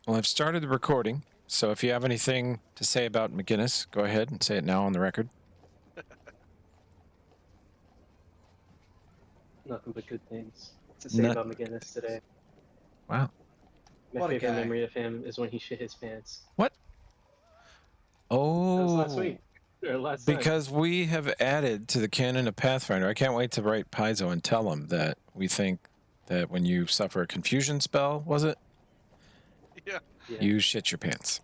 Well, I've started the recording, so if you have anything to say about McGinnis, go ahead and say it now on the record. Nothing but good things to say Not- about McGinnis today. Wow. My What a favorite guy. memory of him is when he shit his pants. What? That was Oh, last week. Or last time. because we have added to the canon of Pathfinder. I can't wait to write Paizo and tell him that we think that when you suffer a confusion spell, was it? Yeah. You shit your pants.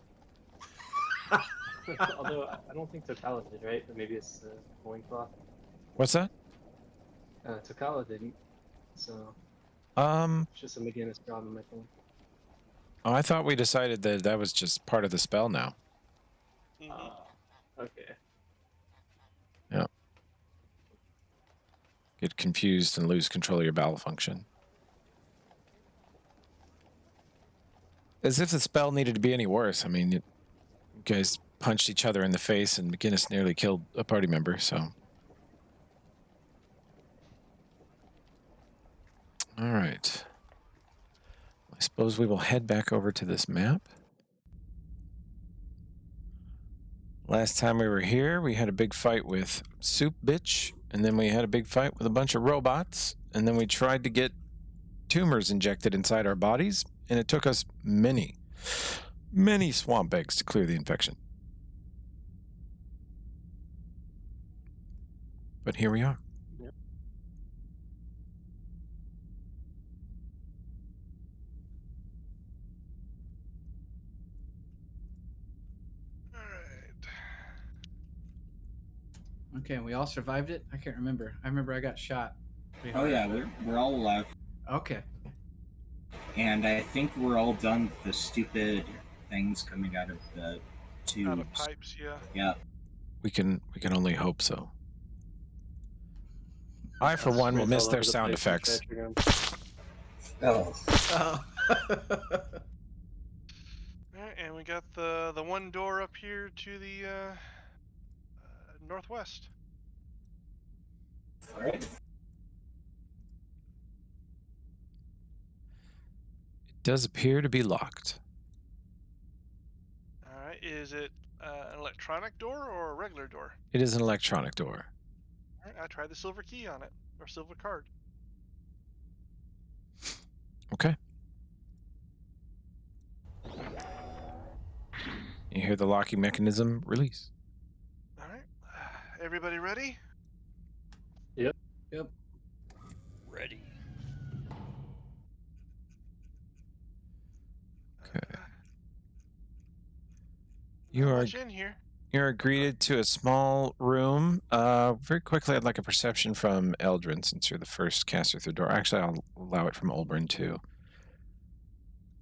Although I don't think Tokala did, right? But maybe it's the loincloth. What's that? Tokala didn't. So it's just a McGinnis problem, I think. Oh, I thought we decided that that was just part of the spell now. Okay. Yeah. Get confused and lose control of your bowel function. As if the spell needed to be any worse. I mean, you guys punched each other in the face and McGinnis nearly killed a party member, so. All right. I suppose we will head back over to this map. Last time we were here, we had a big fight with Soup Bitch, and then we had a big fight with a bunch of robots, and then we tried to get tumors injected inside our bodies, and it took us many swamp eggs to clear the infection. But here we are. Yep. All right. Okay, we all survived it? I can't remember. I remember I got shot. pretty Oh hard. yeah, we're all alive, Okay. and I think we're all done with the stupid things coming out of the tubes. Out of pipes, yeah. Yeah. We can only hope so. I, for one, will Spreads miss all their over the sound place and effects. trash around. Oh. Oh. All right, and we got the one door up here to the northwest. All right. It does appear to be locked. All right, is it an electronic door or a regular door? It is an electronic door. All right, I tried the silver key on it, or silver card. Okay. You hear the locking mechanism release. All right, everybody ready? Yep. Yep. Ready. Okay. Not much in here. You're greeted to a small room. Very quickly, I'd like a perception from Eldrin, since you're the first caster through the door. Actually, I'll allow it from Olbrin, too.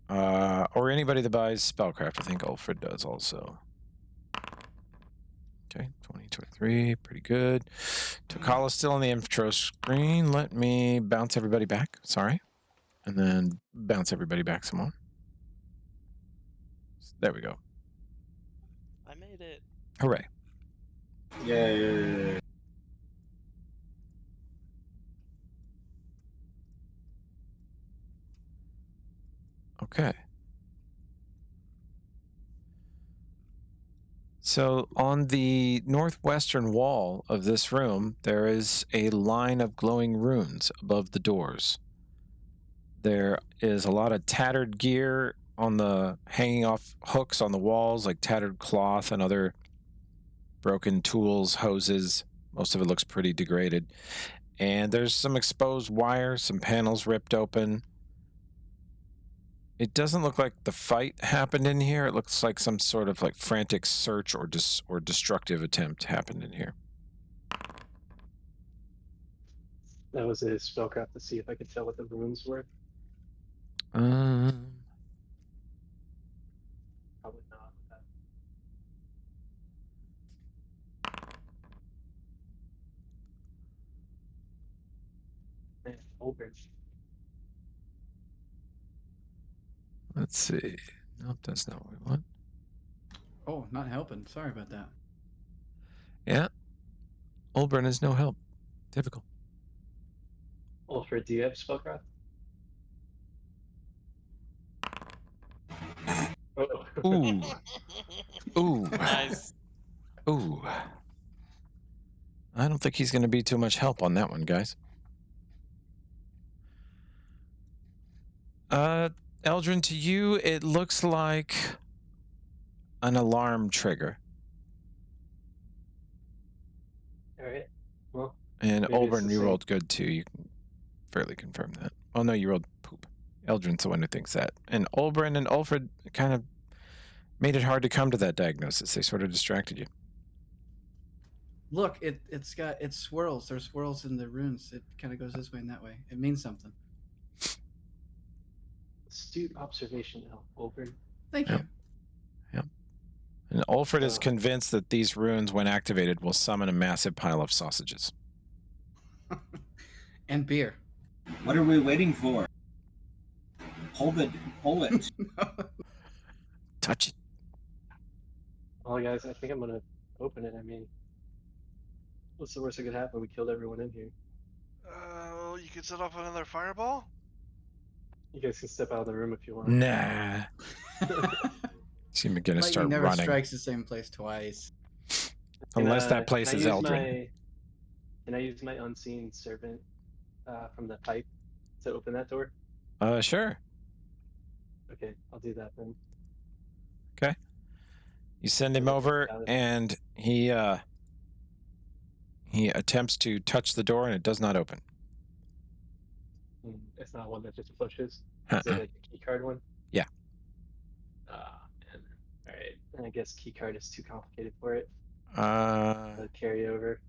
Or anybody that buys Spellcraft. I think Ulfred does also. Okay, 2023, pretty good. Tokala's still on the intro screen. Let me bounce everybody back. Sorry. And then bounce everybody back some more. There we go. I made it. Hooray. Yay. Okay. So on the northwestern wall of this room, there is a line of glowing runes above the doors. There is a lot of tattered gear on the hanging off hooks on the walls, like tattered cloth and other broken tools, hoses. Most of it looks pretty degraded. And there's some exposed wire, some panels ripped open. It doesn't look like the fight happened in here. It looks like some sort of like frantic search or destructive attempt happened in here. That was a spellcraft to see if I could tell what the runes were. Um, Probably not. Man, Oldbridge. let's see. Nope, that's not what we want. Oh, not helping. Sorry about that. Yeah. Olbrin is no help. Typical. Ulfred, do you have spellcraft? Ooh. Ooh. Nice. Ooh. I don't think he's going to be too much help on that one, guys. Eldrin, to you, it looks like an alarm trigger. All right. Well, And maybe it's Olbrin, the you same. rolled good too. You can fairly confirm that. Oh no, you rolled poop. Eldrin's the one who thinks that. And Olbrin and Ulfred kind of made it hard to come to that diagnosis. They sort of distracted you. Look, it swirls. There's swirls in the runes. It kind of goes this way and that way. It means something. Astute observation, Olbrin. Thank Yep. you. Yep. And Ulfred is So- convinced that these runes, when activated, will summon a massive pile of sausages. And beer. What are we waiting for? Pull it. Touch it. Well, guys, I think I'm gonna open it. I mean, what's the worst that could happen? We killed everyone in here. You could set off another fireball? You guys can step out of the room if you want. Nah. See McGinnis Lightning start never running. strikes the same place twice. Unless that Can place I is use Eldrin. Can I use my unseen servant from the pipe to open that door? Sure. Okay, I'll do that then. Okay. You send him Okay, over, got it. and he attempts to touch the door, and it does not open. It's not one that just pushes. Is it like a key card one? Yeah. Man. All right. And I guess key card is too complicated for it. Uh, Carry over.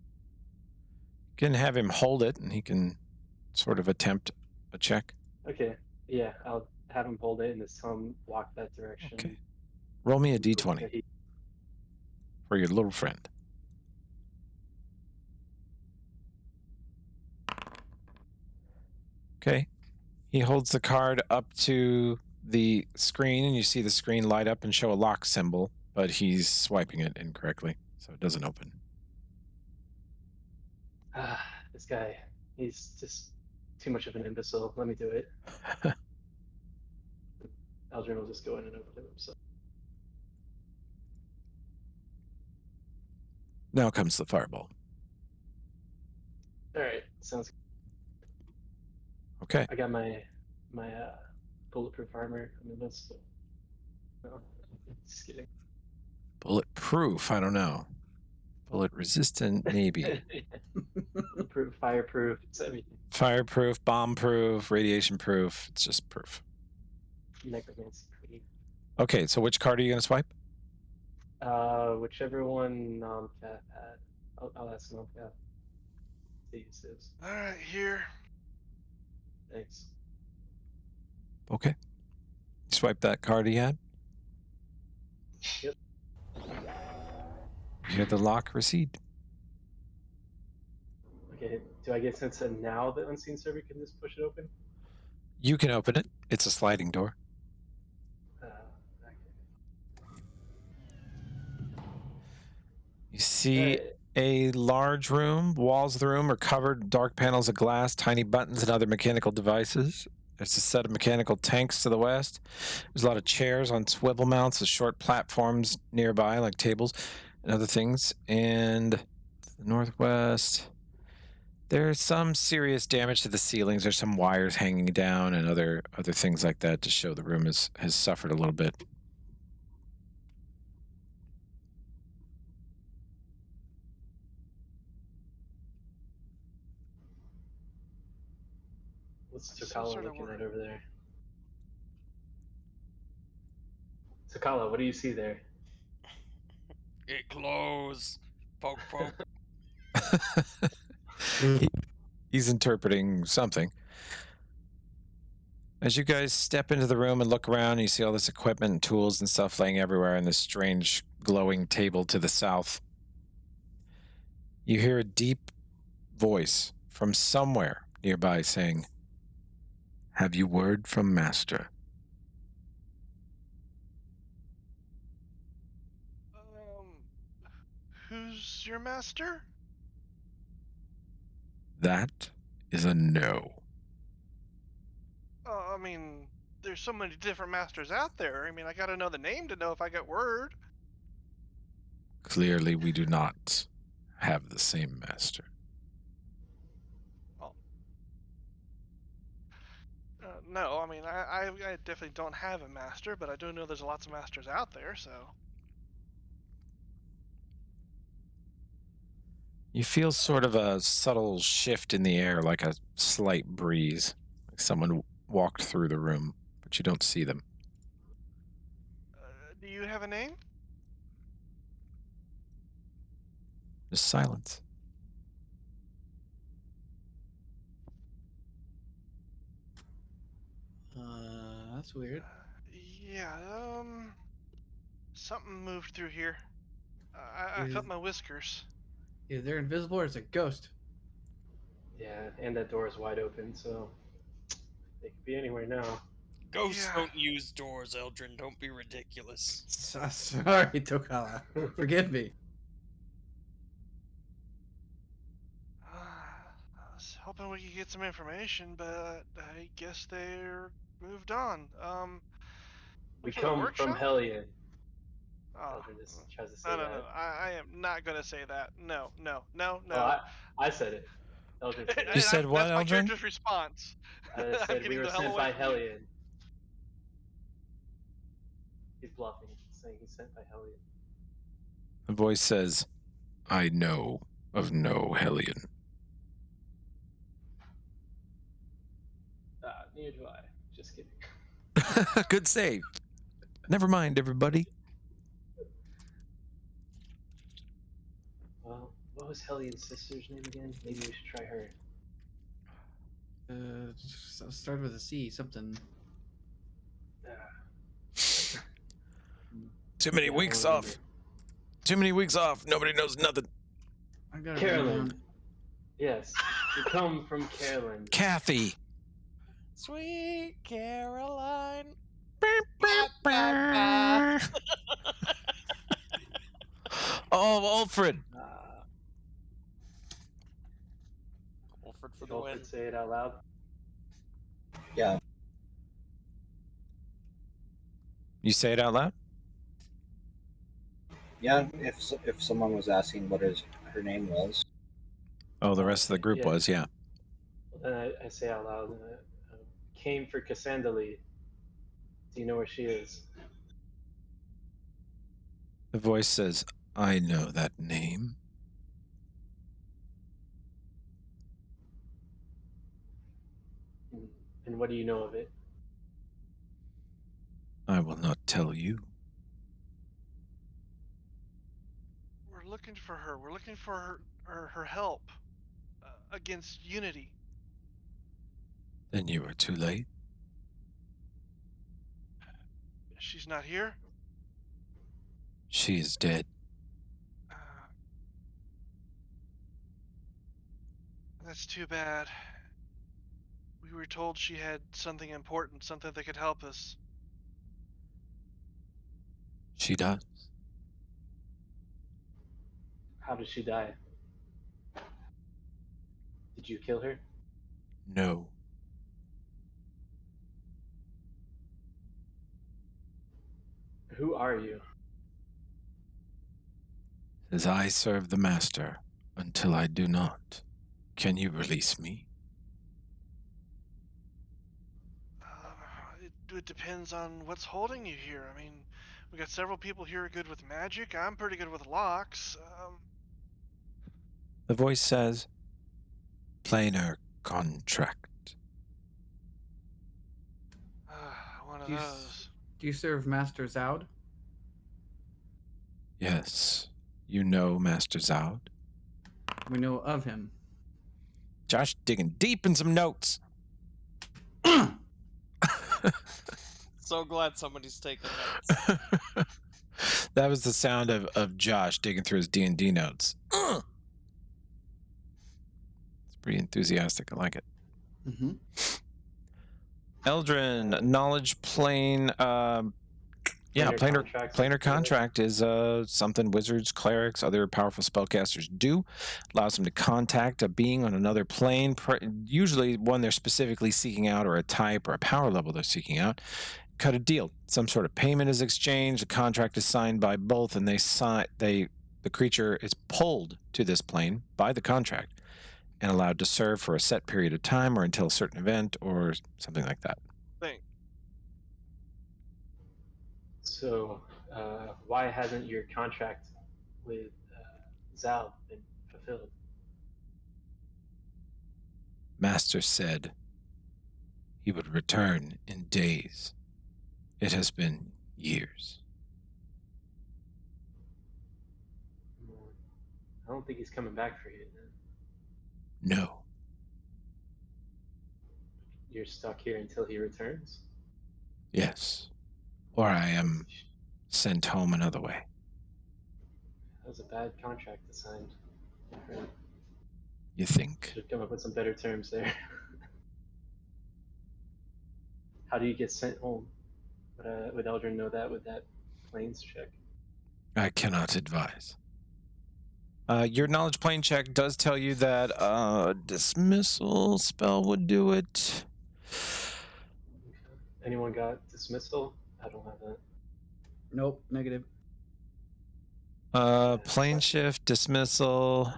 can have him hold it, and he can sort of attempt a check. Okay. Yeah, I'll have him hold it and just tell him walk that direction. Okay. Roll me a Okay, d20 he- for your little friend. Okay. He holds the card up to the screen, and you see the screen light up and show a lock symbol, but he's swiping it incorrectly, so it doesn't open. This guy, he's just too much of an imbecile. Let me do it. Aldrin will just go in and open it himself. Now comes the fireball. All right, sounds good. Okay. I got my bulletproof armor. I mean, that's no, just kidding. Bulletproof, I don't know. Bullet resistant, maybe. Bulletproof, fireproof, it's everything. Fireproof, bomb-proof, radiation-proof. It's just proof. Necromancy Creed. Okay, so which card are you going to swipe? Whichever one Nomcat had. I'll ask Nomcat. See this. Alright, here. Thanks. Okay. Swipe that card he had. Yep. You hear the lock recede. Okay, do I get sense that now the unseen server can just push it open? You can open it. It's a sliding door. Okay. You see Alright. a large room. Walls of the room are covered in dark panels of glass, tiny buttons, and other mechanical devices. There's a set of mechanical tanks to the west. There's a lot of chairs on swivel mounts with short platforms nearby, like tables and other things. And to the northwest, there's some serious damage to the ceilings. There's some wires hanging down and other things like that to show the room has suffered a little bit. What's I'm so Takala sort of looking worried. at over there? Takala, what do you see there? It close. Poke, poke. He's interpreting something. As you guys step into the room and look around, you see all this equipment and tools and stuff laying everywhere on this strange glowing table to the south. You hear a deep voice from somewhere nearby saying, "Have you word from Master?" Who's your master? That is a no. I mean, there's so many different masters out there. I mean, I gotta know the name to know if I got word. Clearly, we do not have the same master. Well, no, I mean, I definitely don't have a master, but I do know there's lots of masters out there, so. You feel sort of a subtle shift in the air, like a slight breeze. Like someone walked through the room, but you don't see them. Do you have a name? Just silence. That's weird. Yeah, something moved through here. I cut Is- my whiskers. Either they're invisible or it's a ghost. Yeah, and that door is wide open, so they could be anywhere now. Ghosts Yeah. don't use doors, Eldrin. Don't be ridiculous. Sorry, Tokala. Forgive me. I was hoping we could get some information, but I guess they're moved on. We For the come workshop? from Hellion. Oh, Eldrin just tries to say no, no, that. no. I am not gonna say that. No, no, no, no. Oh, I said it. Eldrin said You it. said what, That's my Eldrin? character's response. I I'm said we getting were the hell sent away by from you. Hellion. He's bluffing. He's saying he's sent by Hellion. The voice says, I know of no Hellion. Neither do I. Just kidding. Good save. Never mind, everybody. Well, what was Hellion's sister's name again? Maybe we should try her. Started with a C, something. Too many Yeah, I weeks don't off. remember. Too many weeks off. Nobody knows nothing. I got it. Carolyn. Yes, we come from Carolyn. Kathy. Sweet Caroline. Oh, Alfred. Wolford for Did the win. Alfred say it out loud? Yeah. You say it out loud? Yeah, if someone was asking what her name was. Oh, the rest of the group Yeah. was, yeah. Well, then I say out loud, came for Cassandra. Do you know where she is? The voice says, I know that name. And what do you know of it? I will not tell you. We're looking for her. We're looking for her help against Unity. Then you are too late. She's not here. She is dead. That's too bad. We were told she had something important, something that could help us. She does. How did she die? Did you kill her? No. Who are you? As I serve the master until I do not. Can you release me? It depends on what's holding you here. I mean, we got several people here good with magic. I'm pretty good with locks. The voice says, planar contract. One of Do you, those. do you serve Master Zoud? Yes. You know Master Zoud? We know of him. Josh digging deep in some notes. So glad somebody's taking notes. That was the sound of Josh digging through his D&D notes. It's pretty enthusiastic. I like it. Mm-hmm. Eldrin, knowledge plane Yeah, contracts and planar stuff like that? contract is something wizards, clerics, other powerful spellcasters do. Allows them to contact a being on another plane, usually one they're specifically seeking out, or a type or a power level they're seeking out. Cut a deal. Some sort of payment is exchanged. A contract is signed by both, and the creature is pulled to this plane by the contract and allowed to serve for a set period of time or until a certain event or something like that. Thing. So, why hasn't your contract with Zal been fulfilled? Master said he would return in days. It has been years. I don't think he's coming back for you. Then. No. You're stuck here until he returns. Yes. Or I am sent home another way. That was a bad contract to sign. You think? Should have come up with some better terms there. How do you get sent home? Would Eldrin know that with that planes check? I cannot advise. Your knowledge plane check does tell you that dismissal spell would do it. Anyone got dismissal? I don't have that. Nope, negative. Plane shift, dismissal,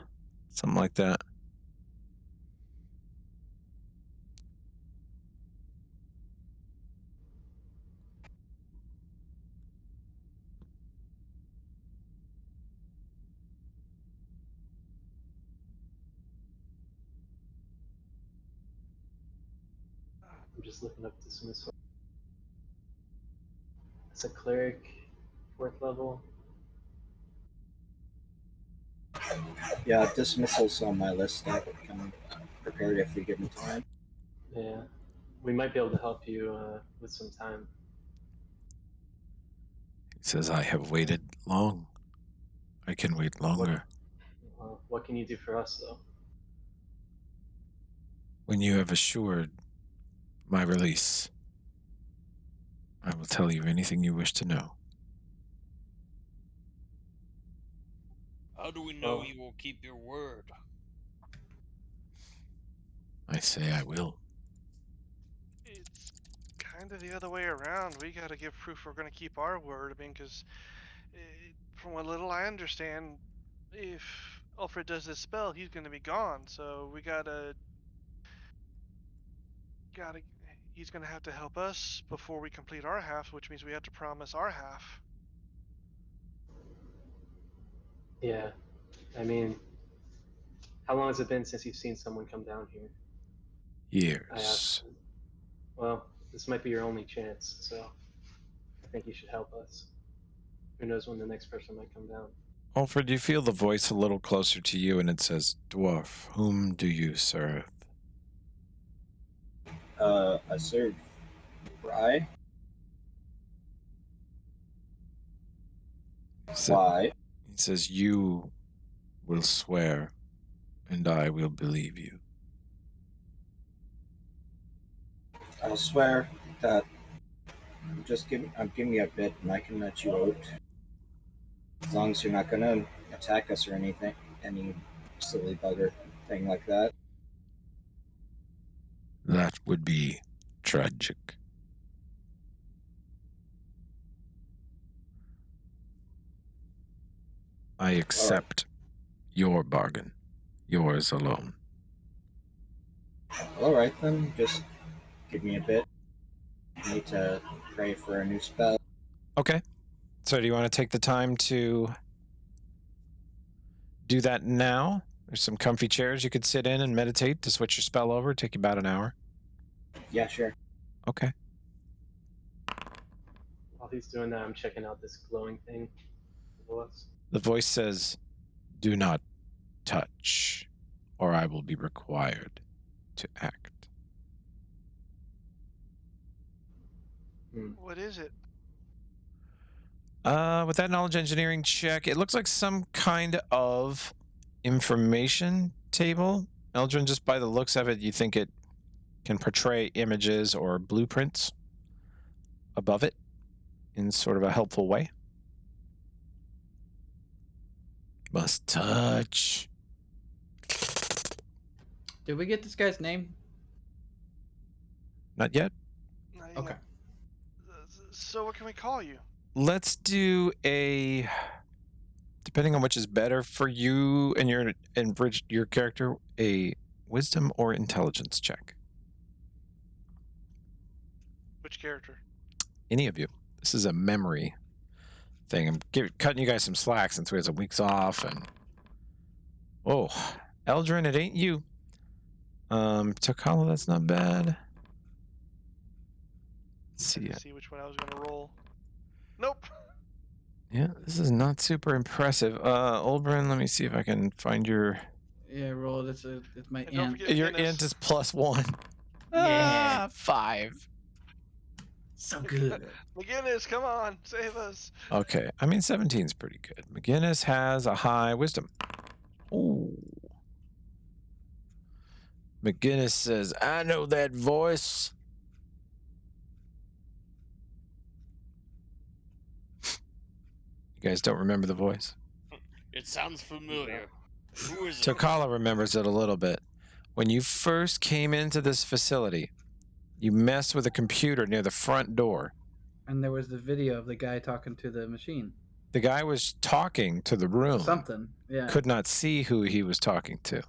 something like that. I'm just looking up dismissal. It's a cleric, 4th level. Yeah, dismissal's on my list. I can prepare it if you give me time. Yeah, we might be able to help you with some time. He says, I have waited long. I can wait longer. What can you do for us, though? When you have assured my release, I will tell you anything you wish to know. How do we know Well, you will keep your word? I say I will. It's kind of the other way around. We got to give proof we're going to keep our word. I mean, because from what little I understand, if Alfred does this spell, he's going to be gone. So we gotta. He's going to have to help us before we complete our half, which means we have to promise our half. yeah. I mean, how long has it been since you've seen someone come down here? I Years. asked. Well, this might be your only chance, so I think you should help us. Who knows when the next person might come down? Alfred, you feel the voice a little closer to you, and it says, Dwarf, whom do you serve? I serve Rye. Why? He says, you will swear, and I will believe you. I'll swear that give me a bit and I can let you out. As long as you're not gonna attack us or anything, any silly bugger thing like that. That would be tragic. I accept your bargain. Yours alone. Alright then, just give me a bit. I need to pray for a new spell. Okay. So do you want to take the time to do that now? There's some comfy chairs you could sit in and meditate to switch your spell over. It'd take you about an hour. Yeah, sure. Okay. While he's doing that, I'm checking out this glowing thing below us. The voice says, do not touch, or I will be required to act. What is it? With that knowledge engineering check, it looks like some kind of information table. Eldrin, just by the looks of it, you think it can portray images or blueprints above it. in sort of a helpful way. Must touch. Did we get this guy's name? Not yet. Not Okay. yet. So what can we call you? Let's do a, depending on which is better for you and your character, a wisdom or intelligence check. Which character? Any of you. This is a memory thing. I'm cutting you guys some slack since we had some weeks off. And oh, Eldrin, it ain't you. Takala, that's not bad. Let's see. See which one I was gonna roll. Nope. Yeah, this is not super impressive. Oldbrin, let me see if I can find your. Yeah, roll. It's my And don't int. forget Your Guinness. int is +1. Yeah. 5. So good. McGinnis, come on, save us. Okay, I mean 17 is pretty good. McGinnis has a high wisdom. Ooh. McGinnis says, "I know that voice." You guys don't remember the voice? It sounds familiar. Who is it? Takala remembers it a little bit. When you first came into this facility, you messed with a computer near the front door. And there was the video of the guy talking to the machine. The guy was talking to the room. Something. Yeah. Could not see who he was talking to.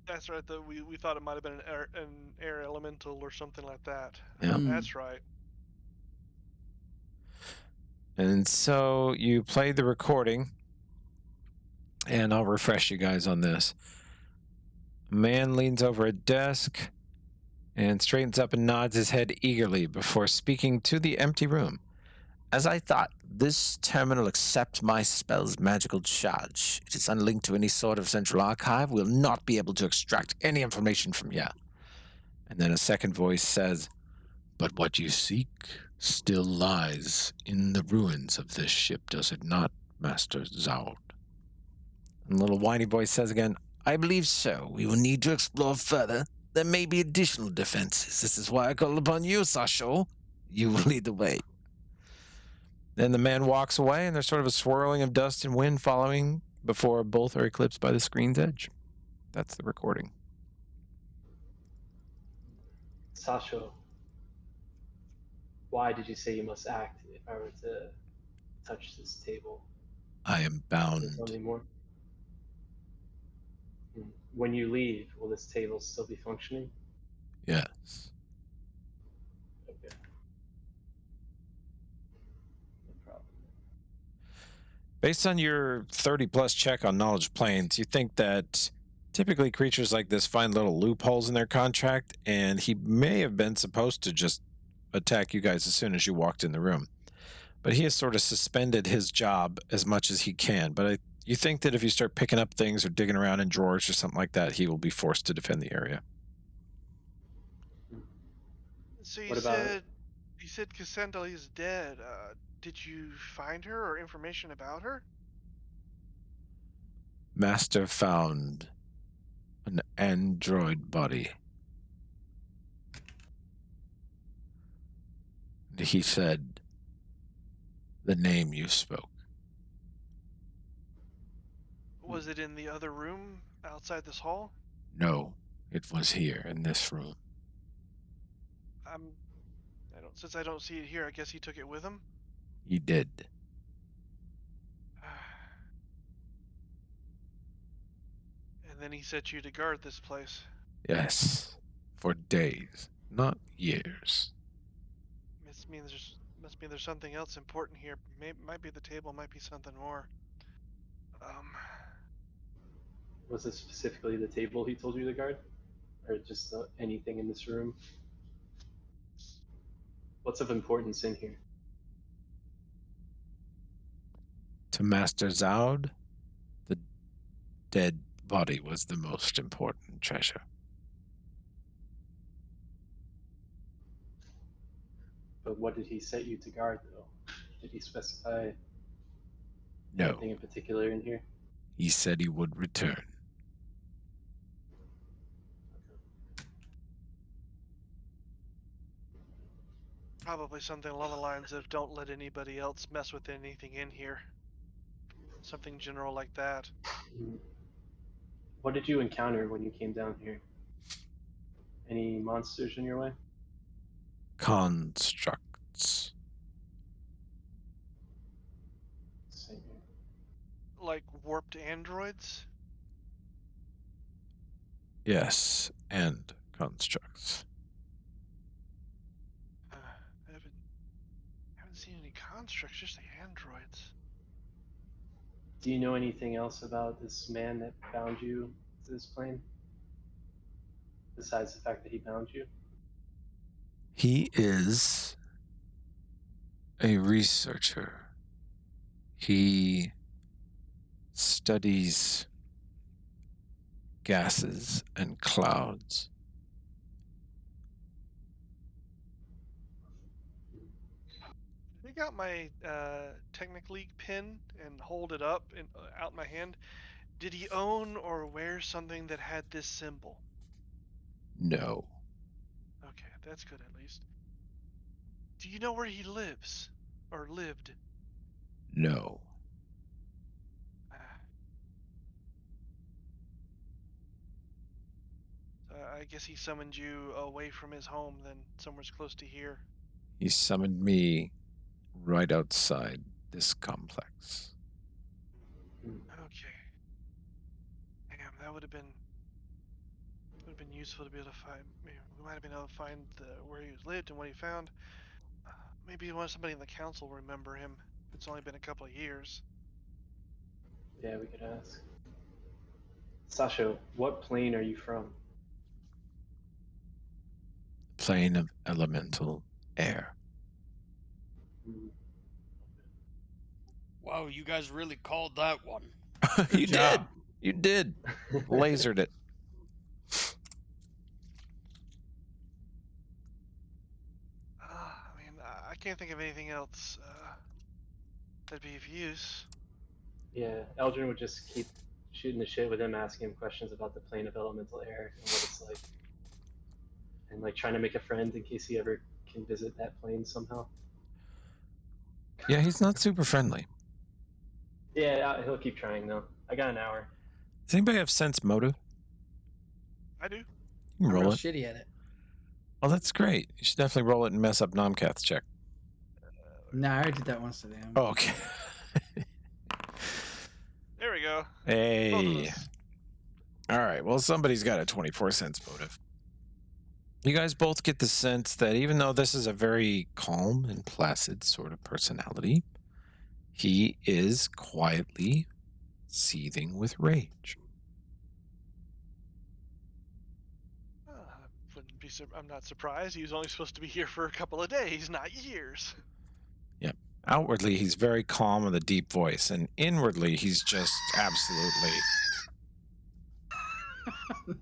That's right. We thought it might have been an air elemental or something like that. Yeah. That's right. And so you played the recording, and I'll refresh you guys on this. A man leans over a desk and straightens up and nods his head eagerly before speaking to the empty room. "As I thought, this terminal accepts my spell's magical charge. It is unlinked to any sort of central archive. We'll not be able to extract any information from here." And then a second voice says, "But what you seek still lies in the ruins of this ship, does it not, Master Zaud?" And the little whiny voice says again, "I believe so. We will need to explore further. There may be additional defenses. This is why I call upon you, Sasho. You will lead the way." Then the man walks away, and there's sort of a swirling of dust and wind following before both are eclipsed by the screen's edge. That's the recording. Sasho, why did you say you must act if I were to touch this table? I am Can you tell bound. me more? When you leave, will this table still be functioning? Yes. Okay. No problem. Based on your 30-plus check on knowledge planes, you think that typically creatures like this find little loopholes in their contract, and he may have been supposed to just attack you guys as soon as you walked in the room. But he has sort of suspended his job as much as he can. But you think that if you start picking up things or digging around in drawers or something like that, he will be forced to defend the area. So What about- you said Cassandra is dead. Did you find her or information about her? Master found an android body. He said the name you spoke. Was it in the other room outside this hall? No, it was here in this room. Since I don't see it here, I guess he took it with him. He did. And then he set you to guard this place. Yes, for days, not years. Must mean there's something else important here. Might be the table, might be something more. Was it specifically the table he told you to guard? Or just anything in this room? What's of importance in here? To Master Zaud, the dead body was the most important treasure. But what did he set you to guard, though? Did he specify No, anything in particular in here? he said he would return. Probably something along the lines of don't let anybody else mess with anything in here. Something general like that. Mm. What did you encounter when you came down here? Any monsters in your way? Constructs. Same here. Like warped androids? Yes, and constructs. I haven't seen any constructs, just the androids. Do you know anything else about this man that bound you to this plane? Besides the fact that he bound you? He is a researcher. He studies gases and clouds. Take out my Technic League pin and hold it up and out in my hand. Did he own or wear something that had this symbol? No, Okay, that's good at least. Do you know where he lives? Or lived? no. I guess he summoned you away from his home, then somewhere's close to here. He summoned me right outside this complex. Okay. Damn, that would have been useful to be able to find. We might have been able to find where he lived and what he found. Maybe somebody in the council remember him. It's only been a couple of years. Yeah, we could ask. Sasha, what plane are you from? Plane of elemental air. Hmm. Wow, you guys really called that one. You did. job. You did. Lasered it. I can't think of anything else that'd be of use. Yeah, Eldrin would just keep shooting the shit with him, asking him questions about the plane of elemental air and what it's like, and like trying to make a friend in case he ever can visit that plane somehow. Yeah, he's not super friendly. Yeah, he'll keep trying though. I got an hour. Does anybody have sense motive? I do. You can I'm real roll it. shitty at it. Oh, that's great. You should definitely roll it and mess up Nomcath's check. Nah, I already did that once today. Oh, okay. There we go. Both of Hey. us. All right. Well, somebody's got a 24 cents motive. You guys both get the sense that even though this is a very calm and placid sort of personality, he is quietly seething with rage. I'm not surprised. He was only supposed to be here for a couple of days, not years. Yep. Outwardly, he's very calm with a deep voice, and inwardly, he's just absolutely.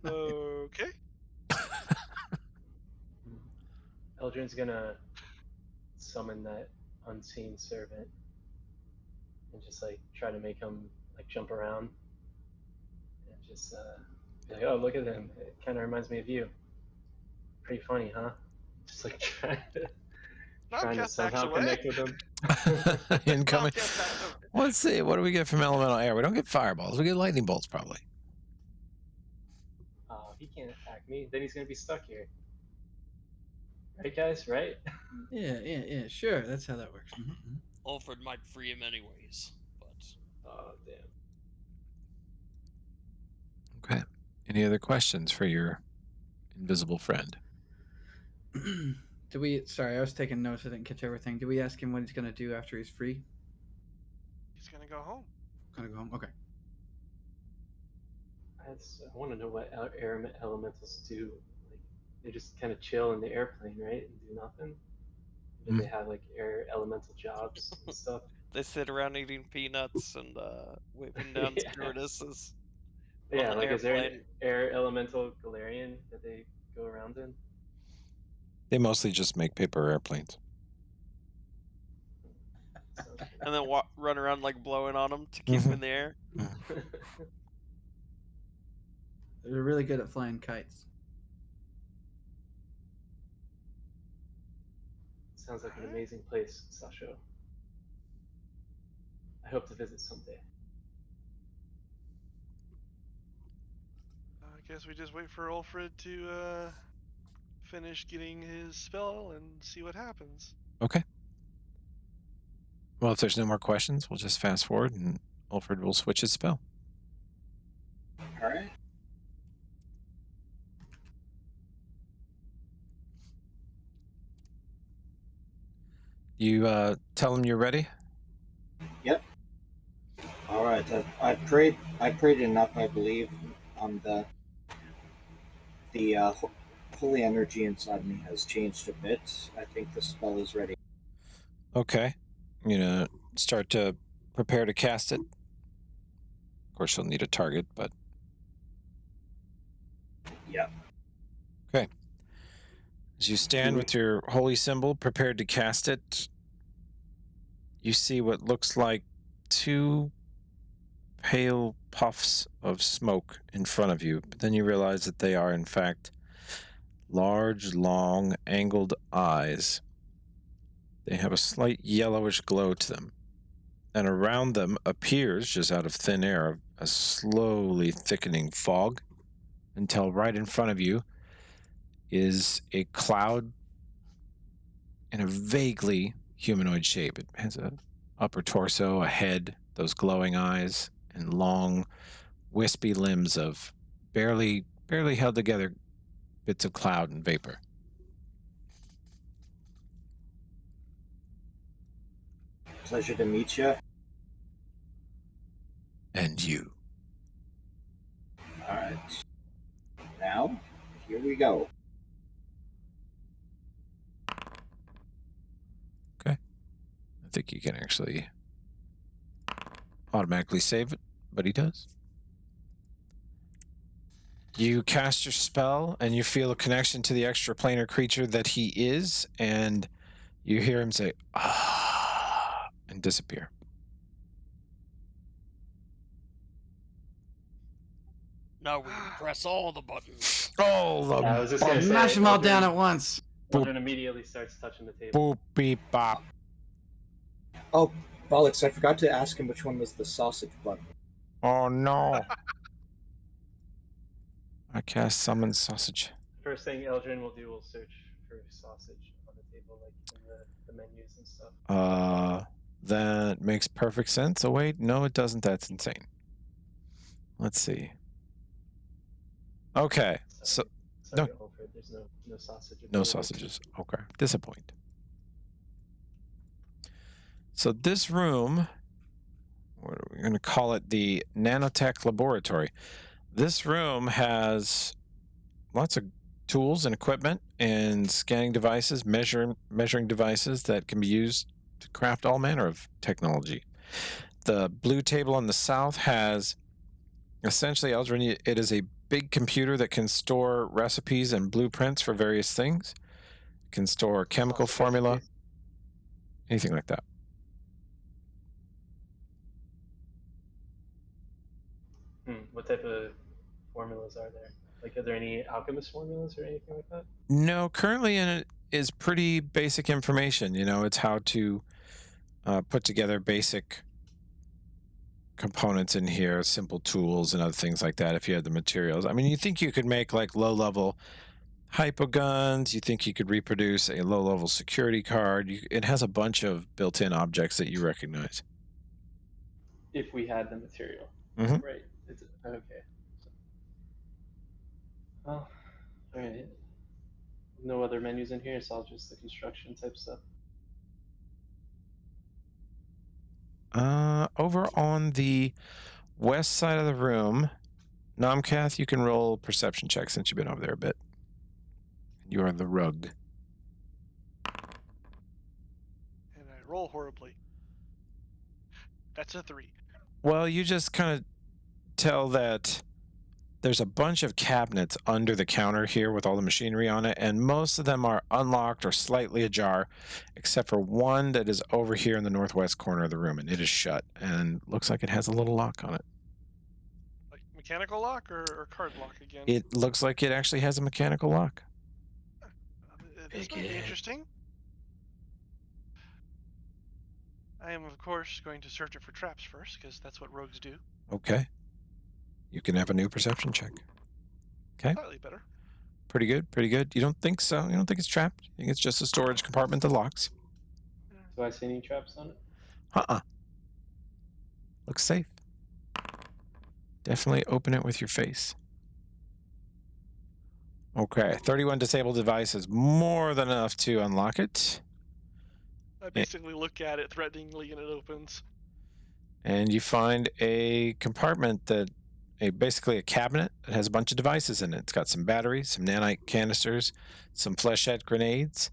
Okay. Eldrin's gonna summon that unseen servant and just like try to make him like jump around and just be like, oh, look at him. It kind of reminds me of you. Pretty funny, huh? Just like trying to Nomcath backs somehow away. connect with him. Incoming. Nomcath backs away. Let's see. What do we get from elemental air? We don't get fireballs. We get lightning bolts, probably. He can't attack me. Then he's gonna be stuck here. Right, guys? Right? Yeah. Sure, that's how that works. Mm-hmm. Alfred might free him anyways, but Oh, damn. Okay. Any other questions for your invisible friend? Do we? Sorry, I was taking notes. I didn't catch everything. Do we ask him what he's gonna do after he's free? He's gonna go home. Gonna go home. Okay. I want to know what air elementals do. Like, they just kind of chill in the airplane, right, and do nothing. Do they have like air elemental jobs and stuff? they sit around eating peanuts and whipping down Yeah. stewardesses. Yeah, the like is there an airplane. air elemental Galarian that they go around in? They mostly just make paper airplanes. And then run around like blowing on them to keep them in the air. They're really good at flying kites. Sounds like an Alright. amazing place, Sasho. I hope to visit someday. I guess we just wait for Ulfred to finish getting his spell and see what happens. Okay. Well, if there's no more questions, we'll just fast forward and Alfred will switch his spell. All right. You tell him you're ready? Yep. All right. I prayed. I prayed enough, I believe. The holy energy inside me has changed a bit. I think the spell is ready. Okay. I'm going to start to prepare to cast it. Of course, you'll need a target, but... Yep. Okay. As you stand with your holy symbol prepared to cast it, you see what looks like two pale puffs of smoke in front of you, but then you realize that they are, in fact, large, long, angled eyes. They have a slight yellowish glow to them, and around them appears, just out of thin air, a slowly thickening fog, until right in front of you is a cloud in a vaguely humanoid shape. It has a upper torso, a head, those glowing eyes, and long, wispy limbs of barely held together bits of cloud and vapor. Pleasure to meet you. And you. All right. Now, here we go. Okay. I think you can actually automatically save it, but he does. You cast your spell, and you feel a connection to the extraplanar creature that he is, and you hear him say, "Ah," and disappear. Now we can press all the buttons. Oh, the I was just gonna say, Mash them all down Eldrin- at once. Eldrin immediately starts touching the table. boop, beep, bop. Oh, bollocks! I forgot to ask him which one was the sausage button. Oh, no. I cast summon sausage. First thing Eldrin will do will search for sausage on the table, like in the menus and stuff. That makes perfect sense. Oh, wait, no, it doesn't. That's insane. Let's see. Okay, so Sorry, no. Alfred, there's no sausage. no available. sausages. Okay, disappoint. So this room, what are we going to call it? The nanotech laboratory. This room has lots of tools and equipment and scanning devices, measuring devices that can be used to craft all manner of technology. The blue table on the south has essentially, Eldrin, it is a big computer that can store recipes and blueprints for various things. It can store chemical Sausage formula, recipes. anything like that. What type of formulas are there? Like, are there any alchemist formulas or anything like that? No, currently in it is pretty basic information. You know, it's how to put together basic components in here, simple tools and other things like that if you had the materials. I mean, you think you could make like low-level hypoguns. You think you could reproduce a low-level security card. It has a bunch of built-in objects that you recognize. If we had the material, Mhm. right? It's okay. Well, all right. No other menus in here. It's all just the construction type stuff. Over on the west side of the room, Nomcath, you can roll perception check since you've been over there a bit. You are the rug. And I roll horribly. That's a 3. Well, you just kind of tell that there's a bunch of cabinets under the counter here with all the machinery on it, and most of them are unlocked or slightly ajar, except for one that is over here in the northwest corner of the room, and it is shut, and looks like it has a little lock on it. Like mechanical lock or card lock again? It looks like it actually has a mechanical lock. This might be interesting. I am, of course, going to search it for traps first, because that's what rogues do. Okay. You can have a new perception check. Okay. Slightly better. Pretty good. Pretty good. You don't think so? You don't think it's trapped? You think it's just a storage compartment that locks? Do I see any traps on it? Uh-uh. Looks safe. Definitely open it with your face. Okay. 31 disabled devices. More than enough to unlock it. I basically look at it threateningly, and it opens. And you find a compartment that basically a cabinet that has a bunch of devices in it. It's got some batteries, some nanite canisters, some flechette grenades,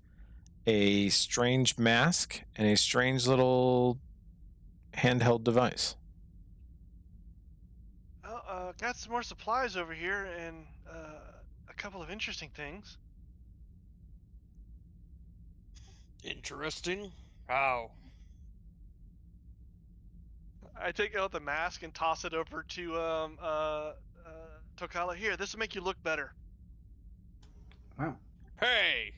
a strange mask, and a strange little handheld device. Oh, got some more supplies over here, and a couple of interesting things. Interesting. How? I take out the mask and toss it over to Tokala. Here, this will make you look better. Wow. Hey!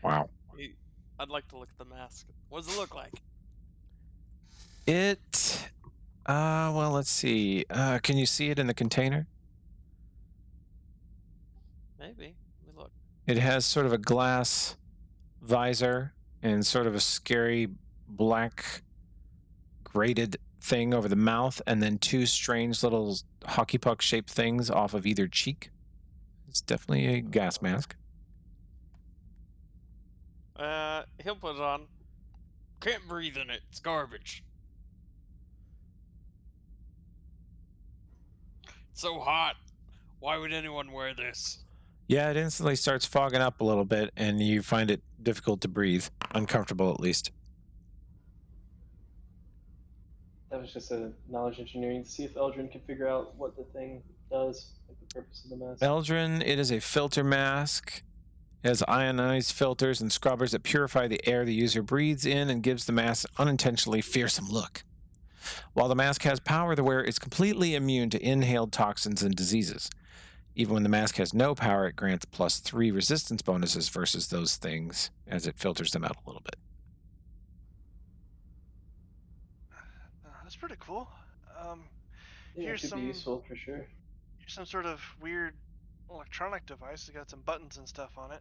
Wow. I'd like to look at the mask. What does it look like? It, well, let's see. Can you see it in the container? Maybe. Let me look. It has sort of a glass visor and sort of a scary black grated thing over the mouth, and then two strange little hockey puck shaped things off of either cheek. It's definitely a gas mask. He'll put it on. Can't breathe in it. It's garbage. It's so hot. Why would anyone wear this? Yeah, it instantly starts fogging up a little bit, and you find it difficult to breathe, uncomfortable at least. That was just a knowledge engineering to see if Eldrin can figure out what the thing does, like the purpose of the mask. Eldrin, it is a filter mask. It has ionized filters and scrubbers that purify the air the user breathes in and gives the mask an unintentionally fearsome look. While the mask has power, the wearer is completely immune to inhaled toxins and diseases. Even when the mask has no power, it grants +3 resistance bonuses versus those things as it filters them out a little bit. That's pretty cool. Yeah, it Here's could be some useful for sure. here's some sort of weird electronic device. It's got some buttons and stuff on it.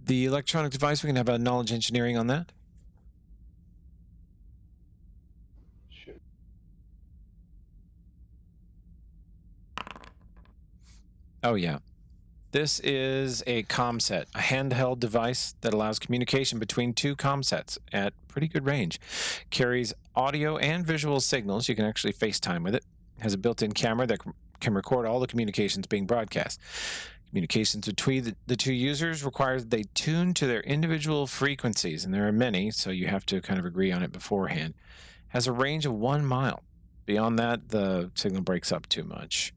The electronic device, we can have a knowledge engineering on that. Sure. Oh, yeah. This is a comm set, a handheld device that allows communication between two comm sets at pretty good range. Carries audio and visual signals. You can actually FaceTime with it. Has a built-in camera that can record all the communications being broadcast. Communications between the two users requires they tune to their individual frequencies, and there are many, so you have to kind of agree on it beforehand. Has a range of 1 mile. Beyond that, the signal breaks up too much.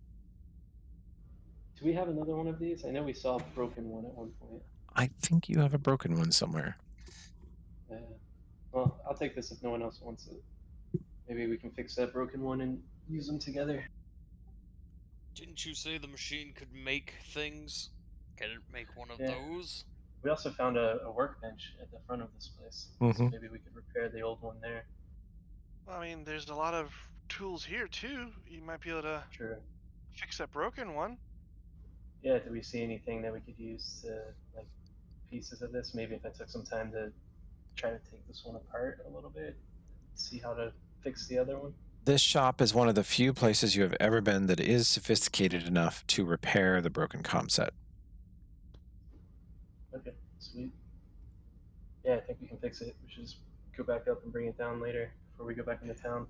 Do we have another one of these? I know we saw a broken one at one point. I think you have a broken one somewhere. Well, I'll take this if no one else wants it. Maybe we can fix that broken one and use them together. Didn't you say the machine could make things? Can it make one of Yeah. those? We also found a workbench at the front of this place, so maybe we could repair the old one there. I mean, there's a lot of tools here too. You might be able to True. fix that broken one. Yeah, do we see anything that we could use to, like, pieces of this? Maybe if I took some time to try to take this one apart a little bit, see how to fix the other one. This shop is one of the few places you have ever been that is sophisticated enough to repair the broken comm set. Okay, sweet. Yeah, I think we can fix it. We should just go back up and bring it down later before we go back into town.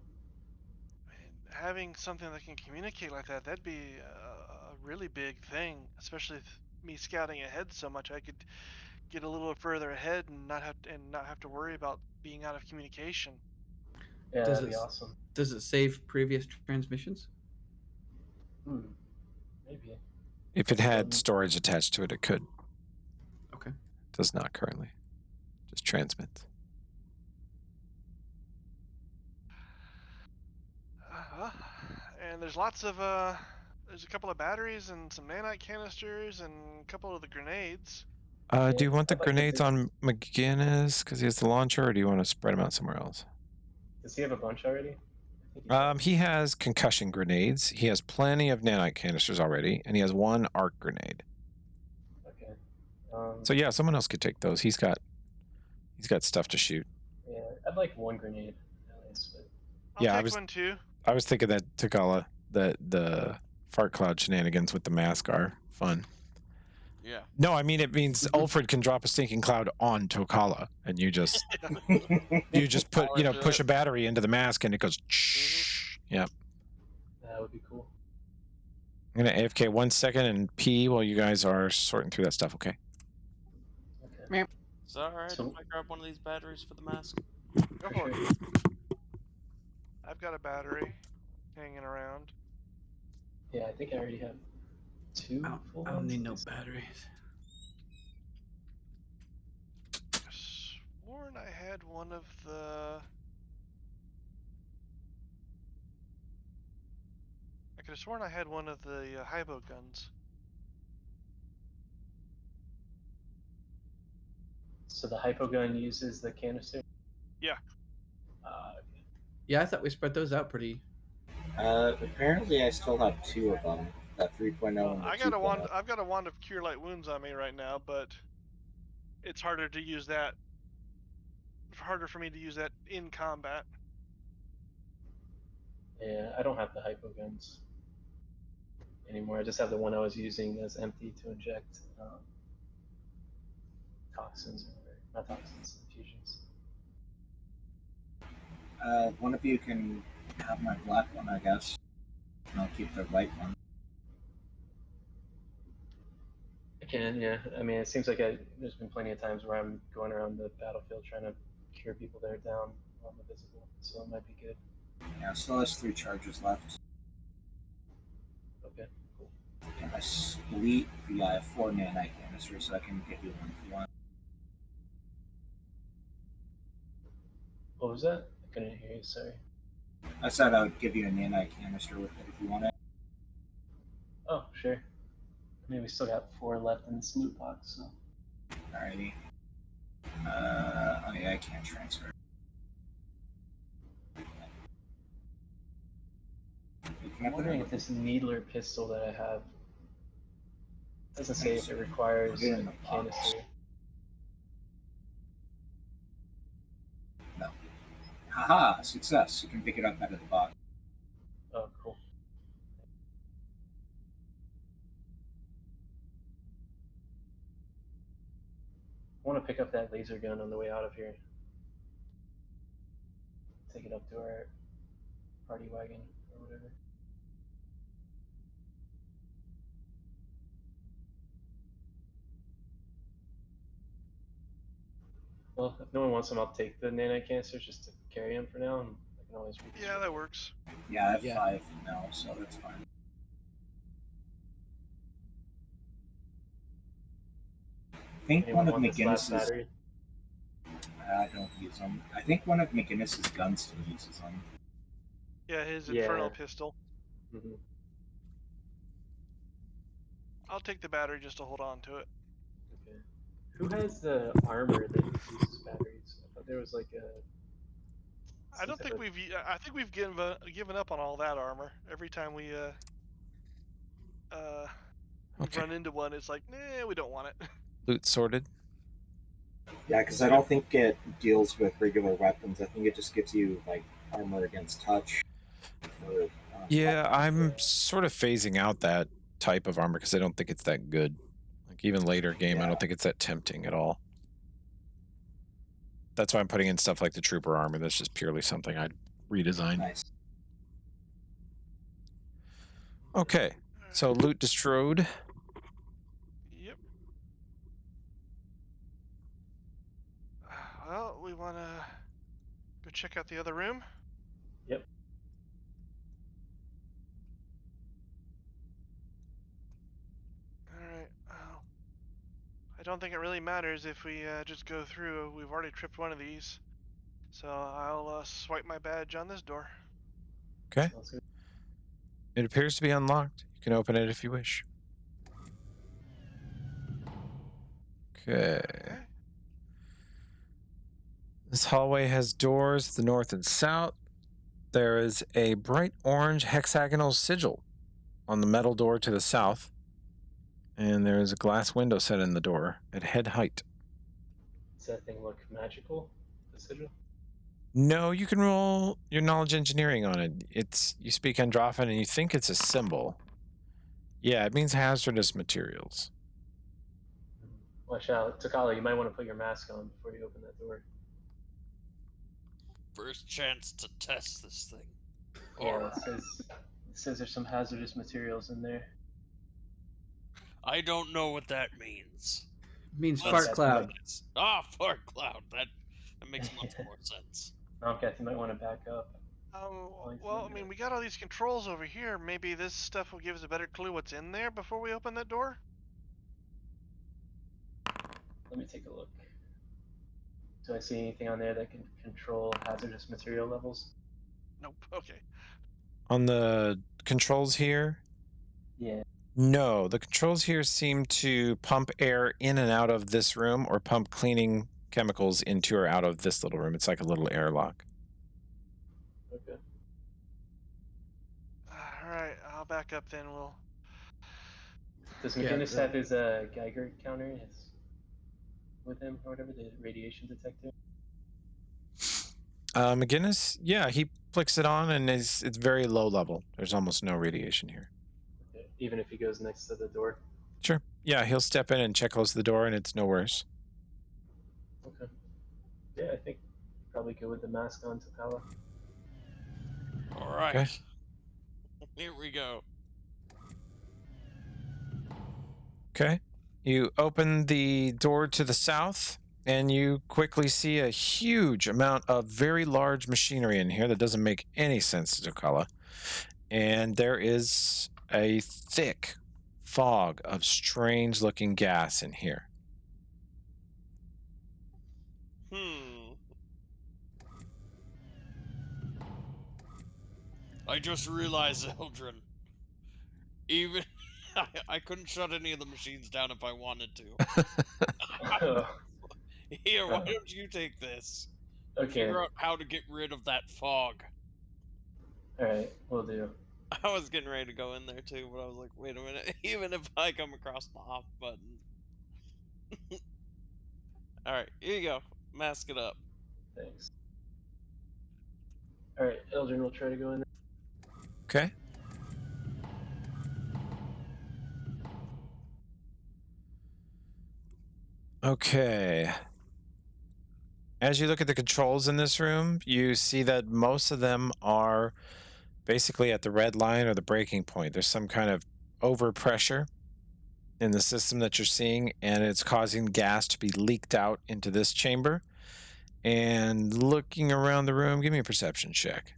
And having something that can communicate like that, that'd be a really big thing, especially with me scouting ahead so much. I could get a little further ahead and not have to worry about being out of communication. Yeah, Does that'd be it- awesome. Does it save previous transmissions? Maybe. If it had storage attached to it, it could. Okay. It does not currently. Just transmits. And there's lots of There's a couple of batteries and some nanite canisters and a couple of the grenades. Do you want the I'd like to grenades take- on McGinnis because he has the launcher, or do you want to spread them out somewhere else? Does he have a bunch already? I think he does. He has concussion grenades. He has plenty of nanite canisters already, and he has one arc grenade. Okay. So yeah, someone else could take those. He's got stuff to shoot. Yeah, I'd like one grenade at least. But I'll Yeah, take one too. I was thinking that Takala, that the fart cloud shenanigans with the mask are fun. Yeah. No, I mean it means Ulfred can drop a stinking cloud on Tokala, and you just put I'll into push it. a battery into the mask, and it goes. Yep. that would be cool. I'm gonna AFK 1 second and pee while you guys are sorting through that stuff. Okay. Okay. Is that alright So- if I grab one of these batteries for the mask? Go For for it. sure. I've got a battery hanging around. Yeah, I think I already have two full I don't ones. need no batteries. I sworn I had one of the. I could have sworn I had one of the hypo guns. So the hypo gun uses the canister. Yeah. Okay. Yeah, I thought we spread those out pretty. Apparently, I still have two of them. That 3.0 and the I 2.0. got a wand. I've got a wand of cure light wounds on me right now, but it's harder to use that. Harder for me to use that in combat. Yeah, I don't have the hypo guns anymore. I just have the one I was using as empty to inject toxins or whatever. Not toxins, infusions. One of you can have my black one, I guess. And I'll keep the white one. I can, yeah. I mean, it seems like there's been plenty of times where I'm going around the battlefield trying to cure people that are down on the visible, so it might be good. Yeah, it still has 3 charges left. Okay, cool. And I split the 4 nanite canisters, so I can get you one if you want. What was that? I couldn't hear you, sorry. I said I would give you a nanite canister with it if you want it. Oh, sure. I mean, we still got 4 left in this loot box, so. Alrighty. Oh yeah, I can't transfer. Can I I'm put wondering it if this needler pistol that I have doesn't say if it Put requires it in a the box. canister. No. Haha! Success! You can pick it up out of the box. Oh, cool. I want to pick up that laser gun on the way out of here. Take it up to our party wagon or whatever. Well, if no one wants them, I'll take the nanite canisters just to carry them for now, and I can always reach. Yeah, that works. Yeah, I have Yeah. 5 now, so that's fine. I think Anyone one of want this last McGinnis's. battery? I don't use them. I think one of McGinnis's guns still uses them. Yeah, his Yeah. infernal pistol. Mm-hmm. I'll take the battery just to hold on to it. Okay. Who has the armor that uses batteries? I thought there was like a. I don't think we've. I think we've given up on all that armor. Every time we've Okay. run into one, it's like, nah, we don't want it. Loot sorted. Yeah, because I don't think it deals with regular weapons. I think it just gives you like armor against touch. For, Yeah, I'm sort of phasing out that type of armor because I don't think it's that good. Like even later game, I Yeah. don't think it's that tempting at all. That's why I'm putting in stuff like the trooper armor. That's just purely something I'd redesign. Nice. Okay, so loot destroyed. Yep. Well, we want to go check out the other room. Yep. All right. Well, I don't think it really matters if we just go through. We've already tripped one of these, so I'll swipe my badge on this door. Okay, Sounds good. it appears to be unlocked. You can open it if you wish. Okay. Alright. This hallway has doors to the north and south. There is a bright orange hexagonal sigil on the metal door to the south, and there is a glass window set in the door at head height. Does that thing look magical? The sigil? No, you can roll your knowledge engineering on it. You speak Androphan and you think it's a symbol. Yeah, it means hazardous materials. Watch out, Takala. You might want to put your mask on before you open that door. First chance to test this thing. Yeah, it says there's some hazardous materials in there. I don't know what that means. It means Oh, fart that's cloud. Fart cloud. That makes much more sense. Nomcath, you might want to back up. Well, I mean, we got all these controls over here. Maybe this stuff will give us a better clue what's in there before we open that door? Let me take a look. Do I see anything on there that can control hazardous material levels? Nope. Okay. On the controls here, Yeah. no, the controls here seem to pump air in and out of this room or pump cleaning chemicals into or out of this little room. It's like a little airlock. Okay. Alright, I'll back up then. We'll. Does Yeah, McGinnis have his Geiger counter with him or whatever, the radiation detector? McGinnis, yeah, he flicks it on and it's very low level. There's almost no radiation here. Okay. Even if he goes next to the door? Sure. Yeah, he'll step in and check close the door and it's no worse. Okay. Yeah, I think probably go with the mask on, Takala. Alright. Okay. Here we go. Okay. You open the door to the south and you quickly see a huge amount of very large machinery in here that doesn't make any sense to Takala. And there is a thick fog of strange looking gas in here. I just realized, Eldrin, even I couldn't shut any of the machines down if I wanted to. Here, why don't you take this? Okay. Figure out how to get rid of that fog. Alright, we'll do. I was getting ready to go in there too, but I was like, wait a minute. Even if I come across the off button. Alright, here you go. Mask it up. Thanks. Alright, Eldrin will try to go in there. Okay. Okay. As you look at the controls in this room, you see that most of them are basically at the red line or the breaking point. There's some kind of overpressure in the system that you're seeing, and it's causing gas to be leaked out into this chamber. And looking around the room, give me a perception check.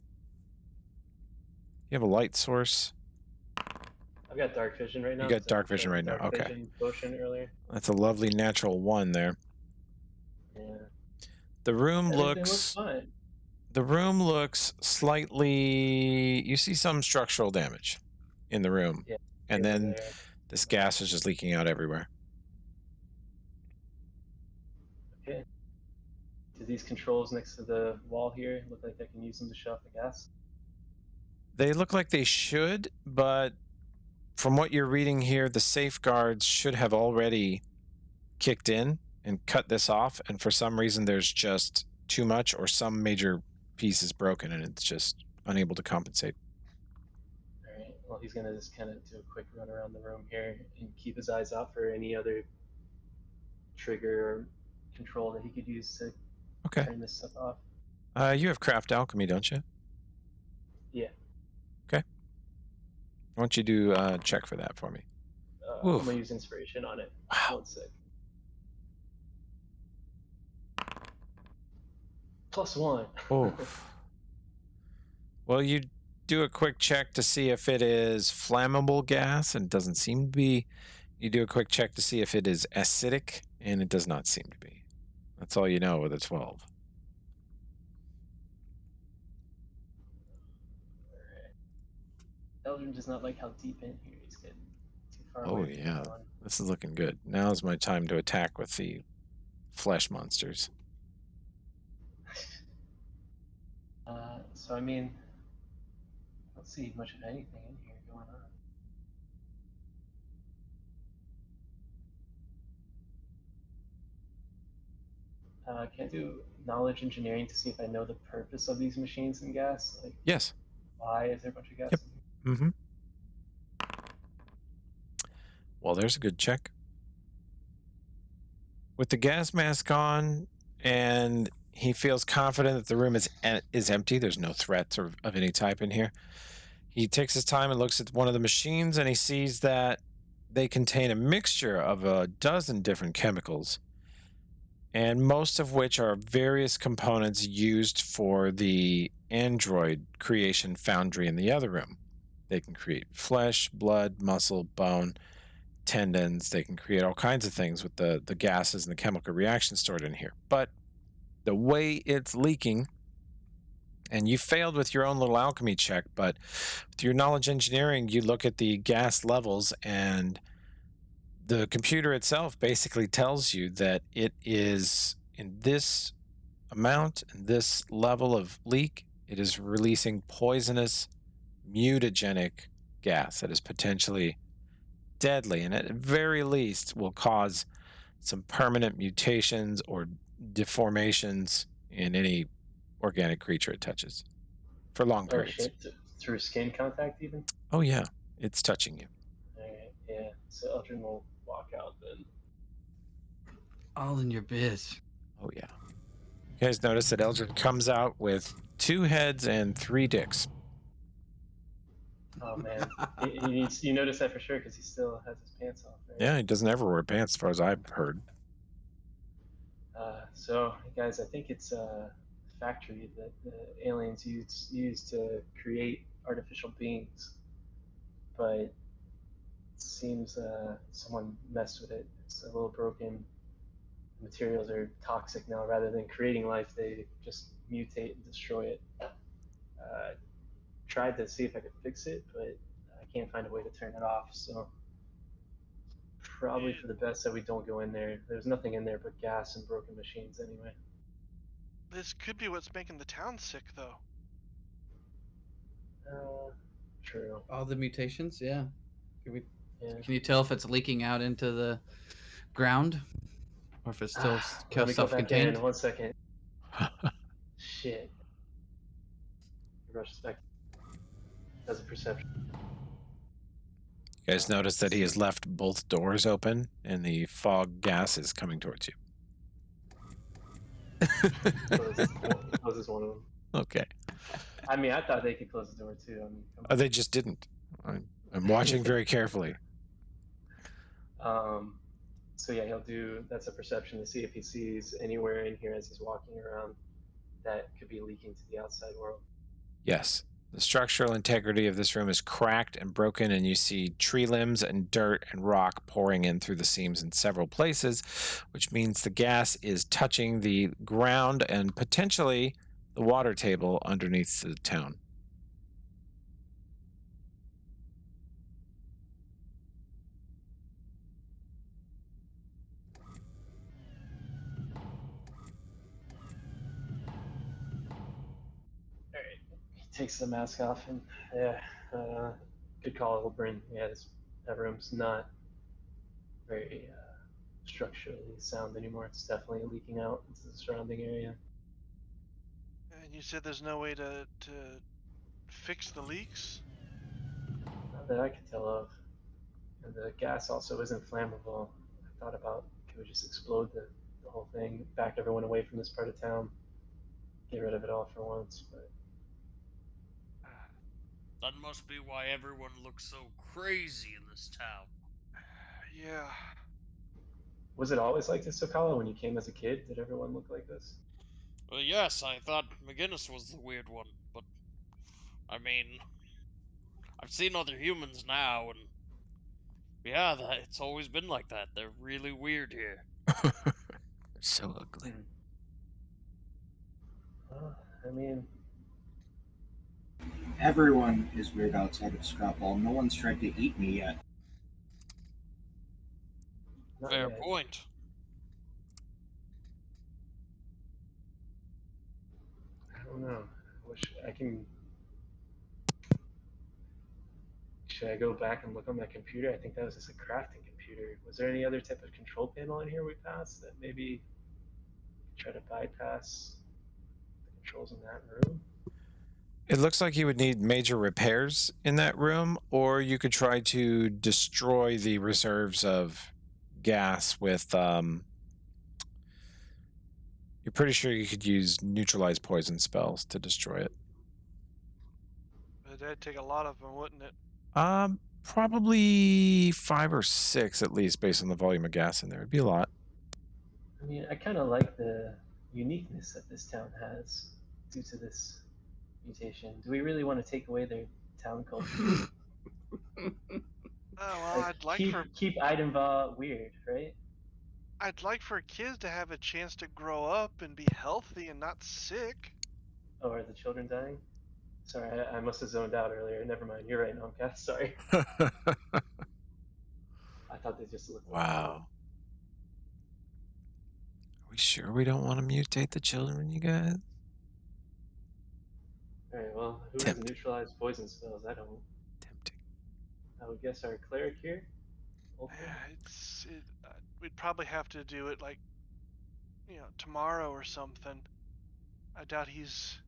You have a light source. I've got dark vision right now. You got 'cause I dark took vision the right now, dark okay. Vision potion earlier. That's a lovely natural 1 there. Yeah. The room Everything looks fine. the room looks slightly, you see some structural damage in the room. Yeah. And Over then there. this gas is just leaking out everywhere. Okay. Do these controls next to the wall here look like I can use them to shut off the gas? They look like they should, but from what you're reading here, the safeguards should have already kicked in and cut this off, and for some reason there's just too much or some major piece is broken and it's just unable to compensate. Alright, well he's gonna just kind of do a quick run around the room here and keep his eyes out for any other trigger or control that he could use to Okay. turn this stuff off. You have craft alchemy, don't you? Yeah. Okay. Why don't you do a check for that for me? I'm Oof. gonna use inspiration on it. Wow. 1 sec. +1. Oof. Well, you do a quick check to see if it is flammable gas, and it doesn't seem to be. You do a quick check to see if it is acidic, and it does not seem to be. That's all you know with a 12. Eldrin does not like how deep in here he's far Oh away from yeah, everyone. this is looking good. Now's my time to attack with the flesh monsters. So I mean, I don't see much of anything in here going on. Can I do knowledge engineering to see if I know the purpose of these machines and gas? Like, Yes. why is there a bunch of gas Yep. in here? Mm-hmm. Well, there's a good check. With the gas mask on, and he feels confident that the room is empty. There's no threats of any type in here. He takes his time and looks at one of the machines, and he sees that they contain a mixture of a dozen different chemicals, and most of which are various components used for the android creation foundry in the other room. They can create flesh, blood, muscle, bone, tendons. They can create all kinds of things with the gases and the chemical reactions stored in here. But the way it's leaking, and you failed with your own little alchemy check, but with your knowledge engineering, you look at the gas levels, and the computer itself basically tells you that it is in this amount and this level of leak, it is releasing poisonous, mutagenic gas that is potentially deadly, and at very least will cause some permanent mutations or deformations in any organic creature it touches for long Oh periods. shit! Through skin contact, even. Oh yeah, it's touching you. All right, yeah. So Eldrin will walk out then. All in your biz. Oh yeah. You guys notice that Eldred comes out with 2 heads and 3 dicks. Oh man, he needs. You notice that for sure because he still has his pants off, right? Yeah, he doesn't ever wear pants, as far as I've heard. So guys, I think it's a factory that the aliens use to create artificial beings, but it seems someone messed with it. It's a little broken. Materials are toxic now. Rather than creating life, they just mutate and destroy it. Tried to see if I could fix it, but I can't find a way to turn it off. So probably It, for the best that we don't go in there. There's nothing in there but gas and broken machines anyway. this could be what's making the town sick, though. True. All the mutations, yeah. Yeah. Can you tell if it's leaking out into the ground, or if it's still Let me go back self-contained? in 1 second. Shit. He rushes back. Does a perception. You guys notice that he has left both doors open and the fog gas is coming towards you. Closes one of them. Okay. I mean, I thought they could close the door too. I mean, come They just didn't. I'm watching very carefully. So yeah, he'll do. That's a perception to see if he sees anywhere in here as he's walking around that could be leaking to the outside world. Yes. The structural integrity of this room is cracked and broken, and you see tree limbs and dirt and rock pouring in through the seams in several places, which means the gas is touching the ground and potentially the water table underneath the town. All right. He takes the mask off and yeah, good call, Ilbrin. Yeah, that room's not very structurally sound anymore. It's definitely leaking out into the surrounding area. And you said there's no way to fix the leaks? Not that I can tell of. And the gas also isn't flammable. I thought about could we just explode the whole thing, back everyone away from this part of town, get rid of it all for once. But That must be why everyone looks so crazy in this town. Yeah. was it always like this, Sokala? When you came as a kid, did everyone look like this? Well, yes, I thought McGinnis was the weird one, but I mean, I've seen other humans now, and yeah, it's always been like that. They're really weird here. They're so ugly. Well, I mean, Everyone is weird outside of Scrapball. No one's tried to eat me yet. Not Fair yet. point. I don't know. I wish I can. Should I go back and look on my computer? I think that was just a crafting computer. Was there any other type of control panel in here we passed that maybe try to bypass the controls in that room? It looks like you would need major repairs in that room, or you could try to destroy the reserves of gas with. You're pretty sure you could use neutralize poison spells to destroy it. But that'd take a lot of them, wouldn't it? Probably 5 or 6 at least, based on the volume of gas in there. It'd be a lot. I mean, I kind of like the uniqueness that this town has due to this mutation. Do we really want to take away their town culture? Oh well, Like keep Idenbaugh weird, right? I'd like for kids to have a chance to grow up and be healthy and not sick. Oh, are the children dying? Sorry, I must have zoned out earlier. Never mind. You're right, Nomcast. Sorry. I thought they just looked like Wow. Are we sure we don't want to mutate the children, you guys? All right. Well, who has Tempting. neutralized poison spells? I don't. Tempting. I would guess our cleric here. Ulfred? Yeah, we'd probably have to do it like tomorrow or something. I doubt he's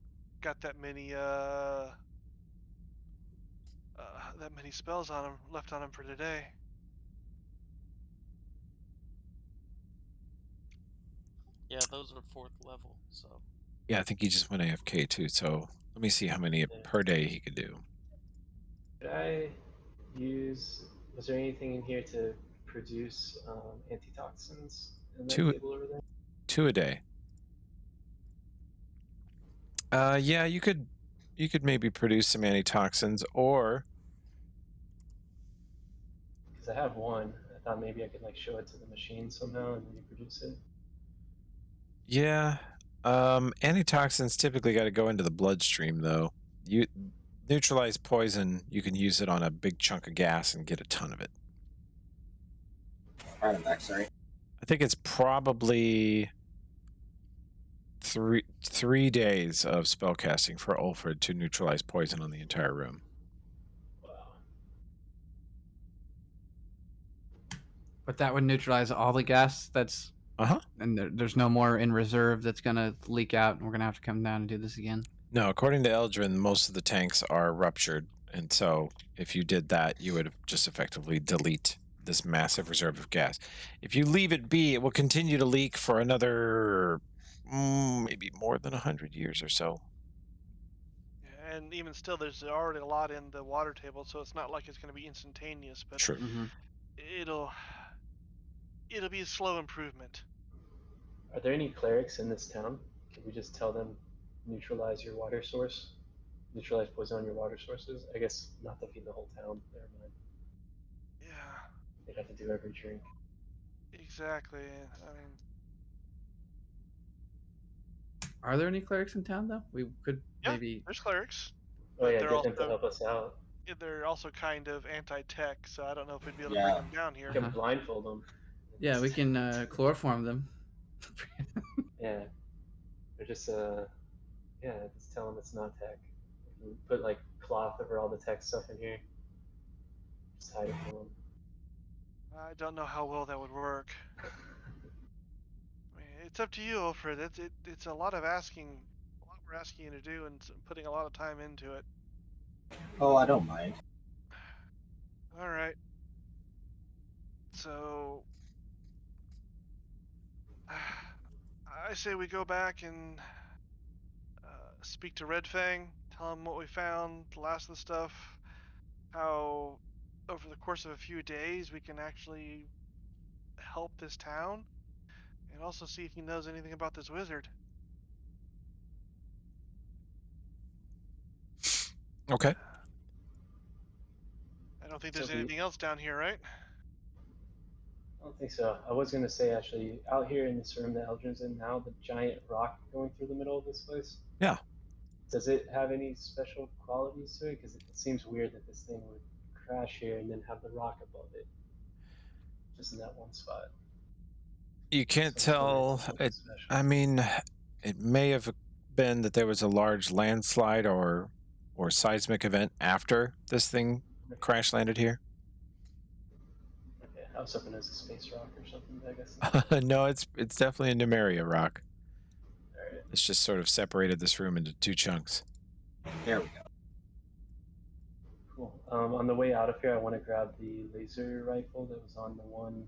got that many spells on him left on him for today. Yeah, those are 4th level, so. Yeah, I think he just went AFK too. So let me see how many Yeah. per day he could do. Could I use? Was there anything in here to produce antitoxins in that Two, table over there? 2 a day. Yeah, you could maybe produce some antitoxins, or Because I have one. I thought maybe I could like show it to the machine somehow and reproduce it. yeah, antitoxins typically got to go into the bloodstream though. You neutralize poison, you can use it on a big chunk of gas and get a ton of it. Right, I'm back. Sorry. I think it's probably three days of spellcasting for Ulfred to neutralize poison on the entire room. Wow. But that would neutralize all the gas that's. Uh-huh. And there's no more in reserve that's gonna leak out, and we're gonna have to come down and do this again. No, according to Eldrin, most of the tanks are ruptured, and so if you did that, you would just effectively delete this massive reserve of gas. If you leave it be, it will continue to leak for another maybe more than 100 years or so. Yeah, and even still, there's already a lot in the water table, so it's not like it's going to be instantaneous. But True. Mm-hmm. it'll be a slow improvement. Are there any clerics in this town? Could we just tell them neutralize your water source? Neutralize poison on your water sources? I guess not to feed the whole town. Never mind. Yeah, They'd have to do every drink. exactly. I mean, Are there any clerics in town though? We could yeah, maybe. there's clerics, Oh but yeah, get them to help us out. they're also kind of anti-tech, so I don't know if we'd be able to Yeah. bring them down here. We can blindfold them. Yeah, we can chloroform them. Yeah, they're just yeah, just tell them it's not tech. We can put like cloth over all the tech stuff in here. Just hide it from them. I don't know how well that would work. I mean, it's up to you, Alfred. It's a lot we're asking you to do, and putting a lot of time into it. Oh, I don't mind. All right. So, I say we go back and speak to Red Fang, tell him what we found, the last of the stuff, how over the course of a few days we can actually help this town, and also see if he knows anything about this wizard. Okay. I don't think So there's do you- anything else down here, right? I don't think so. I was gonna say actually, out here in this room that Eldrin's in now, the giant rock going through the middle of this place. Yeah. Does it have any special qualities to it? Because it seems weird that this thing would crash here and then have the rock above it, just in that one spot. You can't Some sort of tell. something special. I mean, it may have been that there was a large landslide or seismic event after this thing Okay. crash landed here. Okay. I was hoping it was a space rock or something. But I guess. No, it's definitely a Numeria rock. All right. It's just sort of separated this room into two chunks. There we go. Cool. On the way out of here, I want to grab the laser rifle that was on the one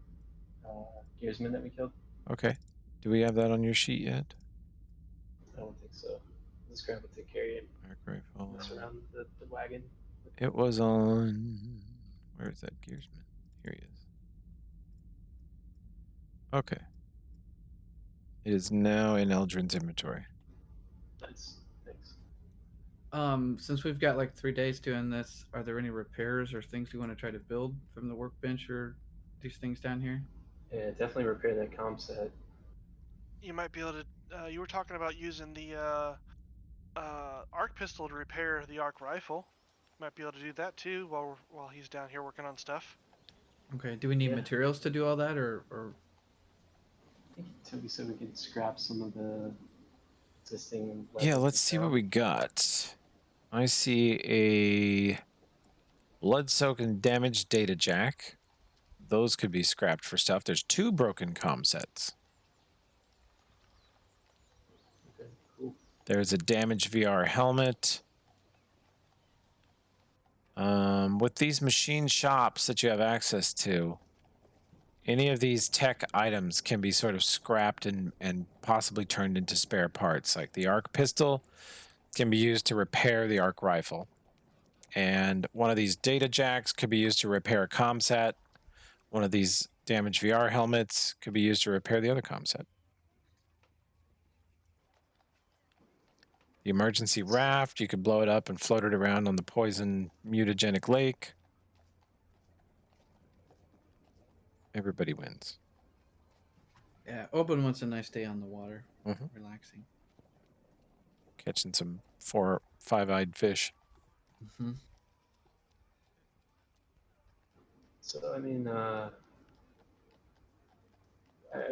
gearsman that we killed. Okay. Do we have that on your sheet yet? I don't think so. Let's grab it to carry it. Arc rifle. Mess around the wagon. It was on. Where is that gearsman? Here he is. Okay. It is now in Eldrin's inventory. Nice. Thanks. Since we've got like 3 days doing this, are there any repairs or things you want to try to build from the workbench or these things down here? Yeah, definitely repair that comm set. You might be able to. You were talking about using the arc pistol to repair the arc rifle. Might be able to do that too while he's down here working on stuff. Okay. Do we need Yeah. materials to do all that, or I think Toby said we could scrap some of the existing. Yeah, weapons let's and see sell. what we got. I see a blood-soaked and damaged data jack. Those could be scrapped for stuff. There's 2 broken comm sets. Okay, cool. There's a damaged VR helmet. With these machine shops that you have access to, any of these tech items can be sort of scrapped and possibly turned into spare parts. Like the arc pistol can be used to repair the arc rifle. And one of these data jacks could be used to repair a comm set. One of these damaged VR helmets could be used to repair the other comm set. The emergency raft, you could blow it up and float it around on the poison mutagenic lake. Everybody wins. yeah, Open wants a nice day on the water, Mhm. relaxing. Catching some 4 or 5-eyed fish. Hmm. So I mean,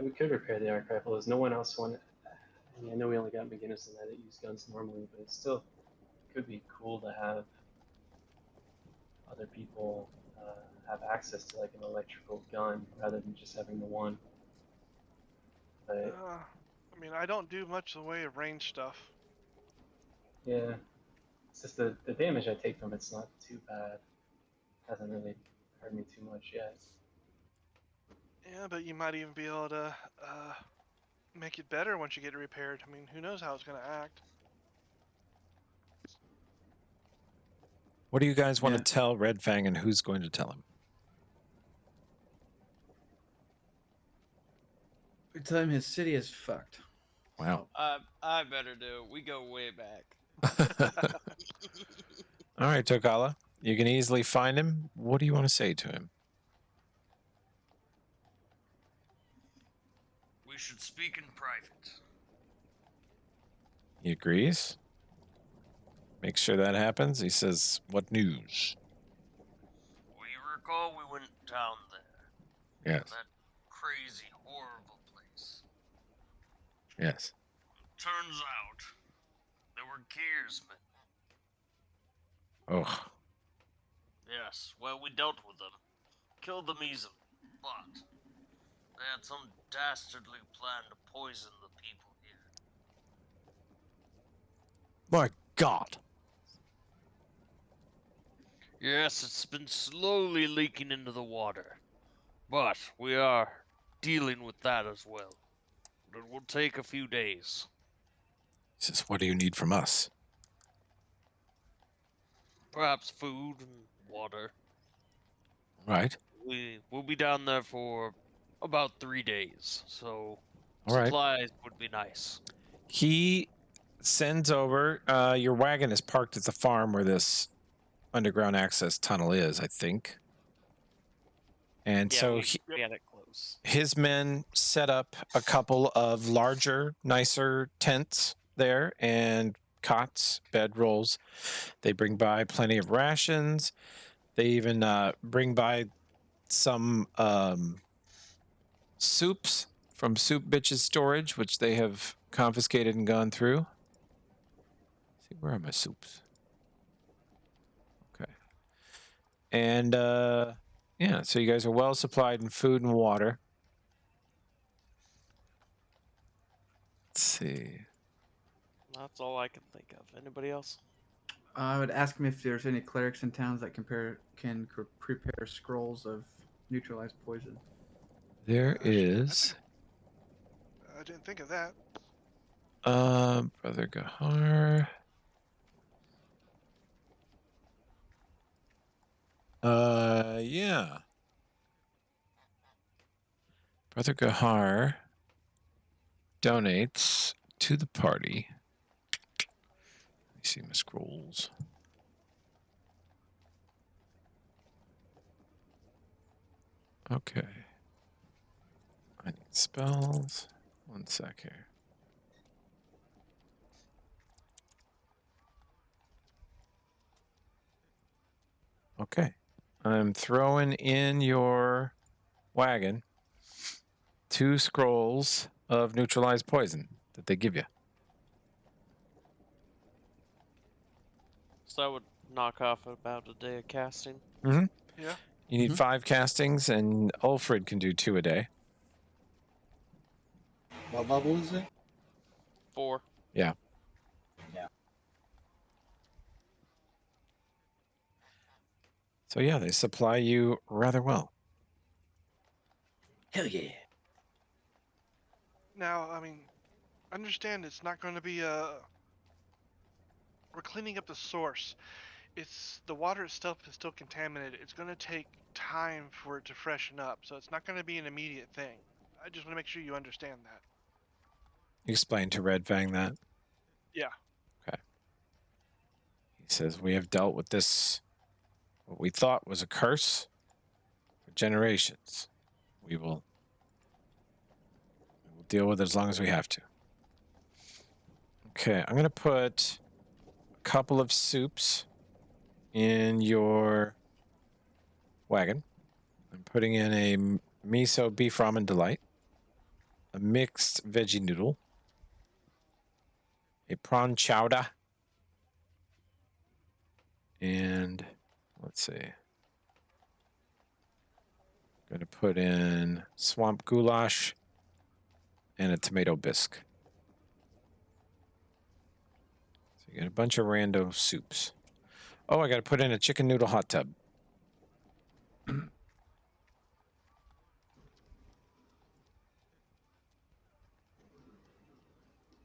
we could repair the arc rifle. There's no one else want. I mean, I know we only got McGinnis and that use guns normally, but it still could be cool to have other people have access to like an electrical gun rather than just having the one. But I mean, I don't do much in the way of range stuff. yeah, it's just the damage I take from it's not too bad. Hasn't really hurt me too much yet. Yeah, but you might even be able to make it better once you get it repaired. I mean, who knows how it's going to act? What do you guys want Yeah. to tell Red Fang, and who's going to tell him? We tell him his city is fucked. Wow. I better do. We go way back. All right, Tokala. You can easily find him. What do you want to say to him? We should speak in private. He agrees. Make sure that happens. He says, "What news?" Well, you recall we went down there. Yes. That crazy, horrible place. Yes. Turns out, there were gearsmen. Oh. Yes, well, we dealt with them. Killed them easily. But they had some dastardly plan to poison the people here. My God. Yes, it's been slowly leaking into the water. But we are dealing with that as well. But it will take a few days. He says, "What do you need from us?" Perhaps food and water. All right. We'll be down there for about 3 days, so All right. supplies would be nice. He sends over. Your wagon is parked at the farm where this underground access tunnel is, I think. And Yeah, so we get it close. his men set up a couple of larger, nicer tents there and cots, bedrolls. They bring by plenty of rations. They even bring by some soups from Soup Bitch's storage, which they have confiscated and gone through. Let's see, where are my soups? Okay. And yeah, so you guys are well supplied in food and water. Let's see. That's all I can think of. Anybody else? I would ask him if there's any clerics in towns that prepare scrolls of neutralized poison. There I is. didn't think of that. Brother Gahar. Yeah. Brother Gahar donates to the party. Let me see my scrolls. Okay. I need spells. One sec here. Okay. I'm throwing in your wagon 2 scrolls of neutralized poison that they give you. So that would knock off about a day of casting. Mm-hmm. Yeah. You need 5 castings, and Ulfred can do 2 a day. What level is it? 4. Yeah. Yeah. So yeah, they supply you rather well. Hell yeah. Now, I mean, understand it's not going to be we're cleaning up the source. It's the water itself is still contaminated. It's going to take time for it to freshen up, so it's not going to be an immediate thing. I just want to make sure you understand that. Explain to Red Fang that. Yeah. Okay. He says, we have dealt with this, what we thought was a curse, for generations. We will deal with it as long as we have to. Okay, I'm going to put a couple of soups in your wagon. I'm putting in a miso beef ramen delight, a mixed veggie noodle, a prawn chowder, and let's see. I'm going to put in swamp goulash and a tomato bisque. So you got a bunch of rando soups. Oh, I got to put in a chicken noodle hot tub.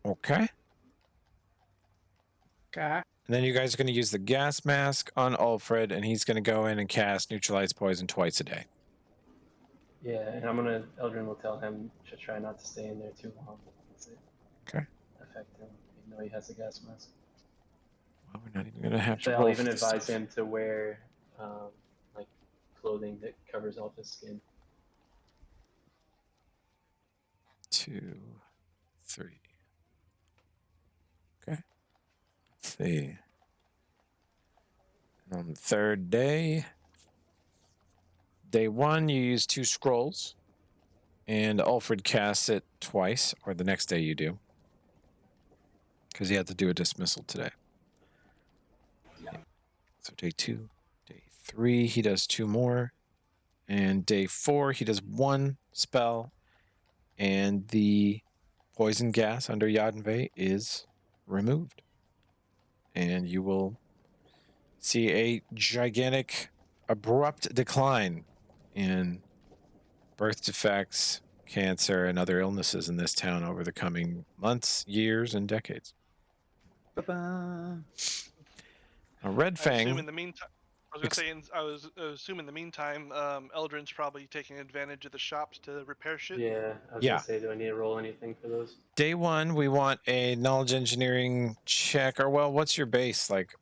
Okay. Okay. And then you guys are going to use the gas mask on Alfred, and he's going to go in and cast neutralize poison twice a day. Yeah, and Eldrin will tell him to try not to stay in there too long. Okay. Affect him, even though he has a gas mask. Well, we're not even going to have Actually, to I'll roll even for this advise stuff. him to wear like clothing that covers off his skin. 2, 3. Okay. Let's see. And on the 3rd day, day 1, you use 2 scrolls, and Alfred casts it twice, or the next day you do, because he had to do a dismissal today. Yeah. So day 2, day 3, he does 2 more, and day 4, he does 1 spell, and the poison gas under Yadenve is removed. And you will see a gigantic, abrupt decline in birth defects, cancer, and other illnesses in this town over the coming months, years, and decades. Ba-ba. Now, Red I assume Fang, in the meantime, I was gonna say, I assume in the meantime, Eldrin's probably taking advantage of the shops to repair shit. Yeah, I was Yeah. gonna say, do I need to roll anything for those? day 1, we want a knowledge engineering check, or well, what's your base? Like,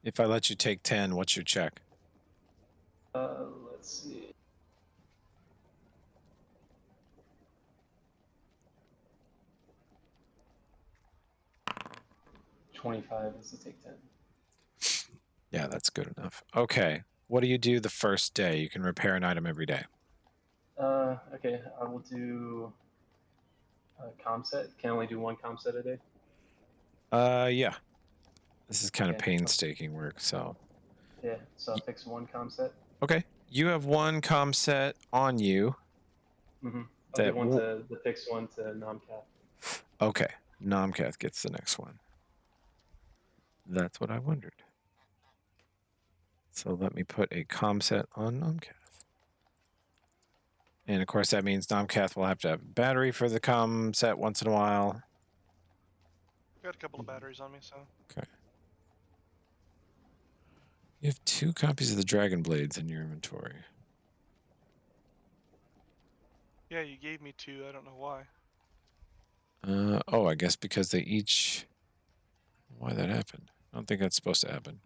if I let you take 10, what's your check? Let's see. $25 is to take 10. Yeah, that's good enough. Okay. What do you do the first day? You can repair an item every day. Okay, I will do comm set. Can only do one comm set a day. Yeah. This is kind of Okay. painstaking work, so. Yeah. So I'll fix one comm set. Okay. You have one comm set on you. Mm-hmm. I'll That give one to the fixed one to Nomcat. Okay. Nomcath gets the next one. That's what I wondered. So let me put a comm set on Nomcath. And of course, that means Nomcath will have to have a battery for the comm set once in a while. Got a couple of batteries on me, so. Okay. You have 2 copies of the Dragon Blades in your inventory. Yeah, you gave me 2. I don't know why. Oh, I guess because they each. Why that happened? I don't think that's supposed to happen.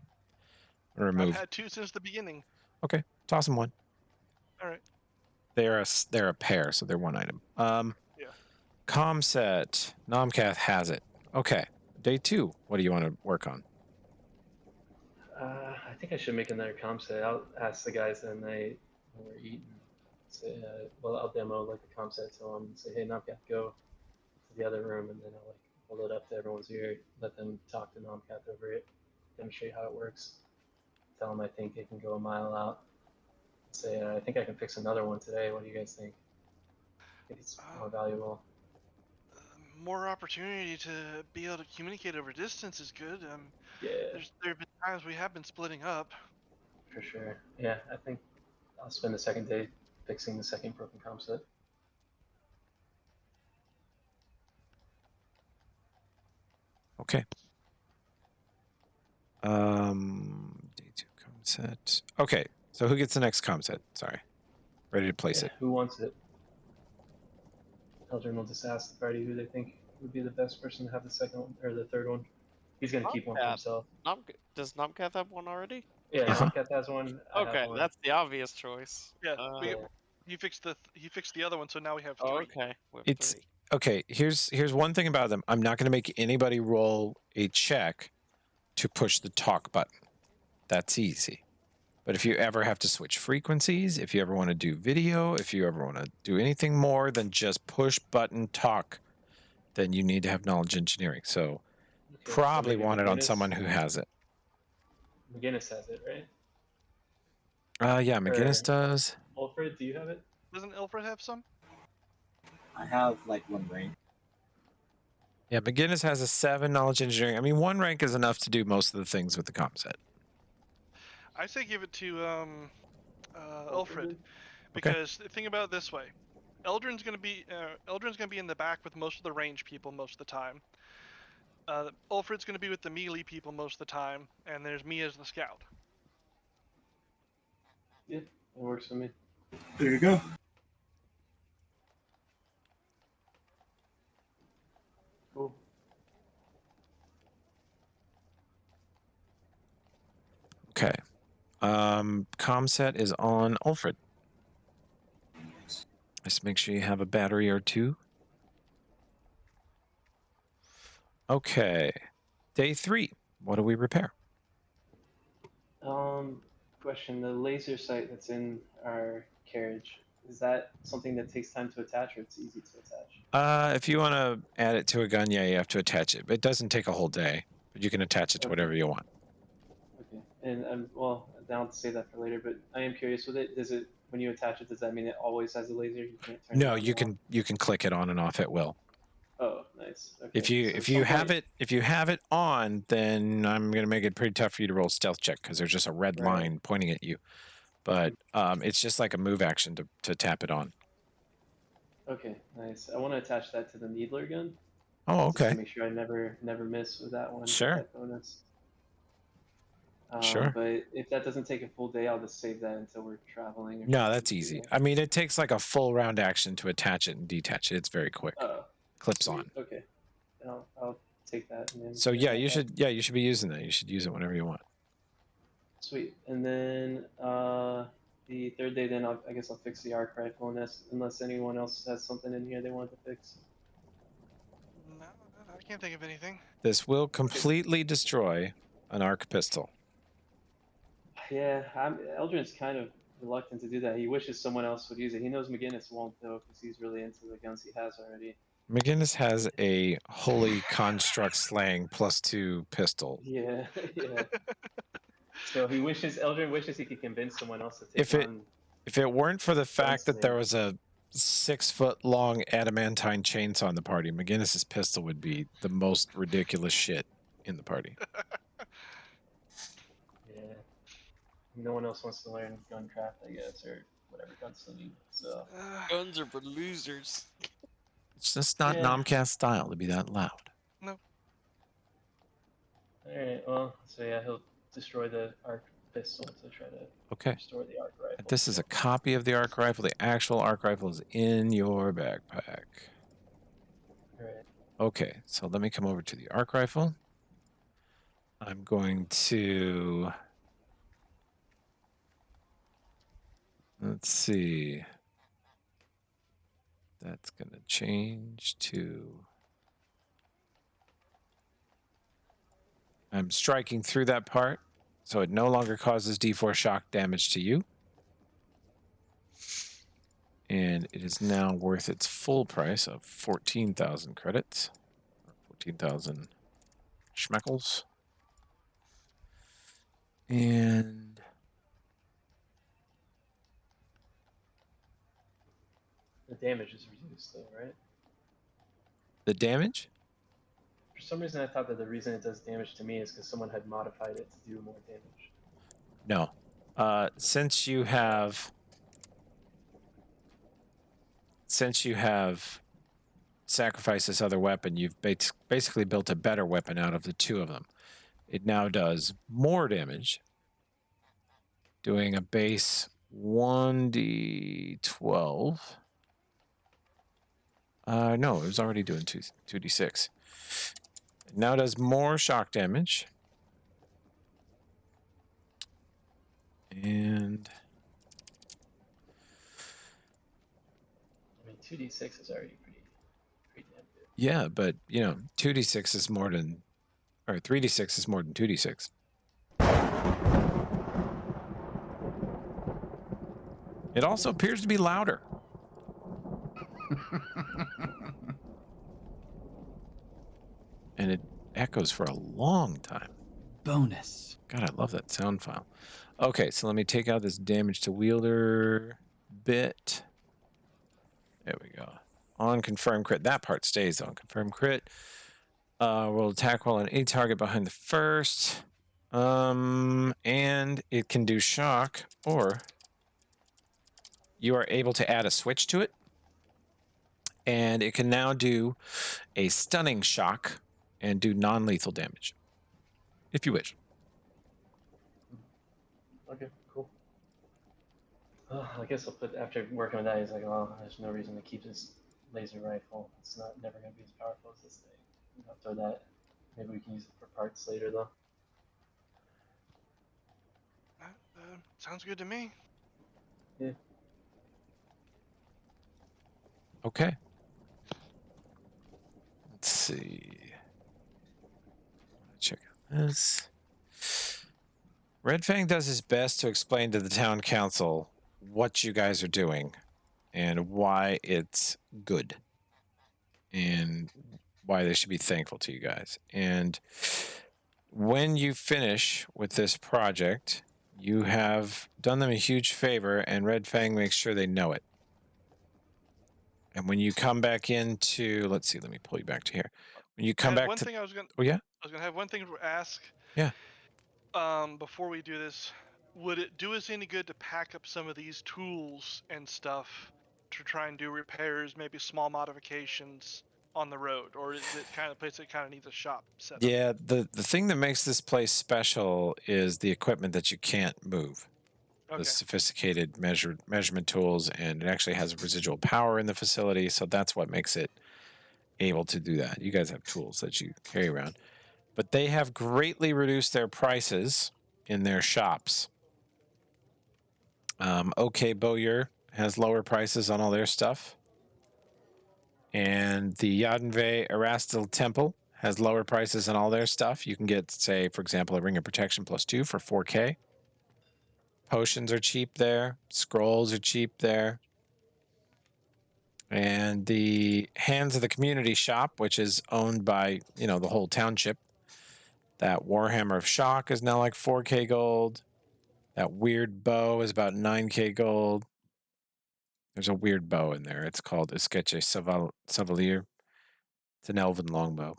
I've Remove. had 2 since the beginning. Okay, toss them one. All right. They're a pair, so they're one item. Yeah. Comm set. Nomcath has it. Okay. Day 2. What do you want to work on? I think I should make another comm set. I'll ask the guys that night when we're eating. Say, well, I'll demo like the comm set to them and say, hey, Nomcat, go to the other room, and then I'll like hold it up to everyone's ear, let them talk to Nomcat over it, demonstrate how it works. Tell them I think it can go a mile out. Say, I think I can fix another one today. What do you guys think? I think it's more valuable. More opportunity to be able to communicate over distance is good. Yeah, There have been times we have been splitting up. for sure. Yeah, I think I'll spend the second day fixing the second broken comm set. Okay. Day 2 comm set. Okay. So who gets the next comm set? Sorry. Ready to place it. Who wants it? Eldrin will just ask the party who they think would be the best person to have the second one or the third one. He's gonna keep one for Nomcath. himself. Does Nomcath have one already? Yeah, Uh-huh. Nomcat has one. I have Okay, one. that's the obvious choice. Yeah, Yeah. he fixed the other one, so now we have 3. Oh, okay. We have It's 3. okay. Here's one thing about them. I'm not going to make anybody roll a check to push the talk button. That's easy. But if you ever have to switch frequencies, if you ever want to do video, if you ever want to do anything more than just push button talk, then you need to have knowledge engineering. So Okay, probably maybe want it on McGinnis. someone who has it. McGinnis has it, right? Yeah, McGinnis does. Alfred, do you have it? Doesn't Alfred have some? I have like 1 rank. Yeah, McGinnis has a 7 knowledge engineering. I mean, 1 rank is enough to do most of the things with the comm set. I say give it to Alfred, Okay. because think about it this way: Eldrin's gonna be in the back with most of the range people most of the time. Alfred's gonna be with the melee people most of the time, and there's me as the scout. Yeah, that works for me. There you go. Cool. Okay. Comm set is on Alfred. Just make sure you have a battery or 2. Okay. Day 3. What do we repair? Question: the laser sight that's in our carriage, is that something that takes time to attach, or it's easy to attach? If you want to add it to a gun, yeah, you have to attach it. It doesn't take a whole day, but you can attach it to whatever you want. Okay, and well, I'll save that for later. But I am curious with it. Does it, when you attach it, does that mean it always has a laser? You can't turn it No, on you and can click it on and off at will. off? Oh, nice. Okay. If you So at if you some have point- it on, then I'm gonna make it pretty tough for you to roll stealth check because there's just a red Right. line pointing at you. But it's just like a move action to tap it on. Okay, nice. I want to attach that to the needler gun. Oh, Just to okay. make sure I never miss with that one. Get Sure. that bonus. Sure. But if that doesn't take a full day, I'll just save that until we're traveling. Or No, something that's to, easy. I mean, it takes like a full round action to attach it and detach it. It's very quick. Oh, Clips sweet. on. Okay, I'll take that and then. So bring yeah, that you back. should. Yeah, you should be using that. You should use it whenever you want. Sweet. And then the third day, then I guess I'll fix the arc rifle unless anyone else has something in here they want to fix. No, I can't think of anything. This will completely destroy an arc pistol. Yeah, Eldrin's kind of reluctant to do that. He wishes someone else would use it. He knows McGinnis won't though, because he's really into the guns he has already. McGinnis has a holy construct slang +2 pistol. Yeah, yeah. So Eldrin wishes he could convince someone else to take If it on. if it weren't for the fact that there Gunslinger. was a 6-foot-long adamantine chainsaw in the party, McGinnis's pistol would be the most ridiculous shit in the party. Yeah. No one else wants to learn guncraft, I guess, or whatever gunslinging. So Guns are for losers. It's just not Yeah. Nomcast style to be that loud. No. all right. Well, so yeah, he'll destroy the arc pistol to try to Okay. restore the arc rifle. This is a copy of the arc rifle. The actual arc rifle is in your backpack. All right. Okay, so let me come over to the arc rifle. I'm going to... Let's see. That's going to change to... I'm striking through that part, so it no longer causes D4 shock damage to you. And it is now worth its full price of 14,000 credits. Or 14,000 schmeckles. And... The damage is reduced, though, right? The damage? For some reason, I thought that the reason it does damage to me is because someone had modified it to do more damage. No. Since you have sacrificed this other weapon, you've basically built a better weapon out of the two of them. It now does more damage, doing a base 1d12. No, it was already doing 2d6. It now does more shock damage. And... I mean, 2d6 is already pretty damn good. Yeah, but, 2d6 is more than... Or 3d6 is more than 2d6. It also appears to be louder. And it echoes for a long time. Bonus. God, I love that sound file. Okay, so let me take out this damage to wielder bit. There we go. On confirm crit. That part stays on confirm crit. Will attack while on any target behind the first. And it can do shock, or you are able to add a switch to it. And it can now do a stunning shock and do non-lethal damage, if you wish. Okay, cool. I guess I'll put, after working with that, he's like, well, there's no reason to keep this laser rifle. It's never going to be as powerful as this thing. I'll throw that. Maybe we can use it for parts later, though. Sounds good to me. Yeah. Okay. Let's see. Check out this. Red Fang does his best to explain to the town council what you guys are doing and why it's good and why they should be thankful to you guys. And when you finish with this project, you have done them a huge favor, and Red Fang makes sure they know it. And when you come back into, let's see, let me pull you back to here. When you come back one to, thing I was gonna, oh yeah, I was gonna have one thing to ask. Yeah. Before we do this, would it do us any good to pack up some of these tools and stuff to try and do repairs, maybe small modifications on the road, or is it kind of place that kind of needs a shop set up? Yeah, the thing that makes this place special is the equipment that you can't move. Okay. The sophisticated measurement tools, and it actually has residual power in the facility, so that's what makes it able to do that. You guys have tools that you carry around, but they have greatly reduced their prices in their shops. OK Bowyer has lower prices on all their stuff, and the Yadenve Erastil Temple has lower prices on all their stuff. You can get, say, for example, a Ring of Protection +2 for 4K. Potions are cheap there. Scrolls are cheap there. And the Hands of the Community shop, which is owned by, the whole township. That Warhammer of Shock is now like 4K gold. That weird bow is about 9K gold. There's a weird bow in there. It's called Esqueche Savalier. It's an elven longbow.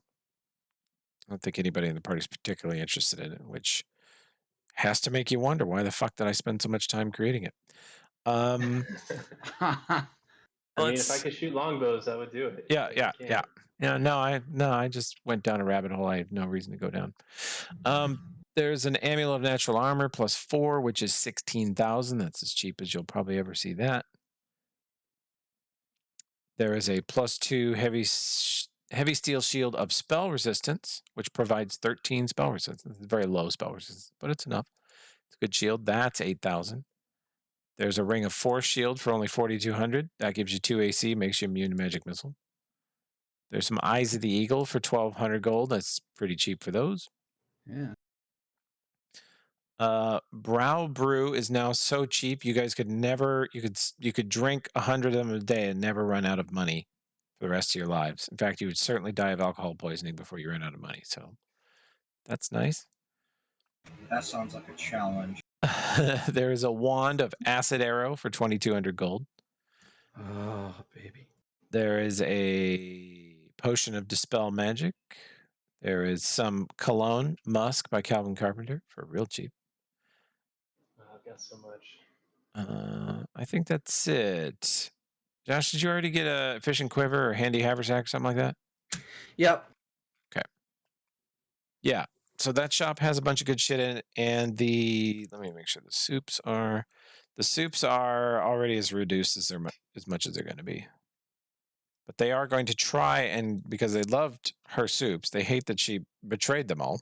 I don't think anybody in the party is particularly interested in it, which has to make you wonder why the fuck did I spend so much time creating it. I mean, if I Let's. could shoot longbows, I would do it. Yeah, but I yeah, can't. yeah. Yeah, I just went down a rabbit hole I have no reason to go down. There's an Amulet of Natural Armor +4, which is 16,000. That's as cheap as you'll probably ever see that. There is a +2 heavy steel shield of spell resistance, which provides 13 spell resistance. It's very low spell resistance, but it's enough. It's a good shield. That's 8,000. There's a Ring of Force shield for only 4,200. That gives you 2 AC, makes you immune to magic missile. There's some Eyes of the Eagle for 1,200 gold. That's pretty cheap for those. Yeah. Brow Brew is now so cheap you guys could never you could drink 100 of them a day and never run out of money for the rest of your lives. In fact, you would certainly die of alcohol poisoning before you ran out of money. So that's nice. That sounds like a challenge. There is a Wand of Acid Arrow for 2,200 gold. Oh, baby. There is a Potion of Dispel Magic. There is some Cologne Musk by Calvin Carpenter for real cheap. I've got so much. I think that's it. Josh, did you already get a fishing quiver or handy haversack or something like that? Yep. Okay. Yeah. So that shop has a bunch of good shit in it, and let me make sure the soups are already as reduced as as much as they're going to be. But they are going to try, and because they loved her soups, they hate that she betrayed them all.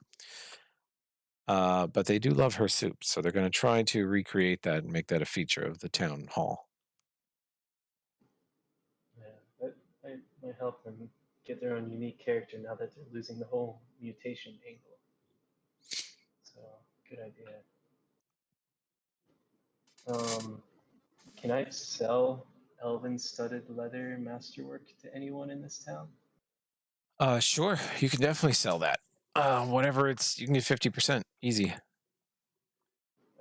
But they do love her soups, so they're going to try to recreate that and make that a feature of the town hall. Yeah, that might help them get their own unique character now that they're losing the whole mutation angle. So, good idea. Can I sell elven studded leather masterwork to anyone in this town? Sure, you can definitely sell that. Whatever you can get 50%, easy.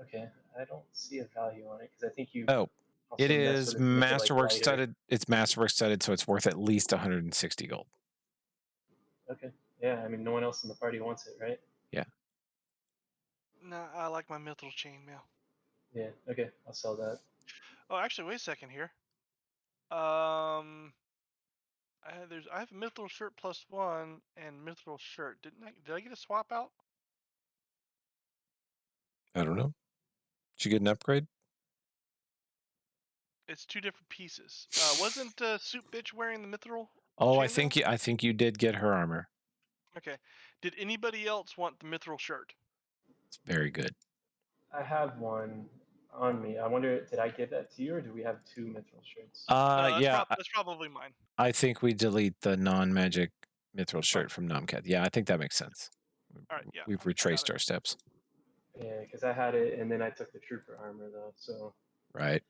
Okay, I don't see a value on it because I think you Oh, also it mess is with it to make it like Masterwork lighter. studded. It's Masterwork studded, so it's worth at least 160 gold. Okay, yeah, I mean no one else in the party wants it, right? Yeah. Nah, I like my mithril chainmail. Yeah, okay, I'll sell that. Oh, actually, wait a second here. I have a mithril shirt +1 and mithril shirt. Did I get a swap out? I don't know. Did you get an upgrade? It's 2 different pieces. Wasn't Soup Bitch wearing the mithril Oh, chainmail? I think you did get her armor. Okay. Did anybody else want the mithril shirt? It's very good. I have one on me. I wonder, did I give that to you or do we have two mithril shirts? No, Yeah, that's probably mine. I think we delete the non-magic mithril shirt Okay. from Nomcat. Yeah, I think that makes sense. All right, yeah, We've I got retraced it. our steps. Yeah, because I had it and then I took the trooper armor though. So Right.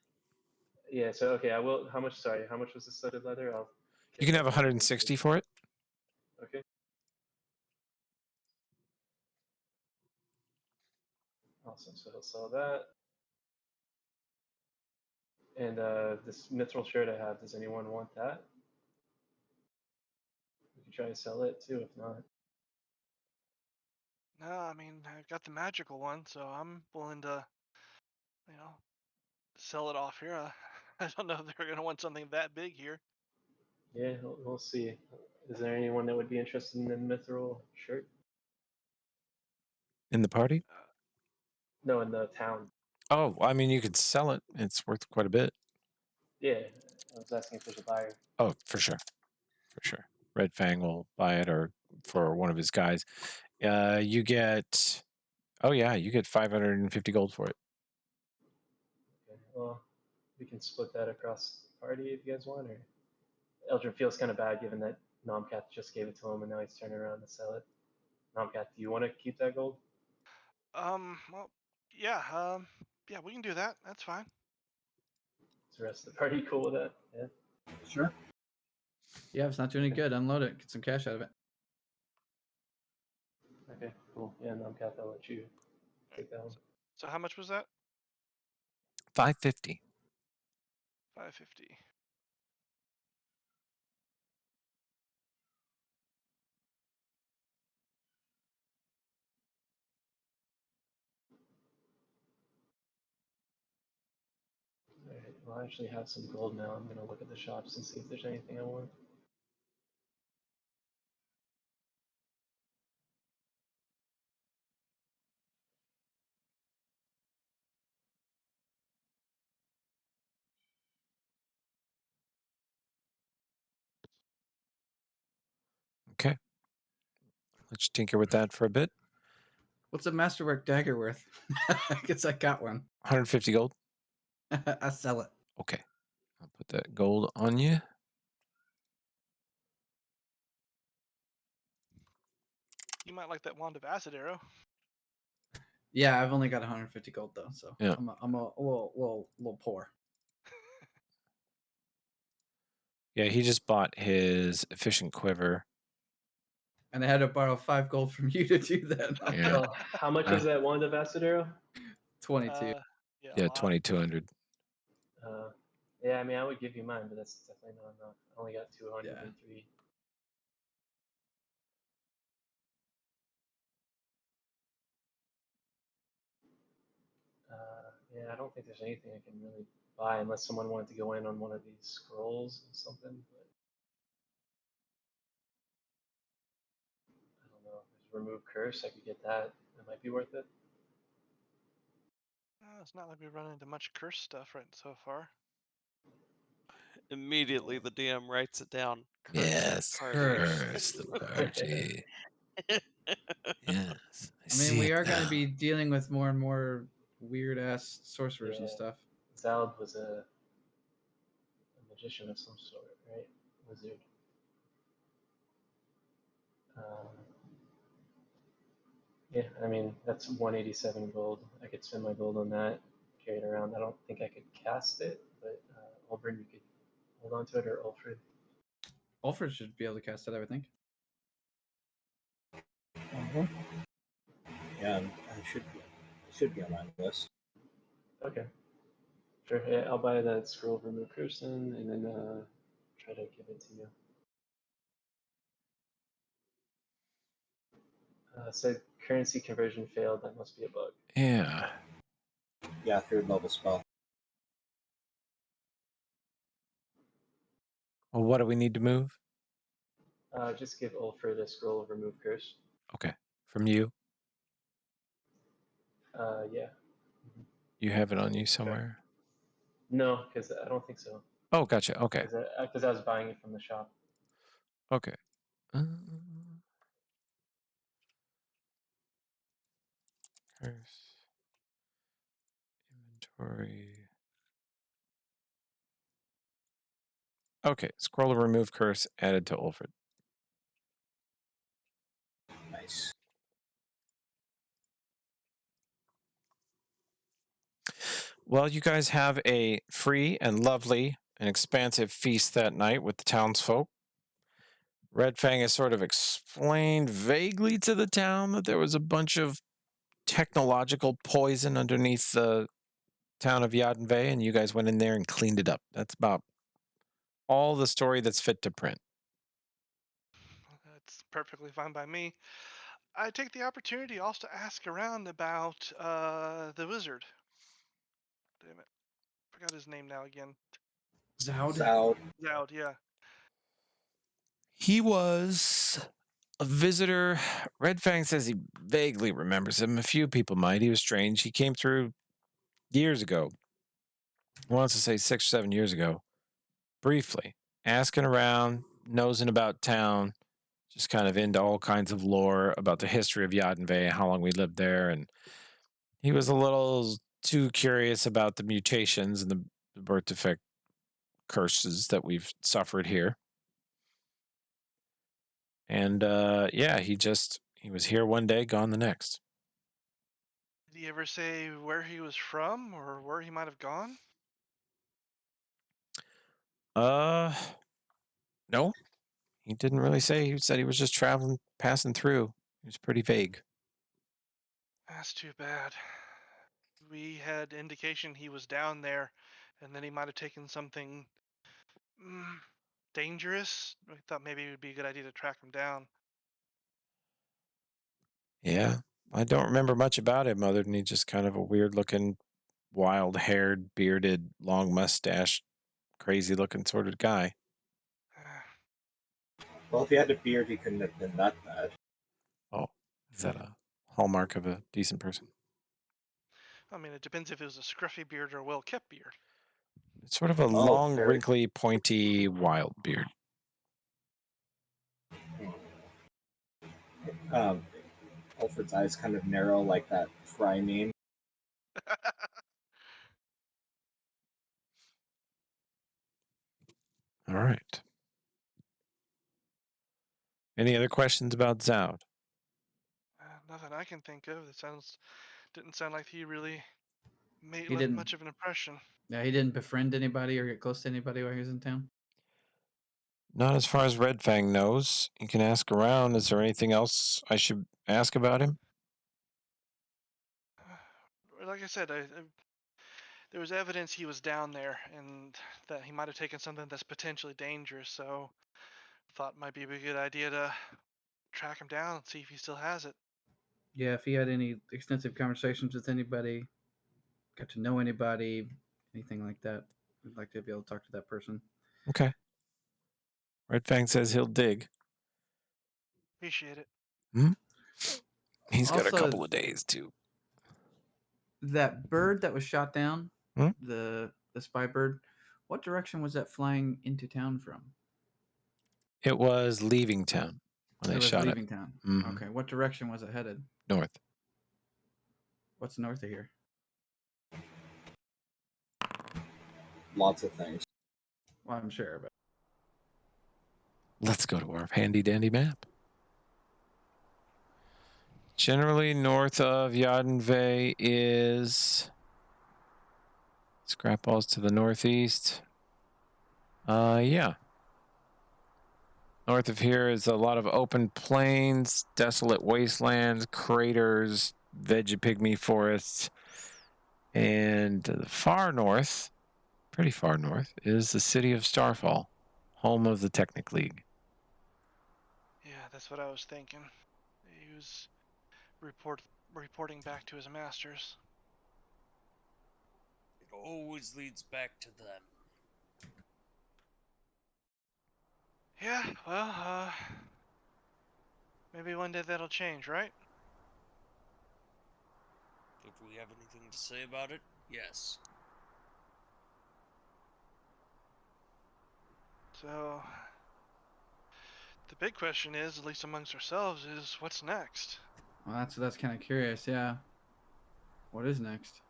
yeah, so okay, I will. How much? Sorry, how much was the studded leather? I'll. You Get can have that down. 160 for it. Okay. Awesome. So he'll sell that. And this mithril shirt I have. Does anyone want that? We could try to sell it too, if not. No, I mean, I've got the magical one, so I'm willing to, you know, sell it off here. I don't know if they're going to want something that big here. Yeah, we'll see. Is there anyone that would be interested in the mithril shirt? In the party? No, in the town. Oh, I mean, you could sell it. It's worth quite a bit. Yeah, I was asking if there's a buyer. Oh, for sure. For sure. Red Fang will buy it or for one of his guys. You get, you get 550 gold for it. Okay, well, we can split that across the party if you guys want, or Eldrin feels kind of bad given that Nomcat just gave it to him and now he's turning around to sell it. Nomcat, do you want to keep that gold? Well, yeah, yeah, we can do that. That's fine. Is the rest of the party cool with that? Yeah. Sure. Yeah, if it's not doing any good, unload it. Get some cash out of it. Okay, cool. Yeah, no, Kath, I'll let you take that one. So how much was that? 550. 550. Alright, well, I actually have some gold now. I'm gonna look at the shops and see if there's anything I want. Okay. Let's tinker with that for a bit. What's a masterwork dagger worth? I guess I got one. 150 gold. I sell it. Okay. I'll put that gold on you. You might like that wand of acid arrow. Yeah, I've only got 150 gold though, so Yeah. I'm a little poor. Yeah, he just bought his efficient quiver. And I had to borrow 5 gold from you to do that. Yeah. Well, how much is that wand of acid arrow? 22. Yeah, a Yeah, lot. 2200. Yeah, I mean, I would give you mine, but that's definitely not enough. I only got 203. Yeah, I don't think there's anything I can really buy unless someone wanted to go in on one of these scrolls or something. But I don't know. There's remove curse. I could get that. That might be worth it. It's not like we run into much curse stuff right so far. Immediately, the DM writes it down. Curse Yes. the party. Curse the party. Yes. I mean, we it are going to now. be dealing with more and more weird ass sorcerers and Yeah. stuff. Zald was a magician of some sort, right? Wizard. Um, yeah, I mean, that's 187 gold. I could spend my gold on that, carry it around. I don't think I could cast it, but Oberon, you could hold on to it, or Ulfrid. Ulfred should be able to cast it, I would think. Yeah, it should be on my list. Okay. Sure. Yeah, I'll buy that scroll from the person and then try to give it to you. Said currency conversion failed. That must be a bug. Yeah. Yeah, 3rd level spell. Well, what do we need to move? Just give Ulfrid a scroll of remove curse. Okay. From you. Yeah. You have it on you somewhere. No, because I don't think so. Oh, gotcha. Okay. Because I was buying it from the shop. Okay. Curse. Inventory. Okay. Scroll of remove curse added to Ulfred. Nice. Well, you guys have a free and lovely and expansive feast that night with the townsfolk. Red Fang has sort of explained vaguely to the town that there was a bunch of technological poison underneath the town of Yadenve, and you guys went in there and cleaned it up. That's about all the story that's fit to print. That's perfectly fine by me. I take the opportunity also to ask around about the wizard. Damn it. Forgot his name now again. Zoud? Zoud, yeah. He was a visitor. Red Fang says he vaguely remembers him. A few people might. He was strange. He came through years ago. He wants to say 6 or 7 years ago. Briefly. Asking around, nosing about town, just kind of into all kinds of lore about the history of Yadenve, how long we lived there. And he was a little too curious about the mutations and the birth defect curses that we've suffered here. And yeah, he was here one day, gone the next. Did he ever say where he was from or where he might have gone? No. He didn't really say. He said he was just traveling, passing through. He was pretty vague. That's too bad. We had indication he was down there, and then he might have taken something mm, dangerous. We thought maybe it would be a good idea to track him down. Yeah, I don't remember much about him other than he's just kind of a weird looking, wild haired, bearded, long mustache, crazy looking sort of guy. Well, if he had a beard, he couldn't have been that bad. Oh, is that a hallmark of a decent person? I mean, it depends if it was a scruffy beard or a well-kept beard. It's sort of a Oh, long, very. wrinkly, pointy, wild beard. Um, Alfred's eyes kind of narrow like that fry meme. All right. Any other questions about Zoud? Nothing I can think of. That didn't sound like he really He left didn't. much of an impression. Yeah, he didn't befriend anybody or get close to anybody while he was in town. Not as far as Red Fang knows. You can ask around. Is there anything else I should ask about him? Like I said, there was evidence he was down there and that he might have taken something that's potentially dangerous. So, thought it might be a good idea to track him down and see if he still has it. Yeah, if he had any extensive conversations with anybody, got to know anybody, anything like that, we'd like to be able to talk to that person. Okay. Red Fang says he'll dig. Appreciate it. He's got a Also, couple of days too. That bird that was shot down, Hmm? the spy bird, what direction was that flying into town from? It was leaving town when It they was shot it. leaving town. Mhm. Okay, what direction was it headed? North. What's north of here? Lots of things. Well, I'm sure, but Let's go to our handy dandy map. Generally, north of Yadenve is Scrap Balls to the northeast. Yeah. North of here is a lot of open plains, desolate wastelands, craters, veggie-pygmy forests. And the far north, pretty far north, is the city of Starfall, home of the Technic League. Yeah, that's what I was thinking. He was reporting back to his masters. It always leads back to them. Yeah, well, maybe one day that'll change, right? If we have anything to say about it, yes. So, the big question is, at least amongst ourselves, is what's next? well, that's kind of curious. Yeah. What is next?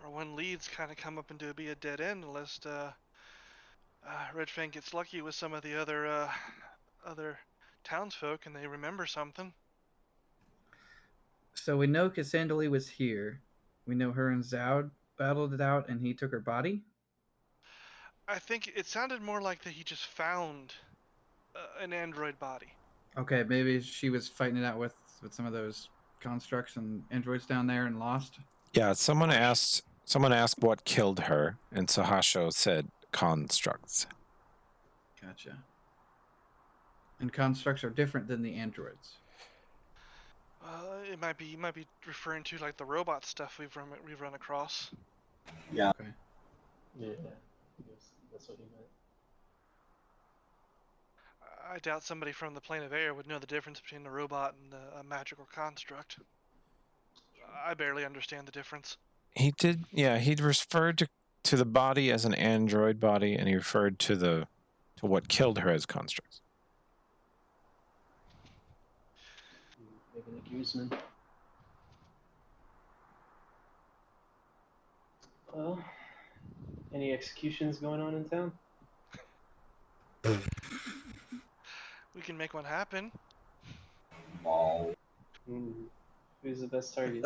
Or when leads kind of come up into be a dead end, unless Red Fang gets lucky with some of the other townsfolk and they remember something. So we know Cassandra was here. We know her and Zoud battled it out, and he took her body. I think it sounded more like that he just found an android body. Okay, maybe she was fighting it out with some of those constructs and androids down there and lost. Yeah, someone asked what killed her, and Sahasho said constructs. Gotcha. And constructs are different than the androids. It might be referring to like the robot stuff we've run across. Yeah. Okay. Yeah, that's what he meant. I doubt somebody from the plane of air would know the difference between a robot and a magical construct. I barely understand the difference. He did, yeah. He referred to the body as an android body, and he referred to what killed her as constructs. Maybe the Guzman. Well, any executions going on in town? We can make one happen. Lol. Who's the best target?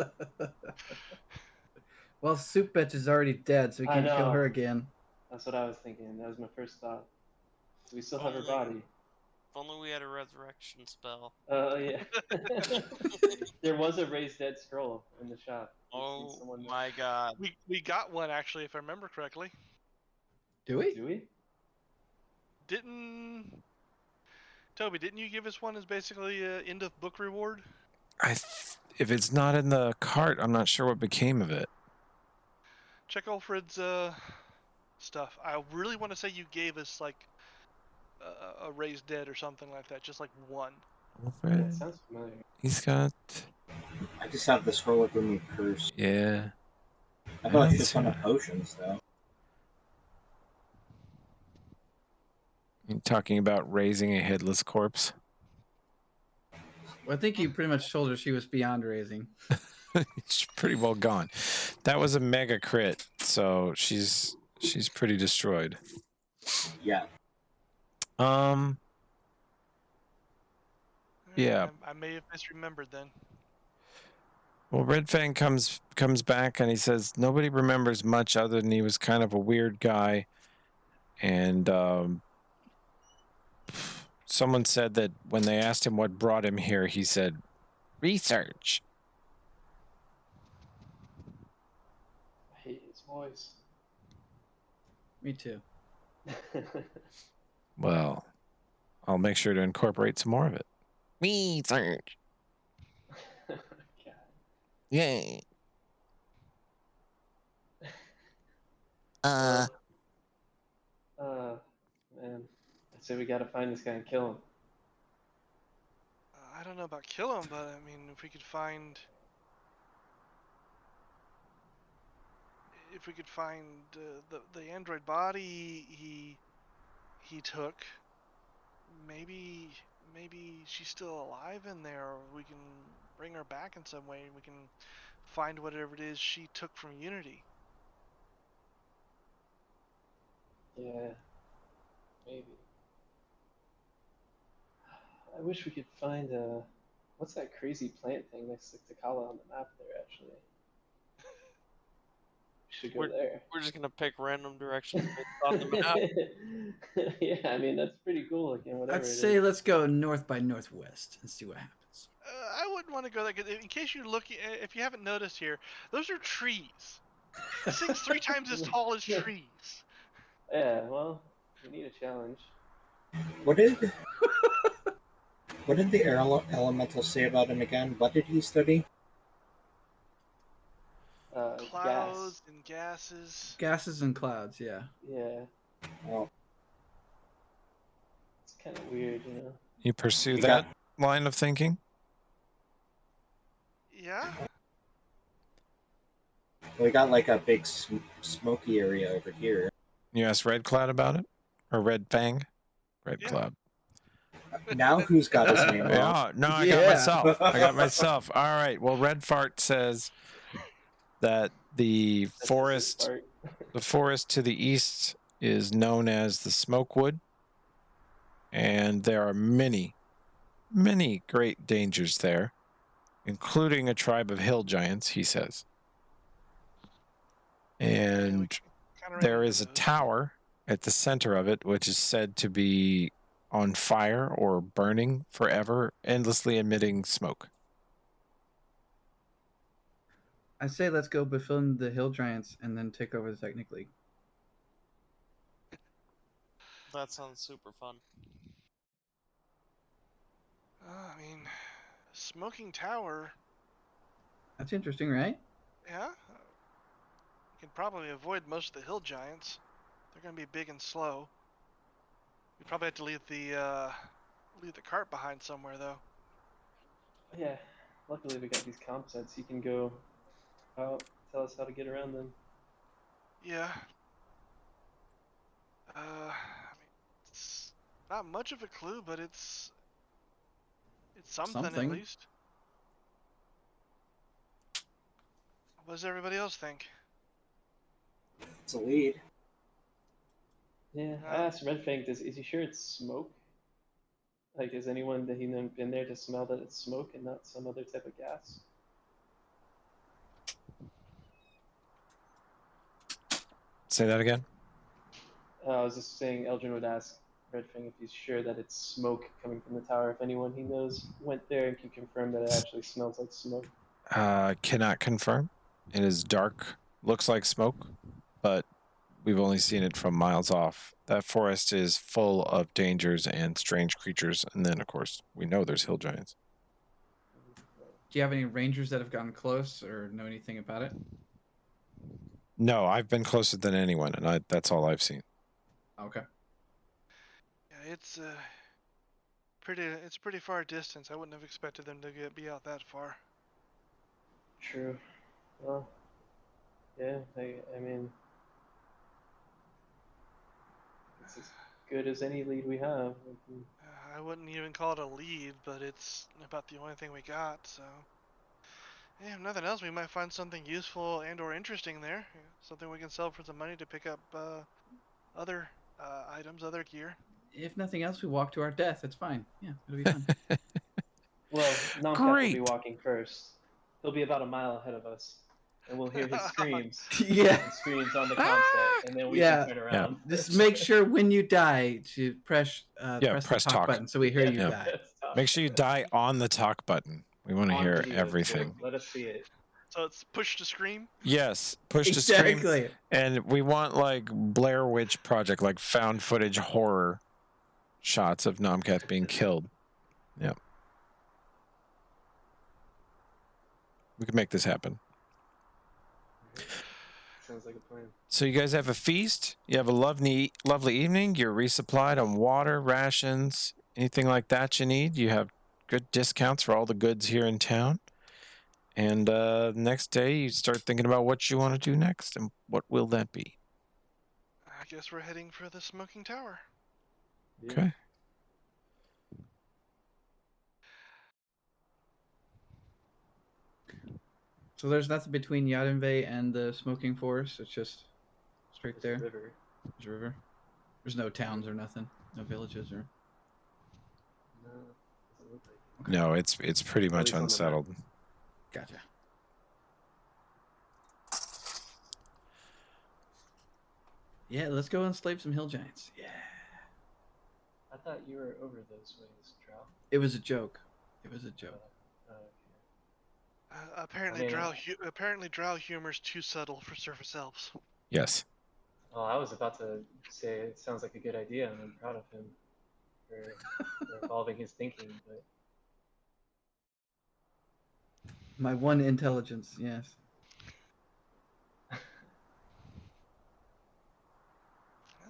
Well, Soup Bitch is already dead, so we I can't kill know. her again. That's what I was thinking. That was my first thought. Do we still have her Only- body? If only we had a resurrection spell. Yeah. There was a raised dead scroll in the shop. We've seen Oh someone my god. We got one actually, if I remember correctly. Do we? Do we? Didn't Toby? Didn't you give us one as basically a end of book reward? If it's not in the cart, I'm not sure what became of it. Check Alfred's stuff. I really want to say you gave us like a raised dead or something like that, just like one. Yeah, Alfred, it sounds familiar. he's got. I just have the scroll of remove curse. Yeah. I thought it's don't just see one of it. potions, though. You talking about raising a headless corpse? Well, I think you pretty much told her she was beyond raising. She's pretty well gone. That was a mega crit, so she's pretty destroyed. Yeah. Um. Yeah. I may have misremembered then. Well, Red Fang comes back and he says nobody remembers much other than he was kind of a weird guy, and someone said that when they asked him what brought him here, he said, "Research." I hate his voice. Me too. Well, I'll make sure to incorporate some more of it. Research. God. Yay. Man, I say we gotta find this guy and kill him. I don't know about kill him, but I mean, if we could find the android body he took, maybe she's still alive in there, or we can bring her back in some way, and we can find whatever it is she took from Unity. Yeah, maybe. I wish we could find what's that crazy plant thing next to Takala on the map there? Actually, we should go there. We're just gonna pick random directions based on the map. Yeah, I mean that's pretty cool looking. Whatever I'd it say is. let's go north by northwest and see what happens. I wouldn't want to go there, 'cause in case you look, if you haven't noticed here, those are trees. This thing's 3 times as tall as trees. Yeah, well, we need a challenge. What did the elemental say about him again? What did he study? Clouds and gases. Gases and clouds, yeah. Yeah, Oh, it's kind of weird, you know. You pursue We that got- line of thinking? Yeah. we got like a big smoky area over here. You asked Red Cloud about it? Or Red Fang? Red Yeah. Cloud. Now who's got his name wrong? Yeah, no, I got Yeah. myself. I got myself. All right. Well, Red Fart says that the That's the forest part. the forest to the east is known as the Smokewood, and there are many, many great dangers there, including a tribe of hill giants, he says. And there is a tower at the center of it, which is said to be on fire or burning forever, endlessly emitting smoke. I say let's go befriend the hill giants and then take over the Technic League. That sounds super fun. I mean, smoking tower. That's interesting, right? Yeah. You can probably avoid most of the hill giants. They're gonna be big and slow. You probably have to leave the cart behind somewhere though. Yeah, luckily we got these comp sets. You can go out, tell us how to get around them. Yeah. I mean, it's not much of a clue, but it's something at Something. least. What does everybody else think? It's a lead. Yeah, I asked Red Fang, is he sure it's smoke? Like, has anyone that he known been there to smell that it's smoke and not some other type of gas? Say that again. I was just saying, Eldrin would ask Redfang if he's sure that it's smoke coming from the tower. If anyone he knows went there and can confirm that it actually smells like smoke. Cannot confirm. It is dark, looks like smoke, but we've only seen it from miles off. That forest is full of dangers and strange creatures, and then, of course, we know there's hill giants. Do you have any rangers that have gotten close or know anything about it? No, I've been closer than anyone, and that's all I've seen. Okay. Yeah, it's pretty far distance. I wouldn't have expected them to be out that far. True. Well, yeah, I mean, it's as good as any lead we have. I wouldn't even call it a lead, but it's about the only thing we got, so. Yeah, if nothing else, we might find something useful and or interesting there. Yeah, something we can sell for some money to pick up other items, other gear. If nothing else, we walk to our death. It's fine. Yeah, it'll be fun. Well, Nomcat will be Great. walking first. He'll be about a mile ahead of us, and we'll hear his screams Yeah. and screams on the comm set, and then we Yeah. can turn around. Just make sure when you die to press press the talk button so we hear you Yeah. die. Make sure you die on the talk button. We want to On hear video, everything. too. Let us see it. So it's push to scream. Yes, push to scream. Exactly. And we want like Blair Witch Project, like found footage horror shots of Nomcath being killed. Yeah. We can make this happen. Sounds like a plan. So you guys have a feast. You have a lovely evening. You're resupplied on water, rations, anything like that you need. You have good discounts for all the goods here in town. And next day, you start thinking about what you want to do next, and what will that be? I guess we're heading for the smoking tower. Yeah. Okay. So there's nothing between Yadinve and the smoking forest. It's just straight There's a there. river. There's a river. There's no towns or nothing. No villages or. No, doesn't look like it. No, it's pretty much least on the map. unsettled. Gotcha. Yeah, let's go enslave some hill giants. Yeah. I thought you were over those ways, Drow. It was a joke. It was a joke. Okay. Apparently, I mean, drow humor's too subtle for surface elves. Yes. Well, I was about to say it sounds like a good idea, and I'm proud of him for evolving his thinking, but My one intelligence, yes.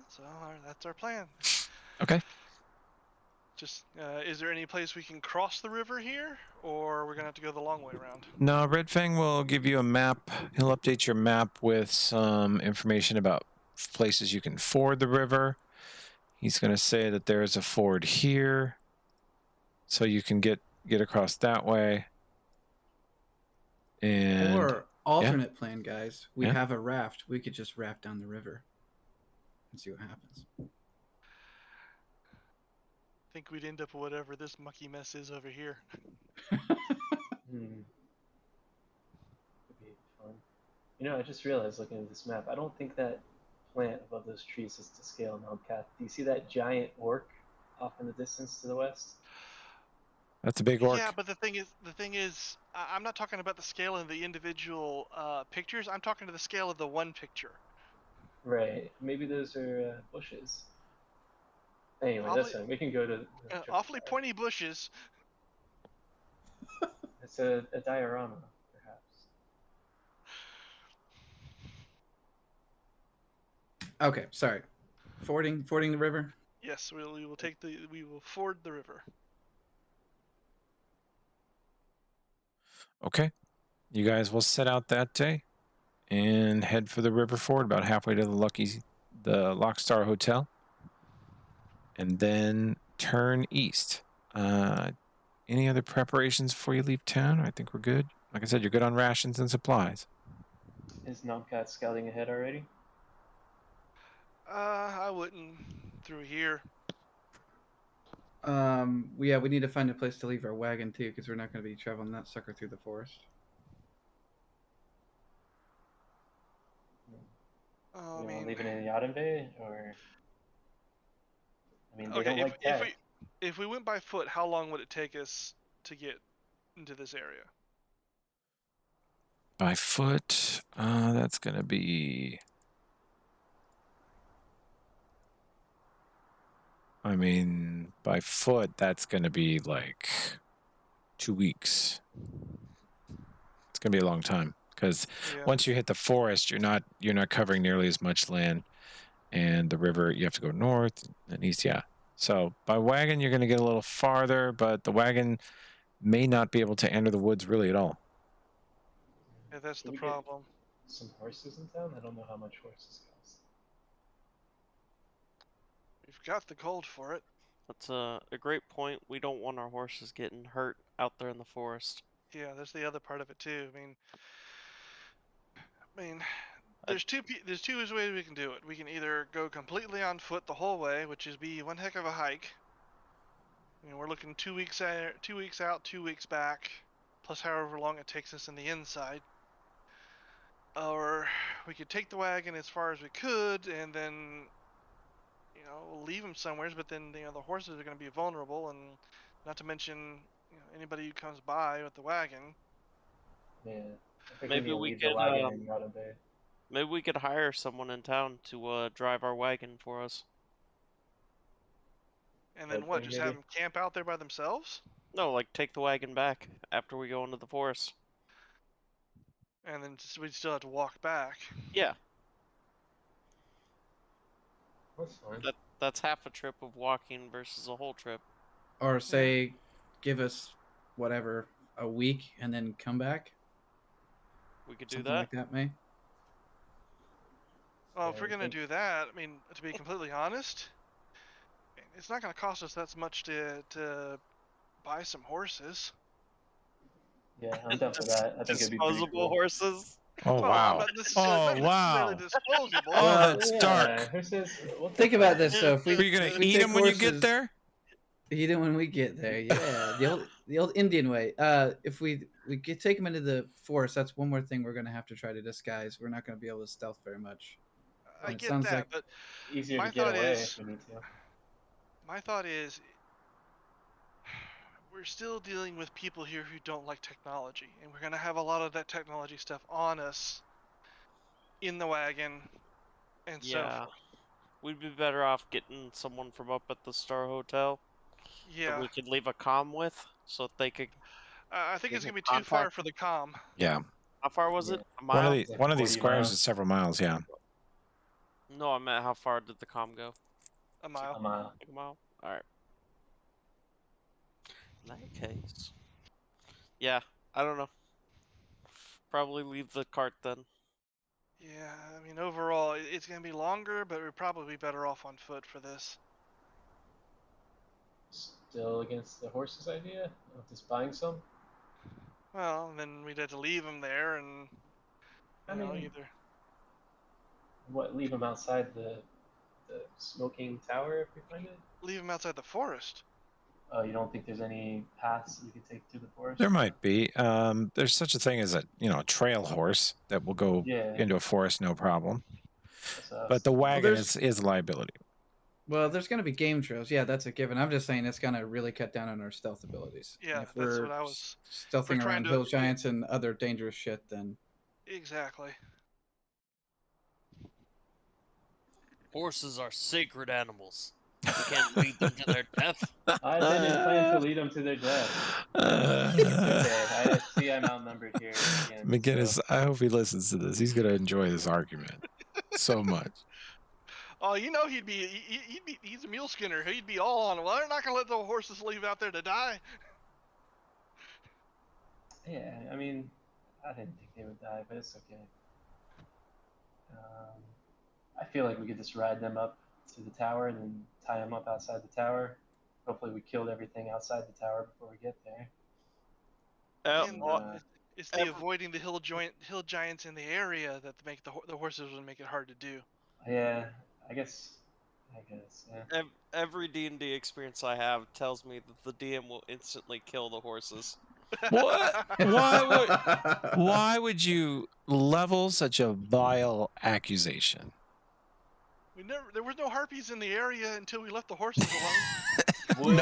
So that's our plan. Okay. Just, is there any place we can cross the river here, or we're gonna have to go the long way around? No, Red Fang will give you a map. He'll update your map with some information about places you can ford the river. He's going to say that there's a ford here, so you can get across that way. And Or alternate plan, guys. We Yeah. have a raft. We could just raft down the river and see what happens. I think we'd end up with whatever this mucky mess is over here. could be fun. You know, I just realized looking at this map, I don't think that plant above those trees is to scale in Hellcat. Do you see that giant orc off in the distance to the west? that's a big orc. Yeah, but the thing is, I'm not talking about the scale in the individual pictures. I'm talking to the scale of the one picture. Right. Maybe those are bushes. Anyway, Awfully- that's fine. We can go to the Awfully pointy bushes. It's a diorama, perhaps. Okay, sorry. Fording the river. Yes, we will ford the river. Okay. You guys will set out that day and head for the river ford, about halfway to the Lockstar Hotel, and then turn east. Any other preparations before you leave town? I think we're good. Like I said, you're good on rations and supplies. Is Nomcat scouting ahead already? I wouldn't through here. Yeah, we need to find a place to leave our wagon too, because we're not going to be traveling that sucker through the forest. Oh, You I want mean, to leave it in Yadin Bay, or they don't like tech. if we went by foot, how long would it take us to get into this area? By foot, that's going to be. I mean, by foot, that's going to be like 2 weeks. It's going to be a long time because Yeah. once you hit the forest, you're not covering nearly as much land, and the river you have to go north and east. Yeah. So by wagon, you're going to get a little farther, but the wagon may not be able to enter the woods really at all. Yeah, that's Can the we problem. get some horses in town? I don't know how much horses cost. We've got the gold for it. That's a great point. We don't want our horses getting hurt out there in the forest. Yeah, there's the other part of it too. I mean, there's two ways we can do it. We can either go completely on foot the whole way, which is be one heck of a hike. We're looking 2 weeks out, 2 weeks out, 2 weeks back, plus however long it takes us in the inside. Or we could take the wagon as far as we could, and then leave them somewhere. But then the horses are going to be vulnerable, and not to mention anybody who comes by with the wagon. Yeah, I think Maybe we need to we leave the could, wagon in Grotto Bay. Maybe we could hire someone in town to drive our wagon for us. And then That what? thing, Just maybe? have them camp out there by themselves? No, like take the wagon back after we go into the forest. And then we'd still have to walk back. Yeah, That's fine. that's half a trip of walking versus a whole trip. Or say, give us whatever, a week and then come back. We could do Something that. like that, May. Well, Yeah, if we're I gonna think- do that, I mean, to be completely honest, it's not gonna cost us that much to buy some horses. Yeah, I'm down for that. I think it'd be pretty Disposable cool. horses. Oh, Well, wow. not necessarily, wow. disposable. Oh, Well, that's yeah, dark. Horses, we'll Think take about that. this. So if we Are you going if to we eat take them when you get horses- there? Eat them when we get there. Yeah, the old Indian way. If we take them into the forest, that's one more thing we're gonna have to try to disguise. We're not gonna be able to stealth very much. I It get sounds that, like- but Easier my to get thought away is- if we need to. my thought is, we're still dealing with people here who don't like technology, and we're gonna have a lot of that technology stuff on us in the wagon, and so Yeah. forth. We'd be better off getting someone from up at the Star Hotel that Yeah, we could leave a comm with, so that they could. I think it's Is it gonna be too far contact? for the comm. Yeah. How far was Yeah. it? A mile? Like One of these 40 squares miles. is several miles, yeah. No, I meant how far did the comm go? A mile. A mile. Like a mile? Alright. In that case. Yeah, I don't know. Probably leave the cart then. Yeah, I mean, overall, it's gonna be longer, but we're probably better off on foot for this. Still against the horses idea of just buying some? Well, then we'd have to leave them there, and I mean, either. what? Leave them outside the smoking tower if we find it? Leave them outside the forest. Oh, you don't think there's any paths we could take to the forest? There might be. There's such a thing as a trail horse that will go Yeah. into a forest no problem. That's what I was But the thinking. wagon there's- is a liability. Well, there's going to be game trails. Yeah, that's a given. I'm just saying it's going to really cut down on our stealth abilities. And Yeah, if that's we're what I was- stealthing trying around to- hill giants and other dangerous shit, then Exactly. Horses are sacred animals. You can't lead them to their death. I didn't plan to lead them to their death. Okay, I see I'm outnumbered here again. McGinnis, so- I hope he listens to this. He's going to enjoy this argument so much. Oh, he's a mule skinner. He'd be all on. Well, they're not gonna let the horses leave out there to die. Yeah, I mean, I didn't think they would die, but it's okay. I feel like we could just ride them up to the tower and then tie them up outside the tower. Hopefully, we killed everything outside the tower before we get there. And, uh, It's the avoiding the hill giants in the area that make the horses would make it hard to do. Yeah, I guess. Yeah. Every D&D experience I have tells me that the DM will instantly kill the horses. What? Why would you level such a vile accusation? There were no harpies in the area until we left the horses alone.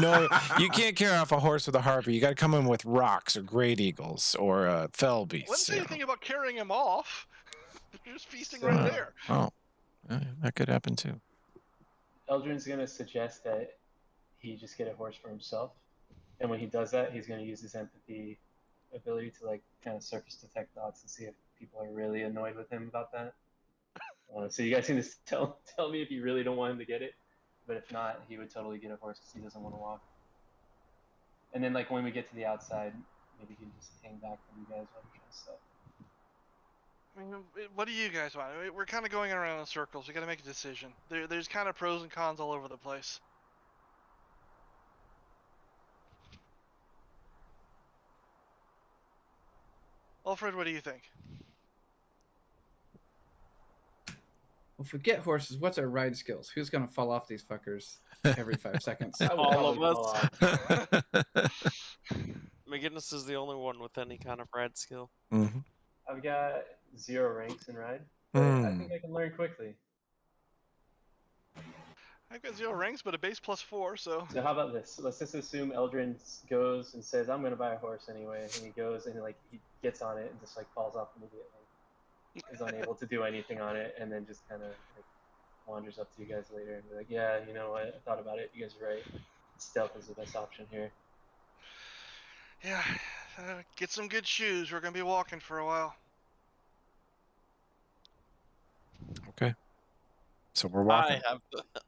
No, you can't carry off a horse with a harpy. You got to come in with rocks or great eagles or fell I wouldn't beasts. say anything about carrying him off. They're just feasting So- right there. Oh, that could happen too. Eldrin's gonna suggest that he just get a horse for himself, and when he does that, he's gonna use his empathy ability to like kind of surface detect thoughts and see if people are really annoyed with him about that. So you guys can just tell me if you really don't want him to get it, but if not, he would totally get a horse because he doesn't want to walk. And then like when we get to the outside, maybe he can just hang back from you guys while you're trying to stuff. I mean, what do you guys want? We're kind of going around in circles. We got to make a decision. There's kind of pros and cons all over the place. Alfred, what do you think? Well, if we get horses, what's our ride skills? Who's gonna fall off these fuckers every 5 seconds? I would All of probably fall us. off. McGinnis is the only one with any kind of ride skill. Mhm. I've got 0 ranks in ride, but I think I can learn quickly. I've got 0 ranks, but a base +4, so. So how about this? Let's just assume Eldrin goes and says, "I'm gonna buy a horse anyway," and he goes and like he gets on it and just like falls off immediately, is unable to do anything on it, and then just kind of like wanders up to you guys later and be like, "Yeah, you know what? I thought about it. You guys are right. Stealth is the best option here." Yeah, get some good shoes. We're gonna be walking for a while. Okay. So we're walking.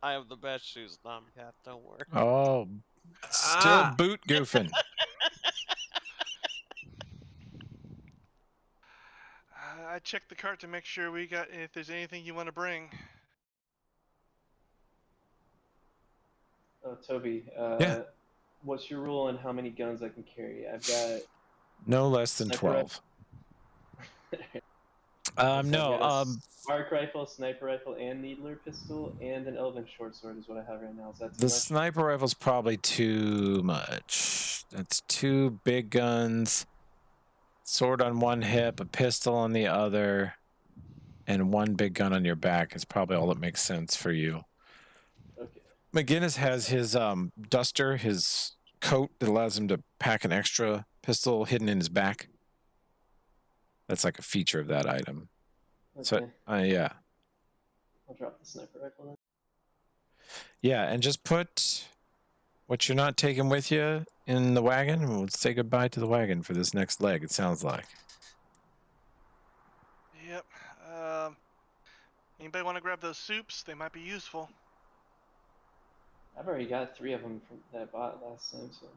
I have the best shoes, Nomcat. Don't worry. Oh, still boot goofing. I checked the cart to make sure we got if there's anything you want to bring. Oh, Toby. Yeah. What's your rule on how many guns I can carry? I've got. No less than Sniper 12. So I've No. got a arc rifle, sniper rifle, and needler pistol, and an elven short sword is what I have right now. Is that too The much? sniper rifle's probably too much. That's 2 big guns, sword on one hip, a pistol on the other, and 1 big gun on your back is probably all that makes sense for you. Okay. McGinnis has his duster, his coat that allows him to pack an extra pistol hidden in his back. That's like a feature of that item. Okay. So, yeah. I'll drop the sniper rifle then. Yeah, and just put what you're not taking with you in the wagon, and we'll say goodbye to the wagon for this next leg, it sounds like. Yep. Anybody want to grab those soups? They might be useful. I've already got 3 of them from that I bought last time, so I'm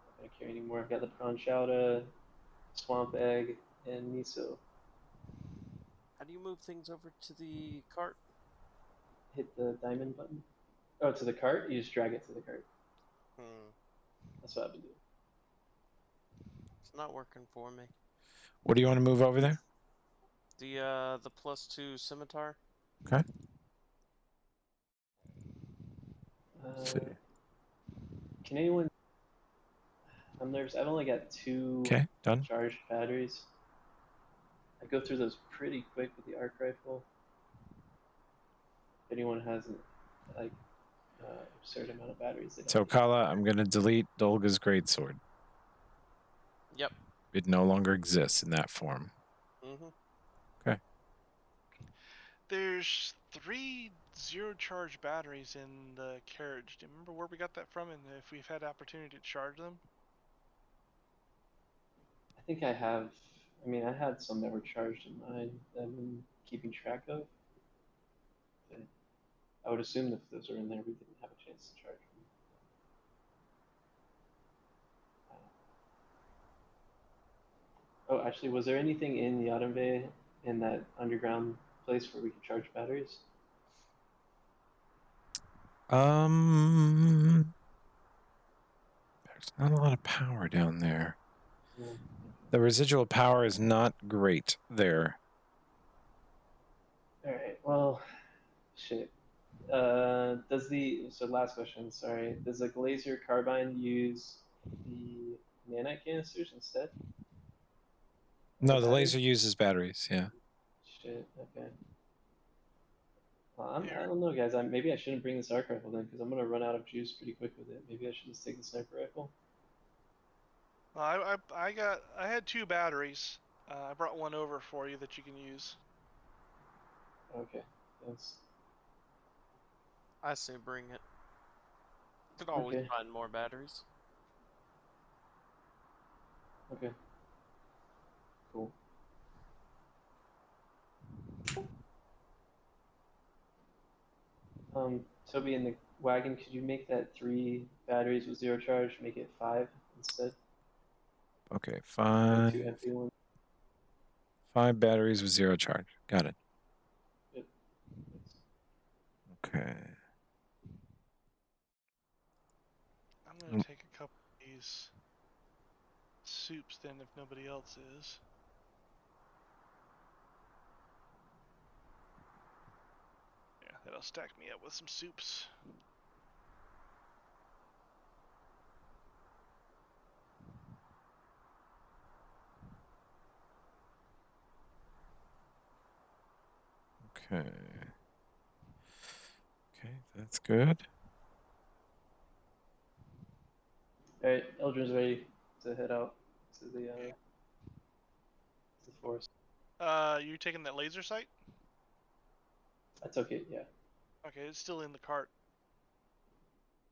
not gonna carry any more. I've got the prawn chowder, swamp egg, and miso. How do you move things over to the cart? Hit the diamond button. Oh, to the cart? You just drag it to the cart. That's what I've been doing. It's not working for me. What do you want to move over there? The +2 scimitar. Okay. Let's see. Can anyone? I'm nervous. I've only got 2 Okay, done. charged batteries. I go through those pretty quick with the arc rifle. If anyone has like absurd amount of batteries, they don't So, need. Kala, I'm going to delete Dolga's greatsword. Yep. It no longer exists in that form. Okay. There's 3 0-charge batteries in the carriage. Do you remember where we got that from, and if we've had opportunity to charge them? I think I have. I mean, I had some that were charged in mine that I've been keeping track of. But I would assume if those are in there, we didn't have a chance to charge them. Oh, actually, was there anything in the autumn bay in that underground place where we could charge batteries? There's not a lot of power down there. No. The residual power is not great there. All right. Well, shit. So last question. Sorry. Does the Glacier carbine use the nanite canisters instead? No, the batteries? laser uses batteries, yeah. Shit. Okay. I don't know, guys. Maybe I shouldn't bring this arc rifle then, because I'm gonna run out of juice pretty quick with it. Maybe I should just take the sniper rifle. I had 2 batteries. I brought one over for you that you can use. Okay, thanks. I say bring it. Could always Okay. find more batteries. Okay. Cool. Toby, in the wagon, could you make that 3 batteries with 0 charge, make it 5 instead? Okay, Like 2 5 empty ones. batteries with 0 charge. Got it. Yep. Thanks. Okay. I'm gonna take a couple of these soups then, if nobody else is. Yeah, that'll stack me up with some soups. Okay. Okay, that's good. Alright, Eldrin's ready to head out to the forest. You taking that laser sight? That's okay, yeah. Okay, it's still in the cart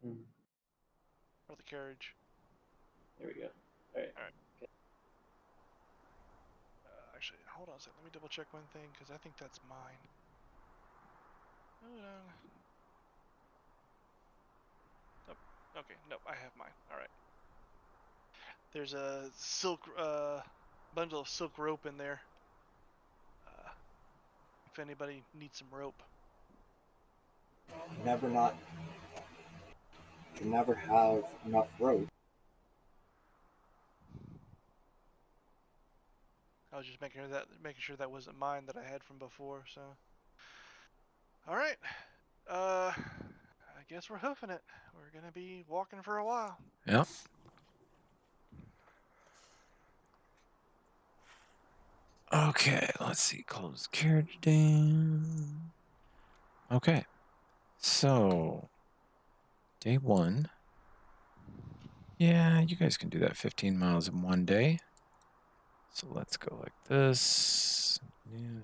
Hmm. or the carriage. There we go. Alright. Alright. Actually, hold on a second. Let me double check one thing, because I think that's mine. Hold on. Nope. Okay, nope, I have mine. Alright. There's a silk, bundle of silk rope in there. If anybody needs some rope. You never have enough rope. I was just making sure that wasn't mine that I had from before, so. Alright. I guess we're hoofing it. We're gonna be walking for a while. Yep. Okay, let's see. Close carriage down. Okay. So, day 1. Yeah, you guys can do that 15 miles in one day. So let's go like this. Yeah.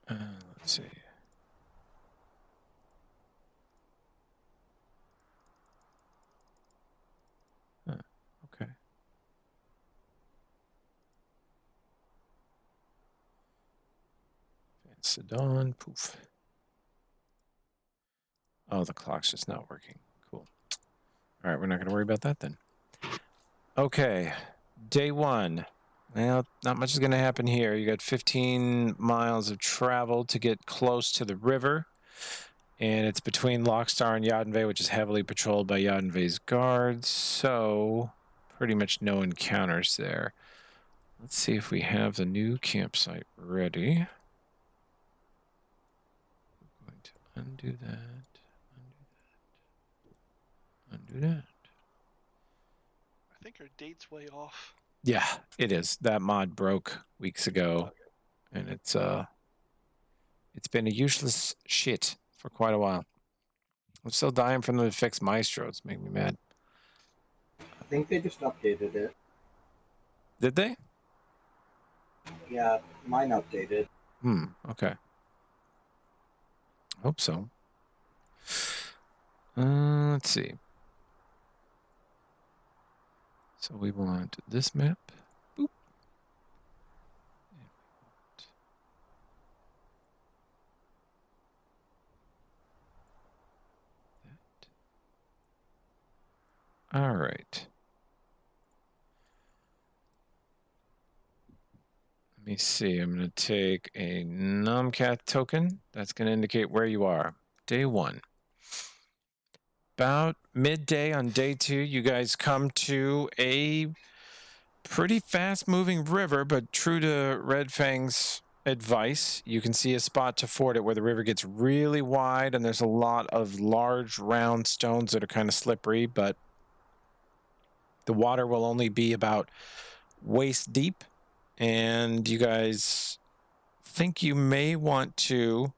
Let's see. Okay. Advance the dawn. Poof. Oh, the clock's just not working. Cool. All right, we're not going to worry about that then. Okay, day 1. Well, not much is going to happen here. You got 15 miles of travel to get close to the river. And it's between Lockstar and Yadenve, which is heavily patrolled by Yadenve's guards. So, pretty much no encounters there. Let's see if we have the new campsite ready. We're going to undo that. Undo that. I think our date's way off. Yeah, it is. That mod broke weeks ago, and it's been a useless shit for quite a while. I'm still dying from the fixed Maestro. It's making me mad. I think they just updated it. Did they? Yeah, mine updated. Okay. Hope so. Let's see. So we want this map. Boop. And we want that. All right. Let me see. I'm going to take a Nomcat token. That's going to indicate where you are. Day 1. About midday on day 2, you guys come to a pretty fast-moving river, but true to Red Fang's advice, you can see a spot to ford it where the river gets really wide and there's a lot of large round stones that are kind of slippery, but the water will only be about waist deep and you guys think you may want to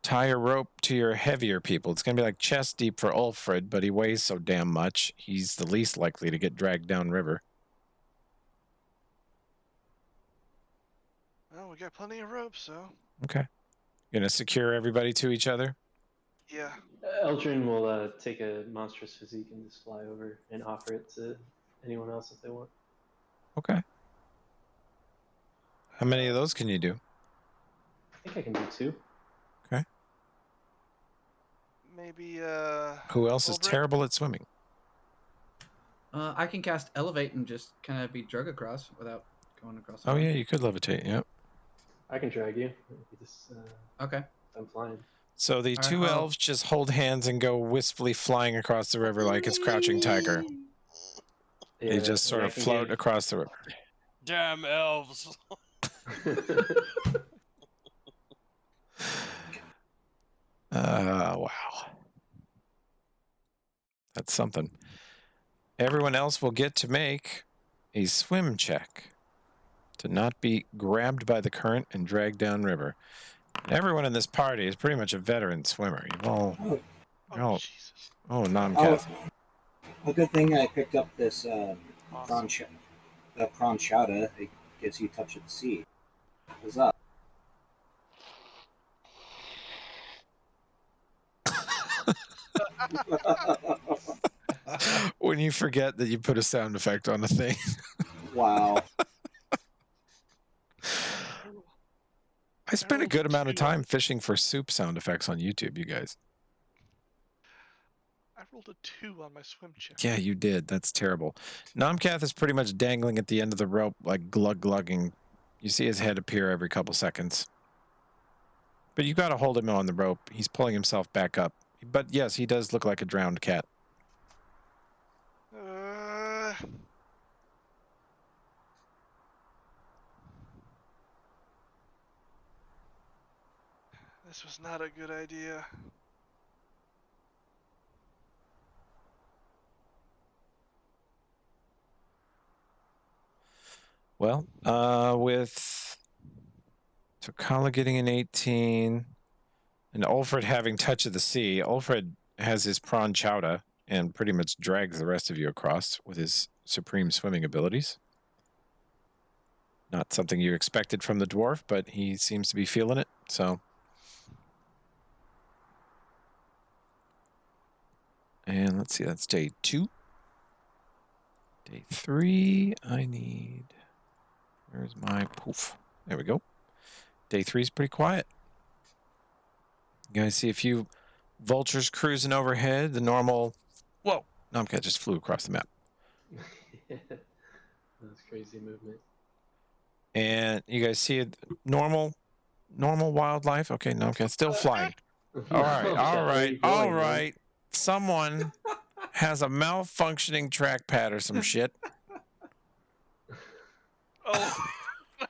tie a rope to your heavier people. It's going to be like chest deep for Ulfred, but he weighs so damn much. He's the least likely to get dragged downriver. Well, we got plenty of rope, so Okay. Going to secure everybody to each other? yeah. Eldrin will take a monstrous physique and just fly over and offer it to anyone else if they want. Okay. How many of those can you do? I think I can do 2. Okay. Maybe Who else is Ulbrich? terrible at swimming? I can cast Elevate and just kind of be drug across without going across. The Oh, pond. yeah, you could levitate. Yep. I can drag you. You just, Okay. I'm flying. So the All right, two I'll- elves just hold hands and go wistfully flying across the river like it's Crouching Tiger. Yeah, They just sort and I of can float give- across the river. Damn elves. Wow. That's something. Everyone else will get to make a swim check to not be grabbed by the current and dragged downriver. Everyone in this party is pretty much a veteran swimmer. You've all... Oh, Jesus. Oh, Nomcath. A good thing I picked up this Awesome. prawn chowder. It gives you touch of the sea. What's up? When you forget that you put a sound effect on a thing. Wow. I spent a rolled good a amount of 2 on time fishing for soup sound effects on YouTube, you guys. I rolled a 2 on my swim check. Yeah, you did. That's terrible. Nomcath is pretty much dangling at the end of the rope, like glug-glugging. You see his head appear every couple seconds. But you got to hold him on the rope. He's pulling himself back up. But yes, he does look like a drowned cat. This was not a good idea. Well, with Tokala getting an 18 and Ulfred having touch of the sea, Ulfred has his prawn chowder and pretty much drags the rest of you across with his supreme swimming abilities. Not something you expected from the dwarf, but he seems to be feeling it, so. And let's see, that's day 2. Day 3, I need... Where's my poof? There we go. Day 3 is pretty quiet. You guys see a few vultures cruising overhead. The normal... Whoa! Nomcat just flew across the map. That's crazy movement. And you guys see a normal wildlife. Okay, Nomcat's still flying. All right. Someone has a malfunctioning trackpad or some shit. Oh,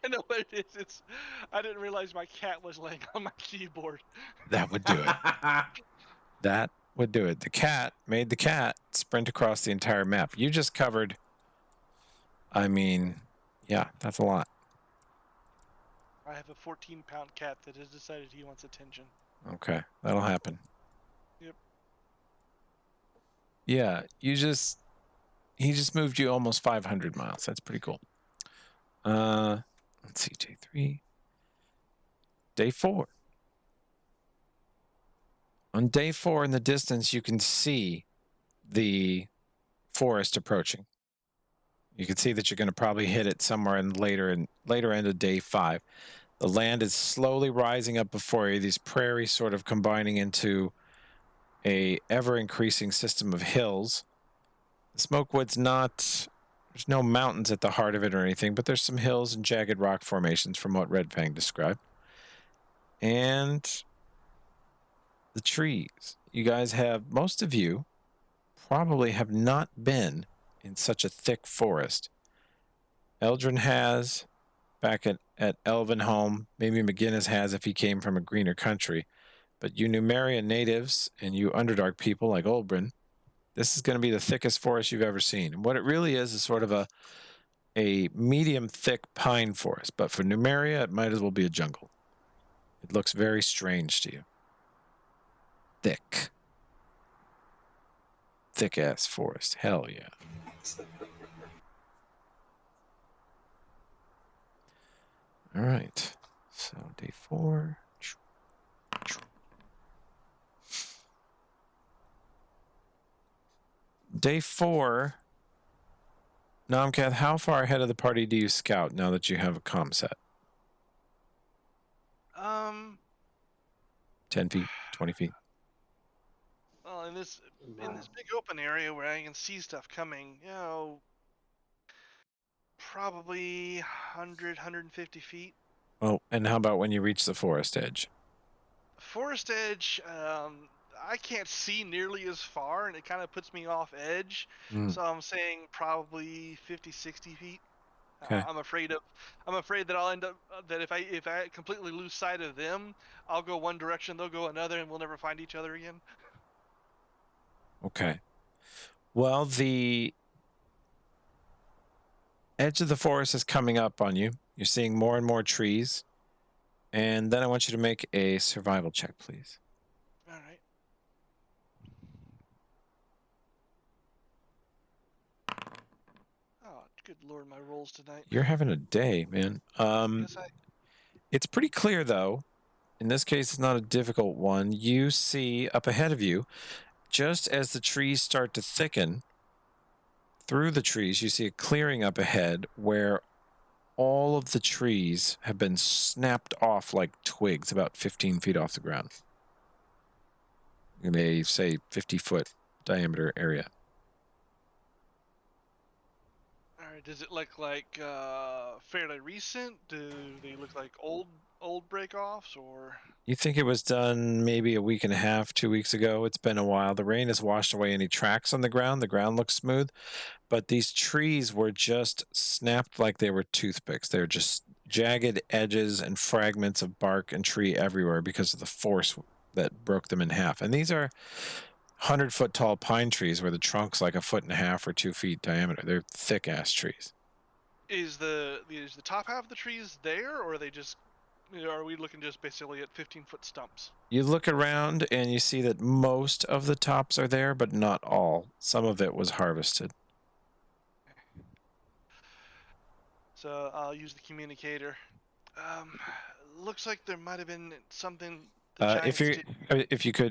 I know what it is. I didn't realize my cat was laying on my keyboard. That would do it. That would do it. The cat made the cat sprint across the entire map. You just covered, I mean, yeah, that's a lot. I have a 14-pound cat that has decided he wants attention. Okay, that'll happen. Yep. Yeah, he just moved you almost 500 miles. That's pretty cool. Let's see, day 3. Day 4. On day 4 in the distance, you can see the forest approaching. You can see that you're going to probably hit it somewhere in later end of day 5. The land is slowly rising up before you. These prairies sort of combining into a ever-increasing system of hills. The Smokewood's not... There's no mountains at the heart of it or anything, but there's some hills and jagged rock formations from what Red Fang described. And the trees. You guys have... Most of you probably have not been in such a thick forest. Eldrin has... back at Elvenholm. Maybe McGinnis has if he came from a greener country. But you Numerian natives and you Underdark people like Olbrin, this is going to be the thickest forest you've ever seen. And what it really is sort of a a medium thick pine forest, but for Numeria, it might as well be a jungle. It looks very strange to you. Thick. Thick ass forest. Hell yeah. All right. So day 4. Day 4. Nomcath, how far ahead of the party do you scout now that you have a comm set? 10 feet, 20 feet. Well, in this big open area where I can see stuff coming, probably 100, 150 feet. Oh, and how about when you reach the forest edge? Forest edge, I can't see nearly as far, and it kind of puts me off edge. So I'm saying probably 50, 60 feet. Okay. I'm afraid that I'll end up that if I completely lose sight of them, I'll go one direction, they'll go another, and we'll never find each other again. Okay. Well, the edge of the forest is coming up on you. You're seeing more and more trees. And then I want you to make a survival check, please. All right. Oh, good lord, my rolls tonight. You're having a day, man. Yes, It's pretty clear, though. In this case, it's not a difficult one. You see up ahead of you, just as the trees start to thicken, through the trees, you see a clearing up ahead where all of the trees have been snapped off like twigs about 15 feet off the ground. You may say 50-foot diameter area. All right. Does it look like fairly recent? Do they look like old break-offs, or? You think it was done maybe a week and a half, 2 weeks ago. It's been a while. The rain has washed away any tracks on the ground. The ground looks smooth. But these trees were just snapped like they were toothpicks. They're just jagged edges and fragments of bark and tree everywhere because of the force that broke them in half. And these are 100-foot tall pine trees where the trunk's like 1.5 or 2 feet diameter. They're thick ass trees. Is the top half of the trees there, or are they just? Are we looking just basically at 15-foot stumps? You look around and you see that most of the tops are there, but not all. Some of it was harvested. So I'll use the communicator. Looks like there might have been something the giants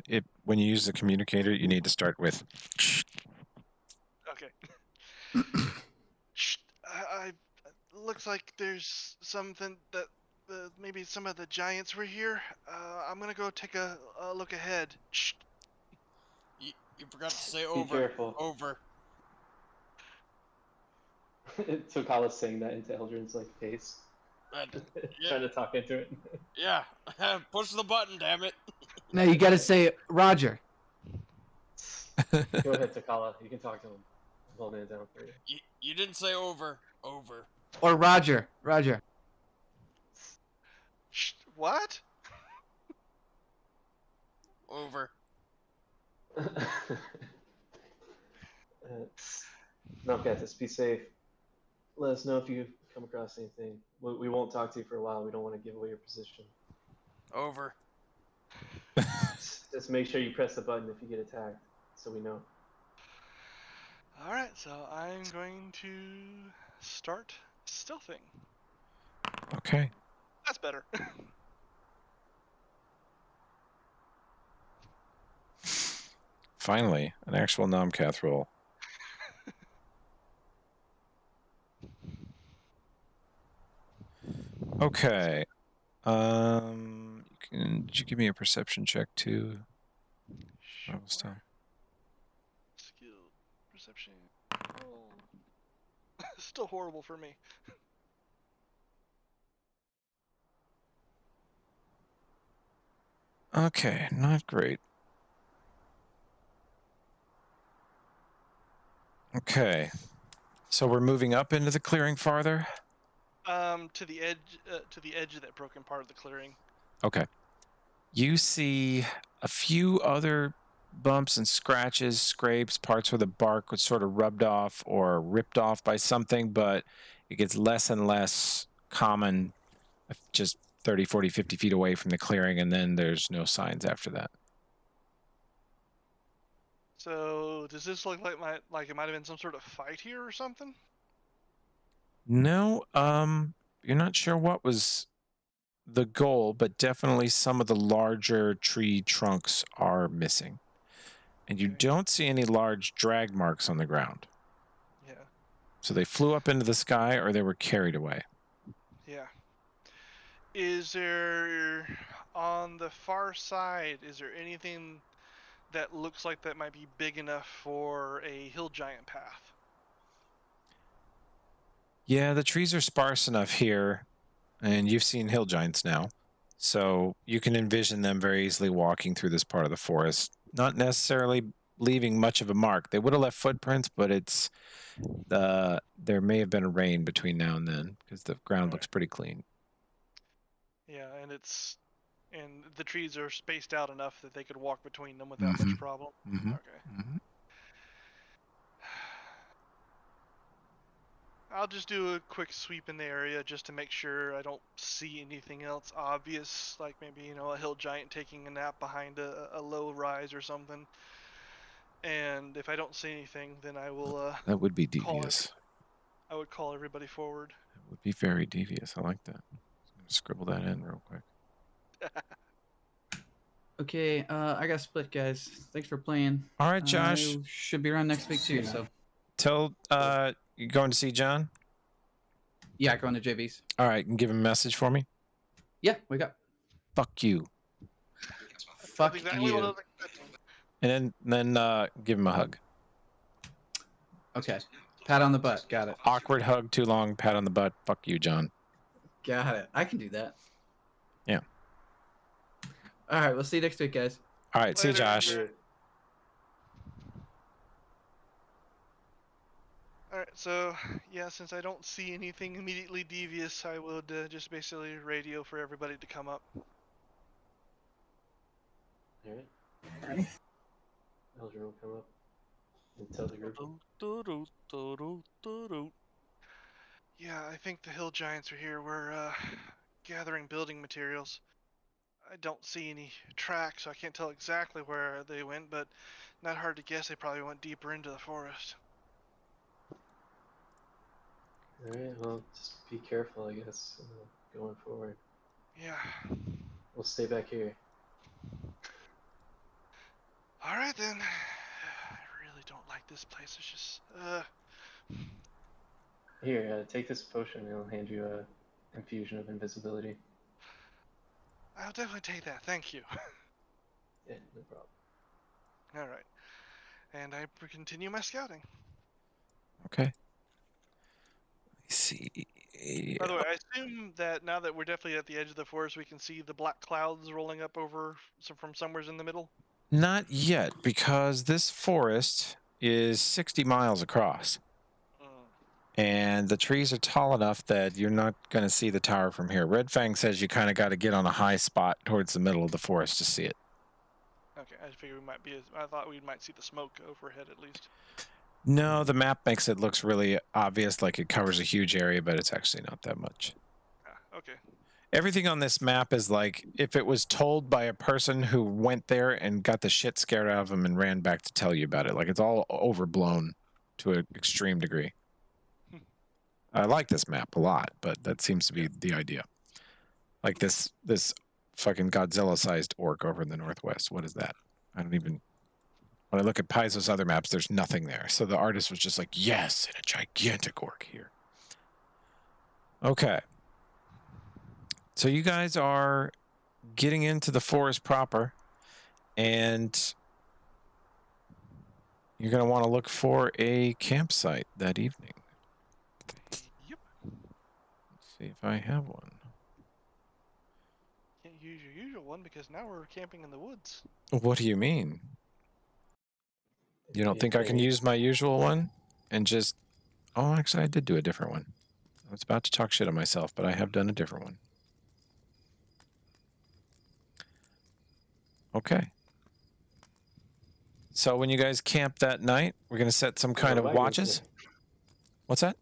did. When you use the communicator, you need to start with. Okay. Looks like there's something that maybe some of the giants were here. I'm gonna go take a look ahead. Shh. You forgot to say Be over. careful. Over. So Kala's saying that into Eldrin's face. Trying to talk into it. Yeah. Push the button, damn it. No, you got to say Roger. Go ahead, Takala. You can talk to him. I'm holding it down for you. You didn't say over. Over. Or Roger. Roger. Shh. What? Over. No, Cantus, be safe. Let us know if you come across anything. We won't talk to you for a while. We don't want to give away your position. Over. Just make sure you press the button if you get attacked, so we know. All right. So I'm going to start stealthing. Okay. That's better. Finally, an actual Nomcath roll. Okay. Did you give me a perception check too? Sure. Still. Skill, perception. Oh. Still horrible for me. Okay, not great. Okay. So we're moving up into the clearing farther? To the edge of that broken part of the clearing. Okay. You see a few other bumps and scratches, scrapes, parts where the bark was sort of rubbed off or ripped off by something, but it gets less and less common just 30, 40, 50 feet away from the clearing, and then there's no signs after that. So does this look like it might have been some sort of fight here or something? No, you're not sure what was the goal, but definitely some of the larger tree trunks are missing. And you Okay. don't see any large drag marks on the ground. Yeah. So they flew up into the sky or they were carried away. Yeah. Is there, on the far side, is there anything that looks like that might be big enough for a hill giant path? Yeah, the trees are sparse enough here, and you've seen hill giants now. So you can envision them very easily walking through this part of the forest, not necessarily leaving much of a mark. They would have left footprints, but it's there may have been a rain between now and then because the ground looks pretty clean. Yeah, and the trees are spaced out enough that they could walk between them without much problem. Okay. I'll just do a quick sweep in the area just to make sure I don't see anything else obvious, like maybe, a hill giant taking a nap behind a low rise or something. And if I don't see anything, then I will That would be call devious. I would call everybody forward. That would be very devious. I like that. I'm gonna scribble that in real quick. Okay, I got split, guys. Thanks for playing. All right, Josh. Should be around next week too. So Tell you going to see John? yeah, going to JB's. All right, and give him a message for me. Yeah, we got. Fuck you. Fuck That's exactly what I you. was expecting. And then give him a hug. Okay, pat on the butt. Got it. Awkward hug, too long, pat on the butt. Fuck you, John. Got it. I can do that. Yeah. All right, we'll see you next week, guys. All right, see you, Later. Josh. Alright, so, yeah, since I don't see anything immediately devious, I would just basically radio for everybody to come up. Alright. Eldrin will come up and tell the group. Yeah, I think the hill giants are here. We're gathering building materials. I don't see any tracks, so I can't tell exactly where they went, but not hard to guess they probably went deeper into the forest. Alright, well, just be careful, I guess, going forward. Yeah. We'll stay back here. Alright then. I really don't like this place. It's just, Here, take this potion and I'll hand you a infusion of invisibility. I'll definitely take that. Thank you. Yeah, no problem. Alright. And I continue my scouting. Okay. Let's see. By the way, I assume that now that we're definitely at the edge of the forest, we can see the black clouds rolling up over from somewhere in the middle. Not yet, because this forest is 60 miles across. And the trees are tall enough that you're not going to see the tower from here. Red Fang says you kind of got to get on a high spot towards the middle of the forest to see it. Okay, I figured we might be. I thought we might see the smoke overhead at least. No, the map makes it looks really obvious, like it covers a huge area, but it's actually not that much. Okay. Everything on this map is like if it was told by a person who went there and got the shit scared out of them and ran back to tell you about it. Like it's all overblown to an extreme degree. I like this map a lot, but that seems to be the idea. Like this fucking Godzilla-sized orc over in the northwest. What is that? I don't even... When I look at Paizo's other maps, there's nothing there. So the artist was just like, yes, and a gigantic orc here. Okay. So you guys are getting into the forest proper, and you're going to want to look for a campsite that evening. Yep. Let's see if I have one. Can't use your usual one because now we're camping in the woods. What do you mean? You don't think I can use my usual one and just... Oh, actually, I did do a different one. I was about to talk shit on myself, but I have done a different one. Okay. So when you guys camp that night, we're going to set some kind of watches. What's that?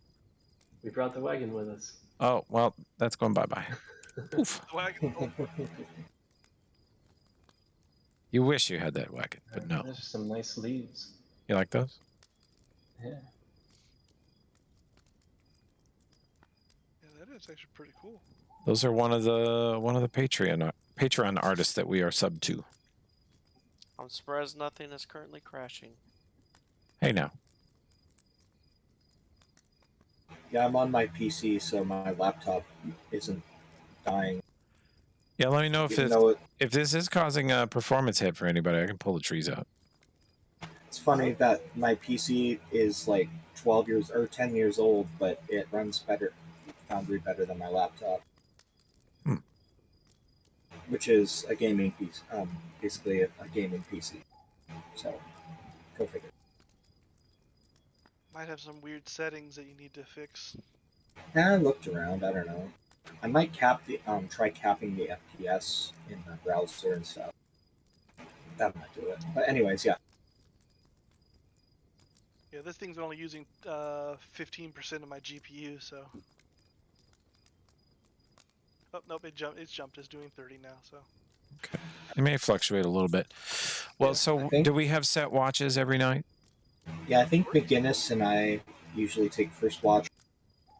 We brought the wagon with us. Oh, well, that's going bye-bye. Oof. The wagon. Oh, You wish you had that wagon, but no. There's some nice leaves. You like those? Yeah. yeah, that is actually pretty cool. Those are one of the Patreon artists that we are sub to. I'm surprised nothing is currently crashing. Hey now. Yeah, I'm on my PC, so my laptop isn't dying. Yeah, let me know Even though if this is causing a performance hit for anybody. I can pull the trees out. it's funny that my PC is like 12 years or 10 years old, but it runs Foundry better than my laptop, which is a gaming PC, basically a gaming PC. So, go figure. Might have some weird settings that you need to fix. Yeah, I looked around. I don't know. I might try capping the FPS in the browser and stuff. That might do it. But anyways, yeah. Yeah, this thing's only using 15% of my GPU, so. Oh nope, it jumped. It's jumped. It's doing 30 now, so. Okay. It may fluctuate a little bit. Well, Yeah, so do we have set watches every night? Yeah, I think McGinnis and I usually take first watch.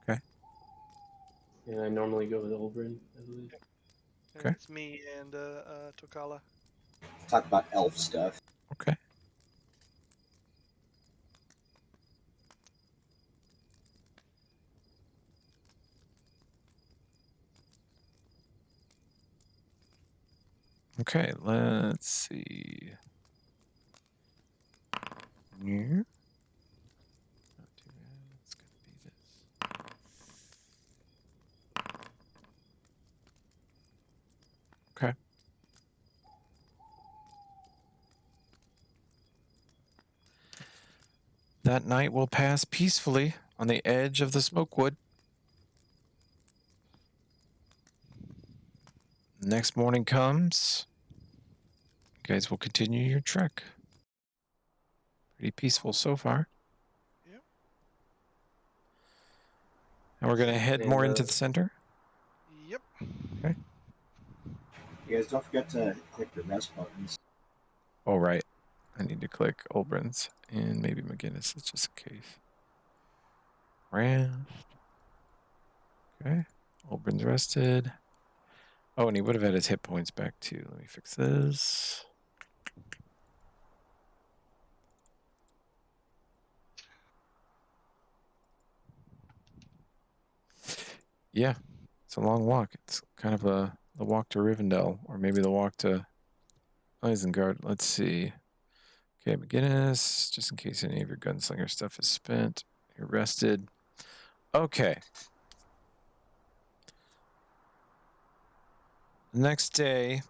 Okay. Yeah, I normally go with Olbrin, I believe. And Okay. it's me and Tokala. Talk about elf stuff. Okay. Okay, let's see. Here. Not too bad. It's gonna be this. Okay. That night will pass peacefully on the edge of the smokewood. Next morning comes. You guys will continue your trek. Pretty peaceful so far. Yep. And we're going to head more into And the center. Yep. Okay. You guys don't forget to click the rest buttons. Oh, right. I need to click Olbrin's and maybe McGinnis, just in case. Rest. Okay. Olbrin's rested. Oh, and he would have had his hit points back too. Let me fix this. Yeah, it's a long walk. It's kind of the walk to Rivendell, or maybe the walk to Isengard. Let's see. Okay, McGinnis, just in case any of your gunslinger stuff is spent. You're rested. Okay. Next day,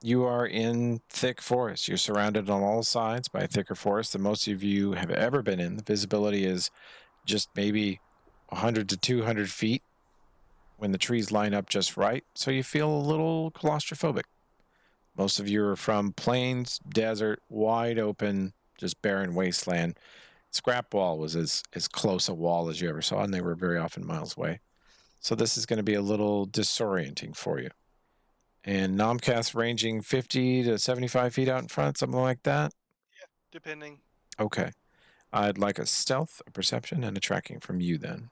you are in thick forest. You're surrounded on all sides by a thicker forest than most of you have ever been in. The visibility is just maybe 100 to 200 feet when the trees line up just right, so you feel a little claustrophobic. Most of you are from plains, desert, wide open, just barren wasteland. Scrap wall was as close a wall as you ever saw, and they were very often miles away. So this is going to be a little disorienting for you. And Nomcast ranging 50 to 75 feet out in front, something like that? Yeah, depending. Okay. I'd like a stealth, a perception, and a tracking from you then.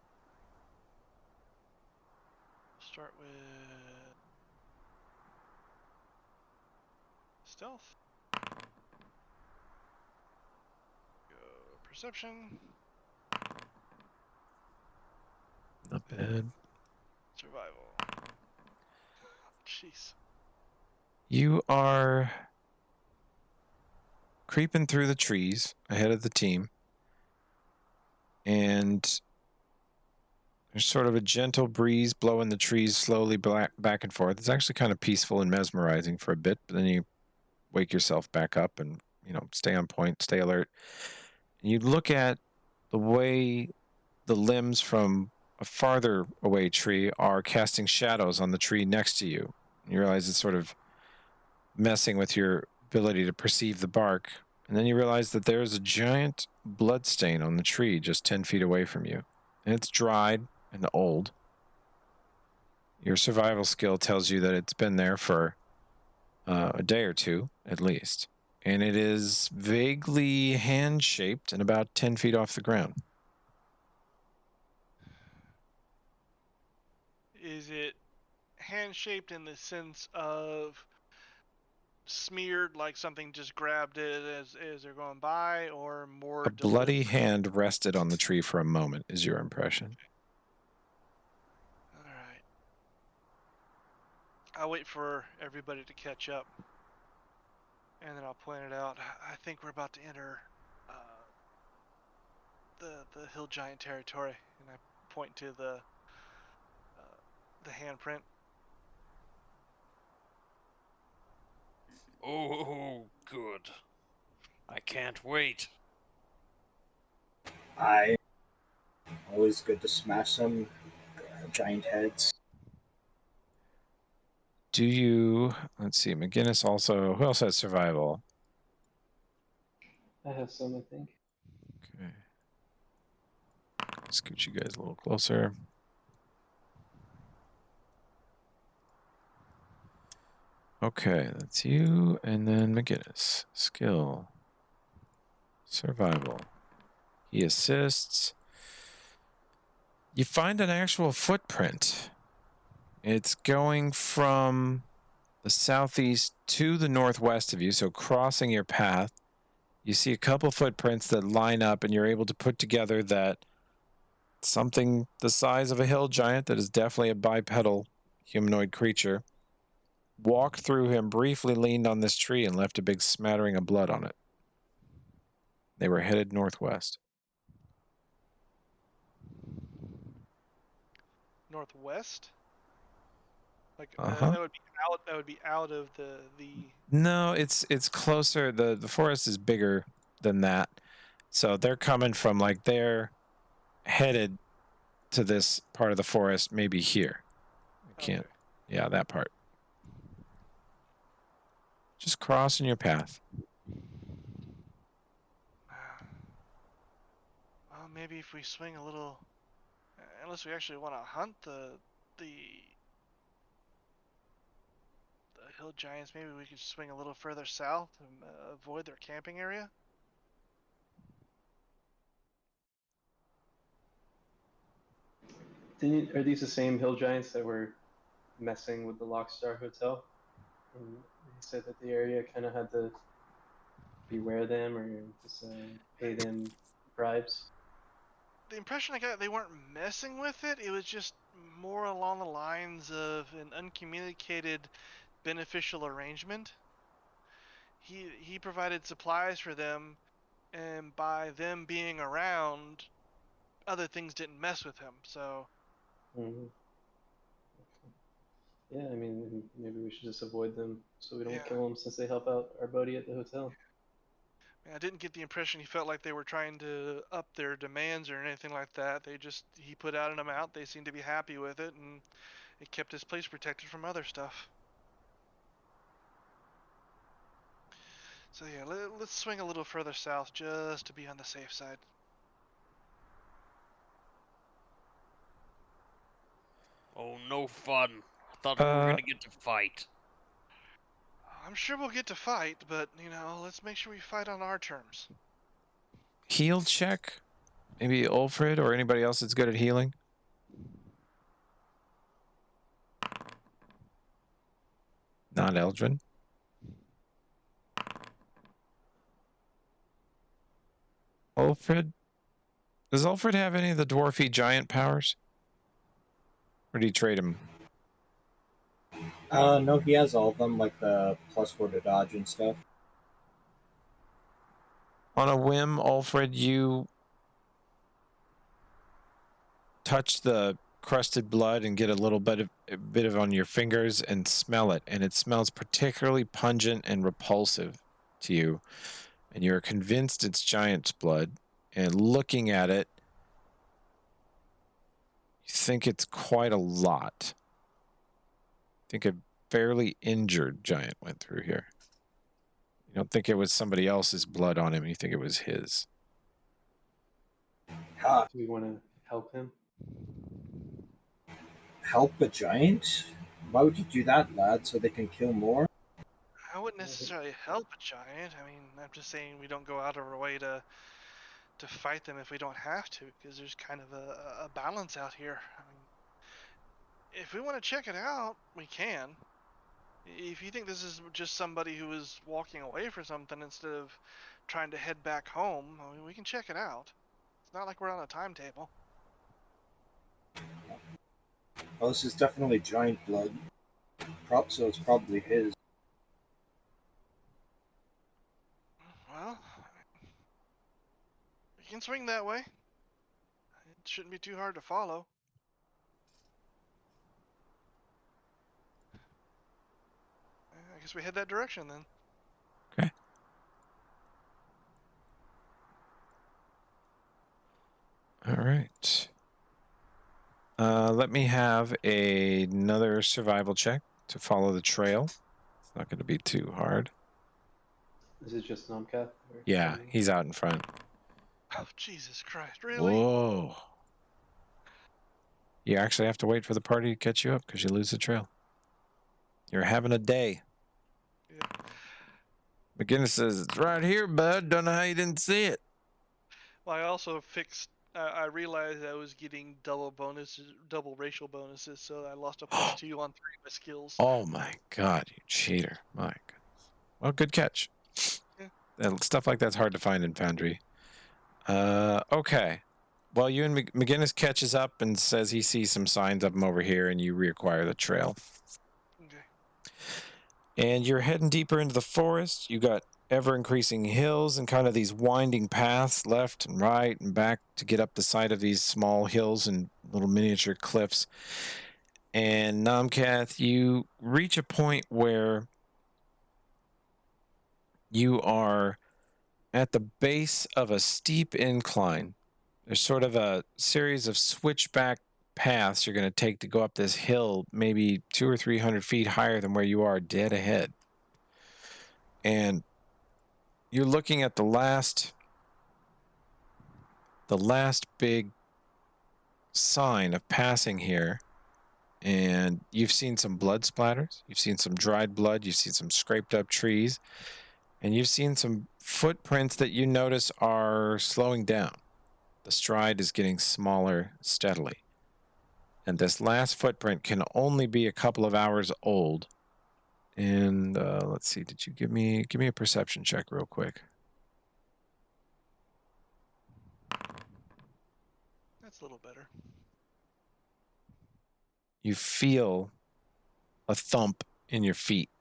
Start with stealth. Go perception. Not bad. Survival. Jeez. You are creeping through the trees ahead of the team, and there's sort of a gentle breeze blowing the trees slowly back and forth. It's actually kind of peaceful and mesmerizing for a bit, but then you wake yourself back up and, stay on point, stay alert. And you look at the way the limbs from a farther away tree are casting shadows on the tree next to you. And you realize it's sort of messing with your ability to perceive the bark And then you realize that there is a giant blood stain on the tree just 10 feet away from you. And it's dried and old. Your survival skill tells you that it's been there for a day or two, at least. And it is vaguely hand-shaped and about 10 feet off the ground. Is it hand-shaped in the sense of smeared, like something just grabbed it as they're going by, or more A bloody deliberate? hand rested on the tree for a moment, is your impression. All right. I'll wait for everybody to catch up, and then I'll point it out. I think we're about to enter the hill giant territory, and I point to the handprint. Oh, good. I can't wait. Always good to smash some giant heads. Do you, let's see, McGinnis also, who else has survival? I have some, I think. Okay. Scoot you guys a little closer. Okay, that's you, and then McGinnis. Skill. Survival. He assists. You find an actual footprint. It's going from the southeast to the northwest of you, so crossing your path. You see a couple footprints that line up, and you're able to put together that something the size of a hill giant that is definitely a bipedal humanoid creature walked through him, briefly leaned on this tree, and left a big smattering of blood on it. They were headed northwest. Northwest? Like Uh-huh. that would be out. That would be out of the. No, it's closer. The forest is bigger than that. So they're coming from, like, they're headed to this part of the forest, maybe here. I can't. Okay. Yeah, that part. Just crossing your path. Well, maybe if we swing a little, unless we actually want to hunt the hill giants, maybe we could swing a little further south and avoid their camping area. Are these the same hill giants that were messing with the Lockstar Hotel? And they said that the area kind of had to beware them or just pay them bribes. The impression I got, they weren't messing with it. It was just more along the lines of an uncommunicated beneficial arrangement. He provided supplies for them, and by them being around, other things didn't mess with him. So Mm-hmm. Okay. Yeah, I mean, maybe we should just avoid them so we don't yeah, kill them since they help out our buddy at the hotel. I didn't get the impression he felt like they were trying to up their demands or anything like that. He put out an amount. They seemed to be happy with it, and it kept his place protected from other stuff. So yeah, let's swing a little further south just to be on the safe side. Oh, no fun. I thought we were gonna get to fight. I'm sure we'll get to fight, but let's make sure we fight on our terms. Heal check. Maybe Ulfrid or anybody else that's good at healing. Not Eldrin. Ulfrid? Does Ulfrid have any of the dwarfy giant powers? Or do you trade him? No, he has all of them, like the +4 to dodge and stuff. On a whim, Ulfrid, you touch the crusted blood and get a bit of on your fingers and smell it, and it smells particularly pungent and repulsive to you, and you're convinced it's giant's blood. And looking at it, you think it's quite a lot. I think a fairly injured giant went through here. You don't think it was somebody else's blood on him. You think it was his. Ha, Do we want to help him? help a giant? Why would you do that, lad? So they can kill more? I wouldn't necessarily help a giant. I mean, I'm just saying we don't go out of our way to fight them if we don't have to, because there's kind of a balance out here. I mean, if we want to check it out, we can. If you think this is just somebody who is walking away for something instead of trying to head back home, I mean, we can check it out. It's not like we're on a timetable. Well, this is definitely giant blood. So it's probably his. Well, we can swing that way. It shouldn't be too hard to follow. I guess we head that direction then. Okay. All right. Let me have another survival check to follow the trail. It's not going to be too hard. Is it just Nomcath? Yeah, he's out in front. Oh, Jesus Christ, really? Whoa. You actually have to wait for the party to catch you up because you lose the trail. You're having a day. Yeah. McGinnis says, it's right here, bud. Don't know how you didn't see it. Well, I also fixed. I realized I was getting double bonuses, double racial bonuses, so I lost a +2 on 3 of my skills. Oh my God, you cheater. My goodness. Well, good catch. Yeah. Stuff like that's hard to find in Foundry. Okay. Well, you and McGinnis catches up and says he sees some signs of him over here, and you reacquire the trail. Okay. And you're heading deeper into the forest. You got ever-increasing hills and kind of these winding paths left and right and back to get up the side of these small hills and little miniature cliffs. And Namkath, you reach a point where you are at the base of a steep incline. There's sort of a series of switchback paths you're going to take to go up this hill, maybe 200 or 300 feet higher than where you are dead ahead. And you're looking at the last big sign of passing here. And you've seen some blood splatters. You've seen some dried blood. You've seen some scraped up trees. And you've seen some footprints that you notice are slowing down. The stride is getting smaller steadily. And this last footprint can only be a couple of hours old. And let's see, did you give me a perception check real quick? That's a little better. You feel a thump in your feet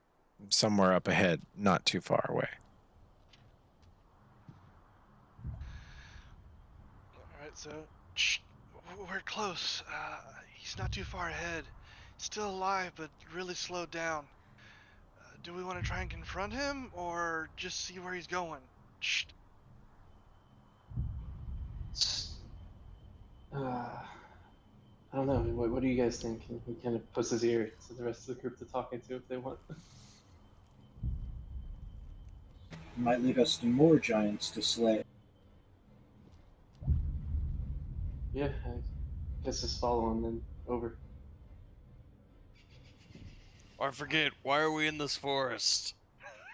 somewhere up ahead, not too far away. All right, so shh, we're close. He's not too far ahead. Still alive, but really slowed down. Do we want to try and confront him, or just see where he's going? Shh. I don't know. What do you guys think? He kind of puts his ear to the rest of the group to talk into if they want. Might lead us to more giants to slay. Yeah, I guess just follow him then. Over. I forget, why are we in this forest?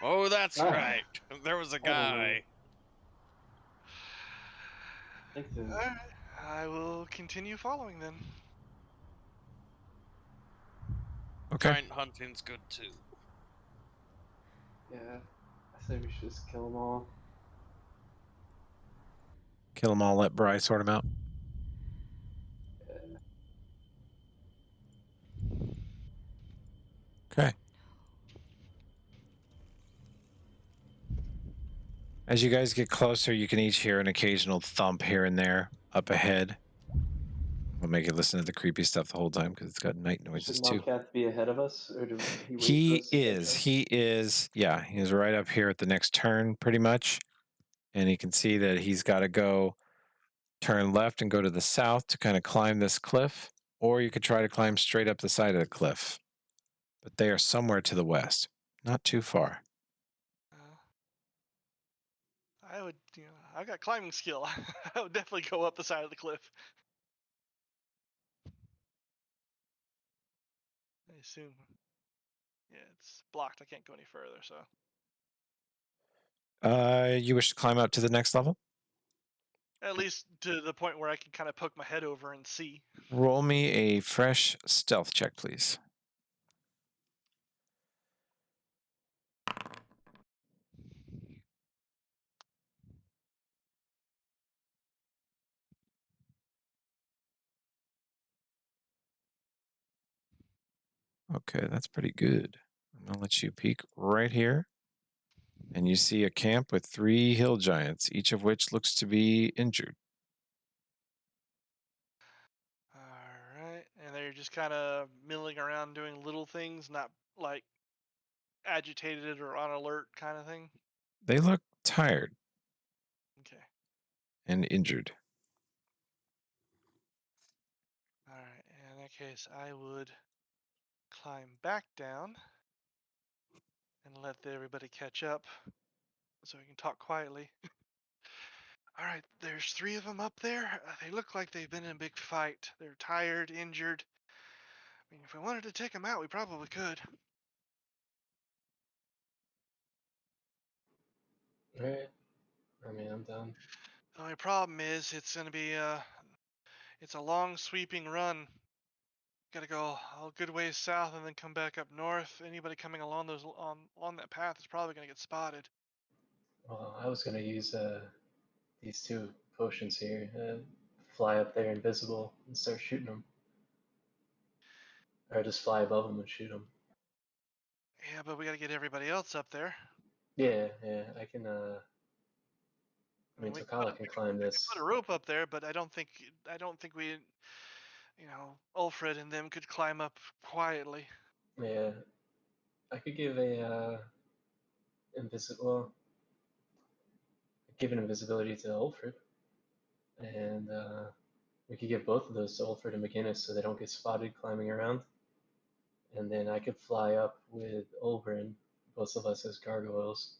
Oh, that's Ah, right. There was a I don't know. guy. I think the All right, I will continue following then. Okay. Giant hunting's good too. yeah, I say we should just kill them all. Kill them all, let Bry sort them out. Okay. As you guys get closer, you can each hear an occasional thump here and there up ahead. We'll make it listen to the creepy stuff the whole time because it's got night noises Should too. Nomcath be ahead of us, or do he wait for He us to catch is. up? He is. Yeah, he's right up here at the next turn, pretty much. And you can see that he's got to go turn left and go to the south to kind of climb this cliff, or you could try to climb straight up the side of the cliff. But they are somewhere to the west, not too far. would, I got climbing skill. I would definitely go up the side of the cliff. I assume. Yeah, it's blocked. I can't go any further, so. You wish to climb up to the next level? At least to the point where I can kind of poke my head over and see. Roll me a fresh stealth check, please. Okay, that's pretty good. I'm going to let you peek right here. And you see a camp with 3 hill giants, each of which looks to be injured. All right, and they're just kind of milling around doing little things, not like agitated or on alert kind of thing. They look tired Okay. and injured. All right. In that case, I would climb back down and let everybody catch up so we can talk quietly. All right, there's 3 of them up there. They look like they've been in a big fight. They're tired, injured. I mean, if we wanted to take them out, we probably could. All right. I mean, I'm down. The only problem is it's going to be it's a long sweeping run. Got to go a good ways south and then come back up north. Anybody coming along on that path is probably going to get spotted. Well, I was gonna use these 2 potions here. Fly up there invisible and start shooting them, or just fly above them and shoot them. Yeah, but we got to get everybody else up there. Yeah, yeah. I can. I I mean, mean, Tokala can climb we could put a this. rope up there, but I don't think we, Ulfred and them could climb up quietly. Yeah, I could give a invisible. Well, give an invisibility to Ulfred, and we could give both of those to Ulfred and McGinnis so they don't get spotted climbing around. And then I could fly up with Olbrin, both of us as gargoyles,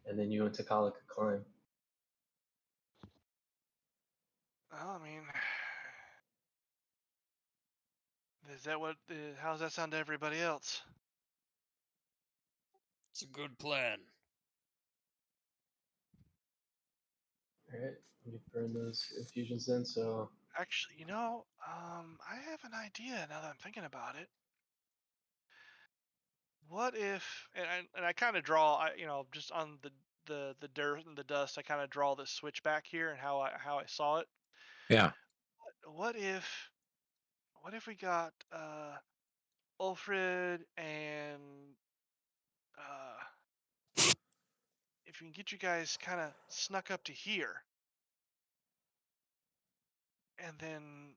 and then you and Takala could climb. Well, I mean, is that what? How's that sound to everybody else? It's a good plan. All right, let me burn those infusions then. So Actually, I have an idea now that I'm thinking about it. What if, and I kind of draw, just on the dirt and the dust, I kind of draw this switch back here and how I saw it. Yeah. What if, we got Ulfred and uh, if we can get you guys kind of snuck up to here, and then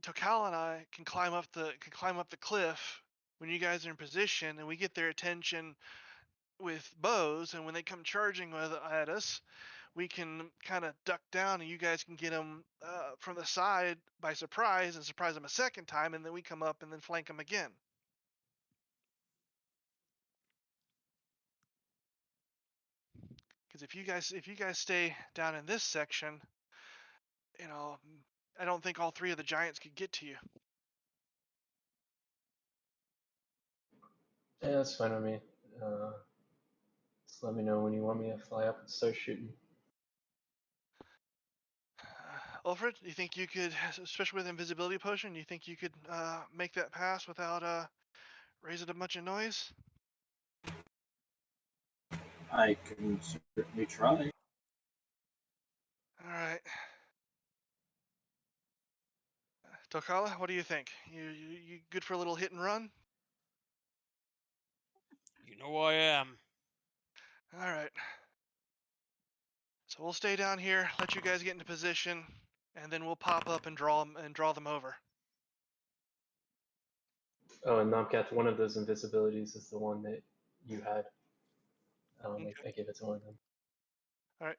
Tokal and I can climb up the cliff when you guys are in position, and we get their attention with bows, and when they come charging at us, we can kind of duck down, and you guys can get them from the side by surprise and surprise them a second time, and then we come up and then flank them again. Because if you guys stay down in this section, you know, I don't think all 3 of the giants could get to you. yeah, that's fine with me. Just let me know when you want me to fly up and start shooting. Ulfred, do you think you could, especially with invisibility potion, do you think you could make that pass without raising a bunch of noise? I can certainly try. All right. Tokala, what do you think? You good for a little hit and run? You know I am. All right. So we'll stay down here, let you guys get into position, and then we'll pop up and draw them over. Oh, and Nomcat, one of those invisibilities is the one that you had. Okay. I gave it to one of them. All right.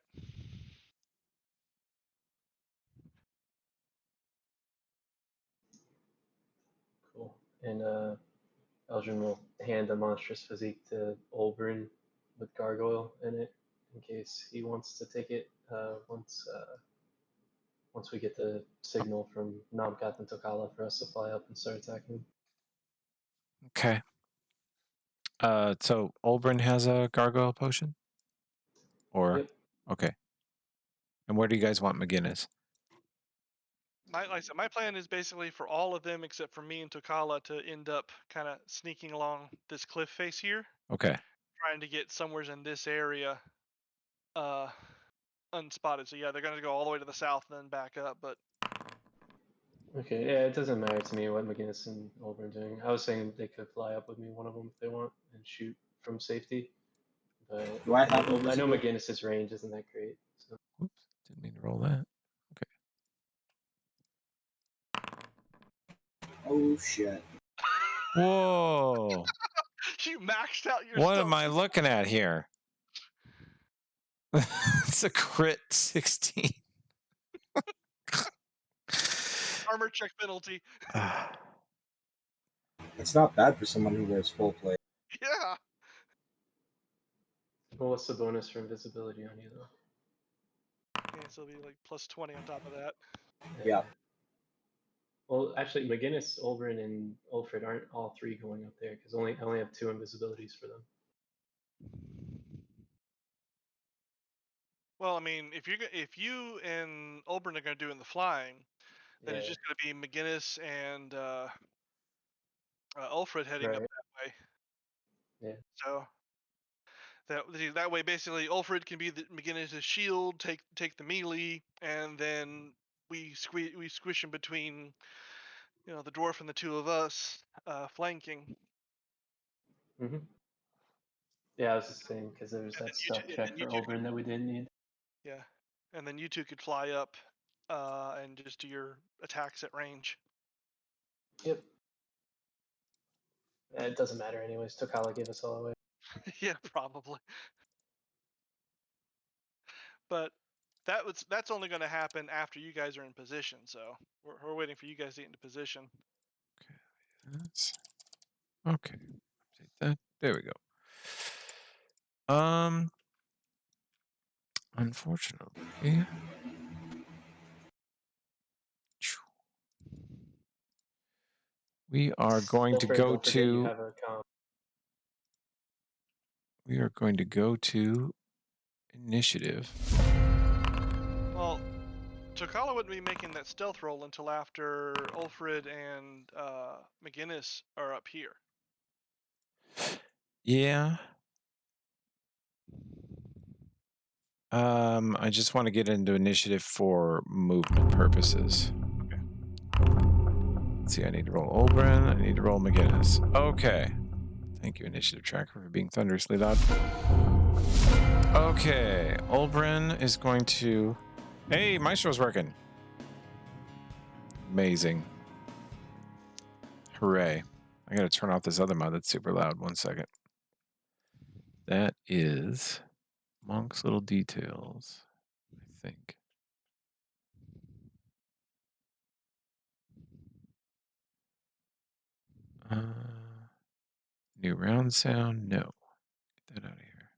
Cool. And Eldrin will hand the monstrous physique to Olbrin with gargoyle in it in case he wants to take it once we get the signal from Namkat and Tokala for us to fly up and start attacking. Okay. So Olbrin has a gargoyle potion? Or Yep. okay. And where do you guys want McGinnis? Like I said, my plan is basically for all of them except for me and Tokala to end up kind of sneaking along this cliff face here, Okay. trying to get somewhere in this area unspotted. So yeah, they're gonna go all the way to the south and then back up. But Okay, yeah, it doesn't matter to me what McGinnis and Olbrin are doing. I was saying they could fly up with me, one of them, if they want, and shoot from safety. But Do I have I know invisibility? McGinnis's range isn't that great. So. Oops. Didn't mean to roll that. Oh shit. Whoa. you maxed out your What stealth. am I looking at here? It's a crit 16. Armor check penalty. It's not bad for someone who wears full plate. Yeah. Well, what's the bonus for invisibility on you, though? Okay, so it'll be like plus 20 on top of that. Yeah. Well, actually, McGinnis, Olbrin, and Ulfred aren't all three going up there because I only have 2 invisibilities for them. Well, I mean, if you and Olbrin are gonna do in the flying, then it's Yeah. just gonna be McGinnis and Ulfred heading up Right. that way. Yeah. So that way, basically, Ulfred can be the McGinnis' shield, take the melee, and then we squish him between, the dwarf and the two of us, flanking. Mm-hmm. Yeah, I was just saying because there was And then that stealth check for Olbrin that we didn't need. Yeah, and then you two could fly up, and just do your attacks at range. Yep. It doesn't matter anyways. Tokala gave us all away. Yeah, probably. But that's only going to happen after you guys are in position. So we're waiting for you guys to get into position. Okay. Update that. There we go. Unfortunately, we are going to Ulfred, go don't forget you to. have a comp. We are going to go to initiative. Well, Tokala wouldn't be making that stealth roll until after Ulfred and McGinnis are up here. Yeah. I just want to get into initiative for movement purposes. Okay. Let's see, I need to roll Olbrin. I need to roll McGinnis. Okay. Thank you, initiative tracker, for being thunderously loud. Okay, Olbrin is going to. Hey, Maestro's working. Amazing. Hooray. I gotta turn off this other mod that's super loud. 1 second. That is Monk's Little Details, I think. New round sound? No. Get that out of here.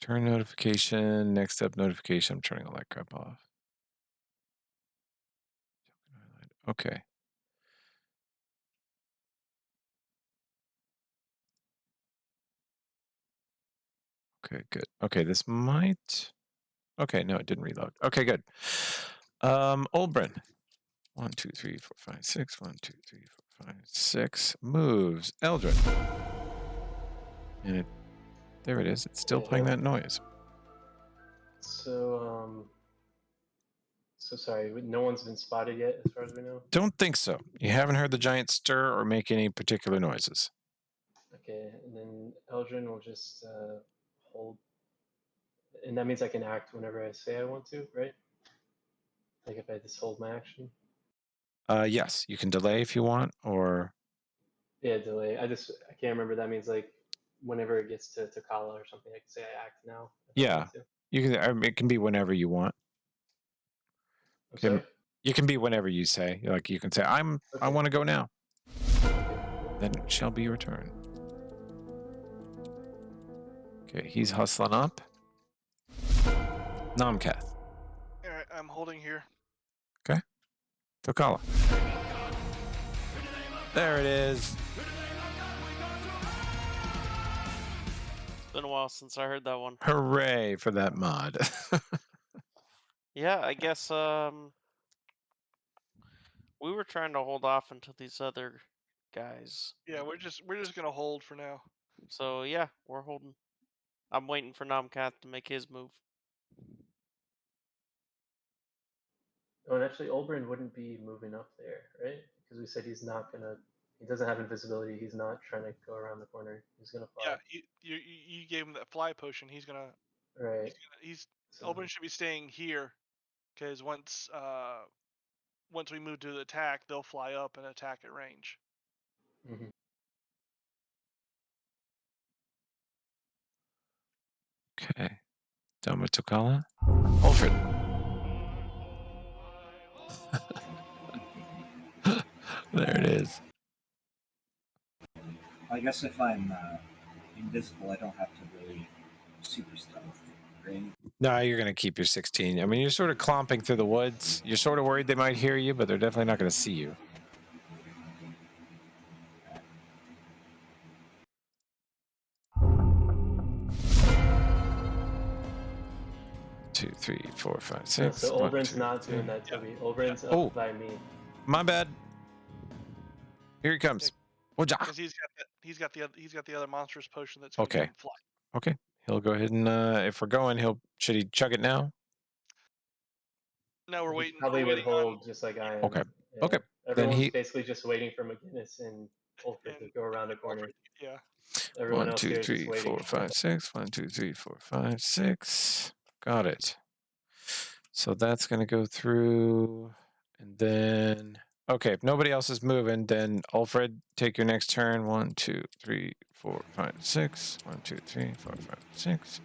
Return notification. Next up notification. I'm turning all that crap off. Okay. Okay, good. Okay, this might. Okay, no, it didn't reload. Okay, good. Olbrin. 1, 2, 3, 4, 5, 6. 1, 2, 3, 4, 5, 6. Moves. Eldrin. And there it is. It's still playing that noise. So sorry. No one's been spotted yet, as far as we know. Don't think so. You haven't heard the giant stir or make any particular noises. Okay, and then Eldrin will just hold, and that means I can act whenever I say I want to, right? Like if I just hold my action. Yes, you can delay if you want, or Yeah, delay. I can't remember. That means like whenever it gets to Takala or something, I can say I act now. If I yeah, want to. you can. It can be whenever you want. I'm sorry. You can be whenever you say. Like you can say, I Okay. want to go now. Okay, cool. Then it shall be your turn. Okay, he's hustling up. Nomcath. All right, I'm holding here. Okay. Tokala. There it is. It's been a while since I heard that one. Hooray for that mod. Yeah, I guess we were trying to hold off until these other guys. Yeah, we're just gonna hold for now. So yeah, we're holding. I'm waiting for Nomcath to make his move. Oh, and actually, Olbrand wouldn't be moving up there, right? Because we said he's not gonna. He doesn't have invisibility. He's not trying to go around the corner. He's gonna fly. Yeah, you gave him that fly potion. He's gonna Right. he's So, Oberyn should be staying here, because once we move to the attack, they'll fly up and attack at range. mhm. Okay. Done with Tokala. Ulfred. There it is. I guess if I'm invisible, I don't have to really super stealth, right? No, you're going to keep your 16. I mean, you're sort of clomping through the woods. You're sort of worried they might hear you, but they're definitely not going to see you. Two, three, four, five, No, six. so One, Olbrand's two, not three. doing that, Toby. Olbrand's Oh. up by me. My bad. Here he comes. Wajah. Because he's got the other monstrous potion that's Okay. gonna give him fly. Okay. He'll go ahead and if we're going, should he chug it now? No, we're He waiting. probably We're would waiting on. hold just like I am. Okay. Yeah. Okay. Then Everyone's he basically just waiting for McGinnis and Ulfred to And- go around the corner. Yeah. Everyone One, else two, here is just three, waiting. 4, 5, 6. 1, 2, 3, 4, 5, 6. Got it. So that's going to go through. And then, okay, if nobody else is moving, then Alfred, take your next turn. 1, 2, 3, 4, 5, 6. 1, 2, 3, 4, 5, 6.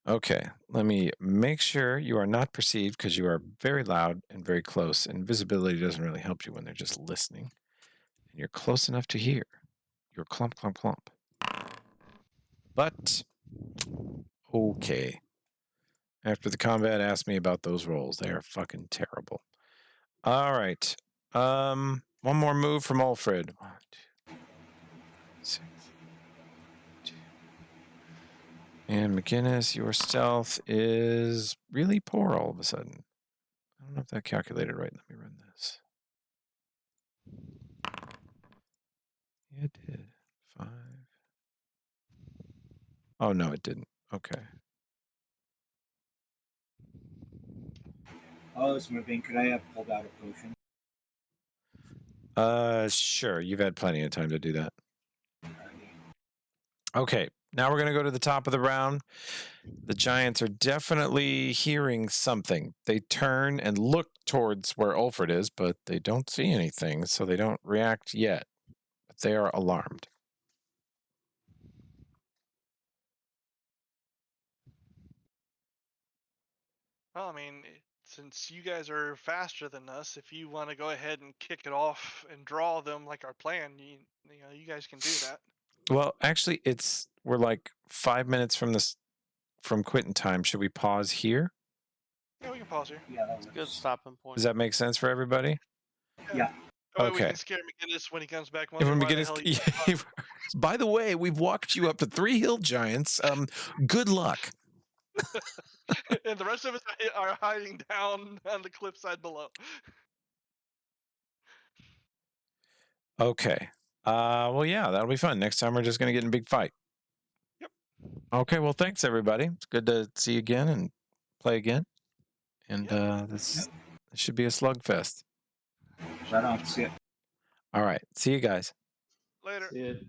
Okay, let me make sure you are not perceived because you are very loud and very close. Invisibility doesn't really help you when they're just listening. And you're close enough to hear. You're clump, clump, clump. But, okay. After the combat, ask me about those rolls. They are fucking terrible. All right. One more move from Alfred. 1, 2, 6, 2. And McGinnis, your stealth is really poor all of a sudden. I don't know if that calculated right. Let me run this. Yeah, it did. 5. Oh, no, it didn't. Okay. While I was moving, could I have pulled out a potion? Sure. You've had plenty of time to do that. Alrighty. Okay. Now we're going to go to the top of the round. The Giants are definitely hearing something. They turn and look towards where Ulfred is, but they don't see anything, so they don't react yet. But they are alarmed. Well, I mean, since you guys are faster than us, if you want to go ahead and kick it off and draw them like our plan, you guys can do that. Well, actually, we're like 5 minutes from quitting time. Should we pause here? Yeah, we can pause here. Yeah, that It's a works. good stopping point. Does that make sense for everybody? Yeah. That way we Okay. can scare McGinnis when he comes back. If Wondering we why the begin hell to- By the way, we've walked you up to 3 hill giants. Good luck. and the rest of us are hiding down on the cliffside below. Okay. Well, yeah, that'll be fun. Next time we're just going to get in a big fight. Yep. Okay. Well, thanks everybody. It's good to see you again and play again. And this should be a slugfest. Right on. See ya. All right. See you guys. Later. See it.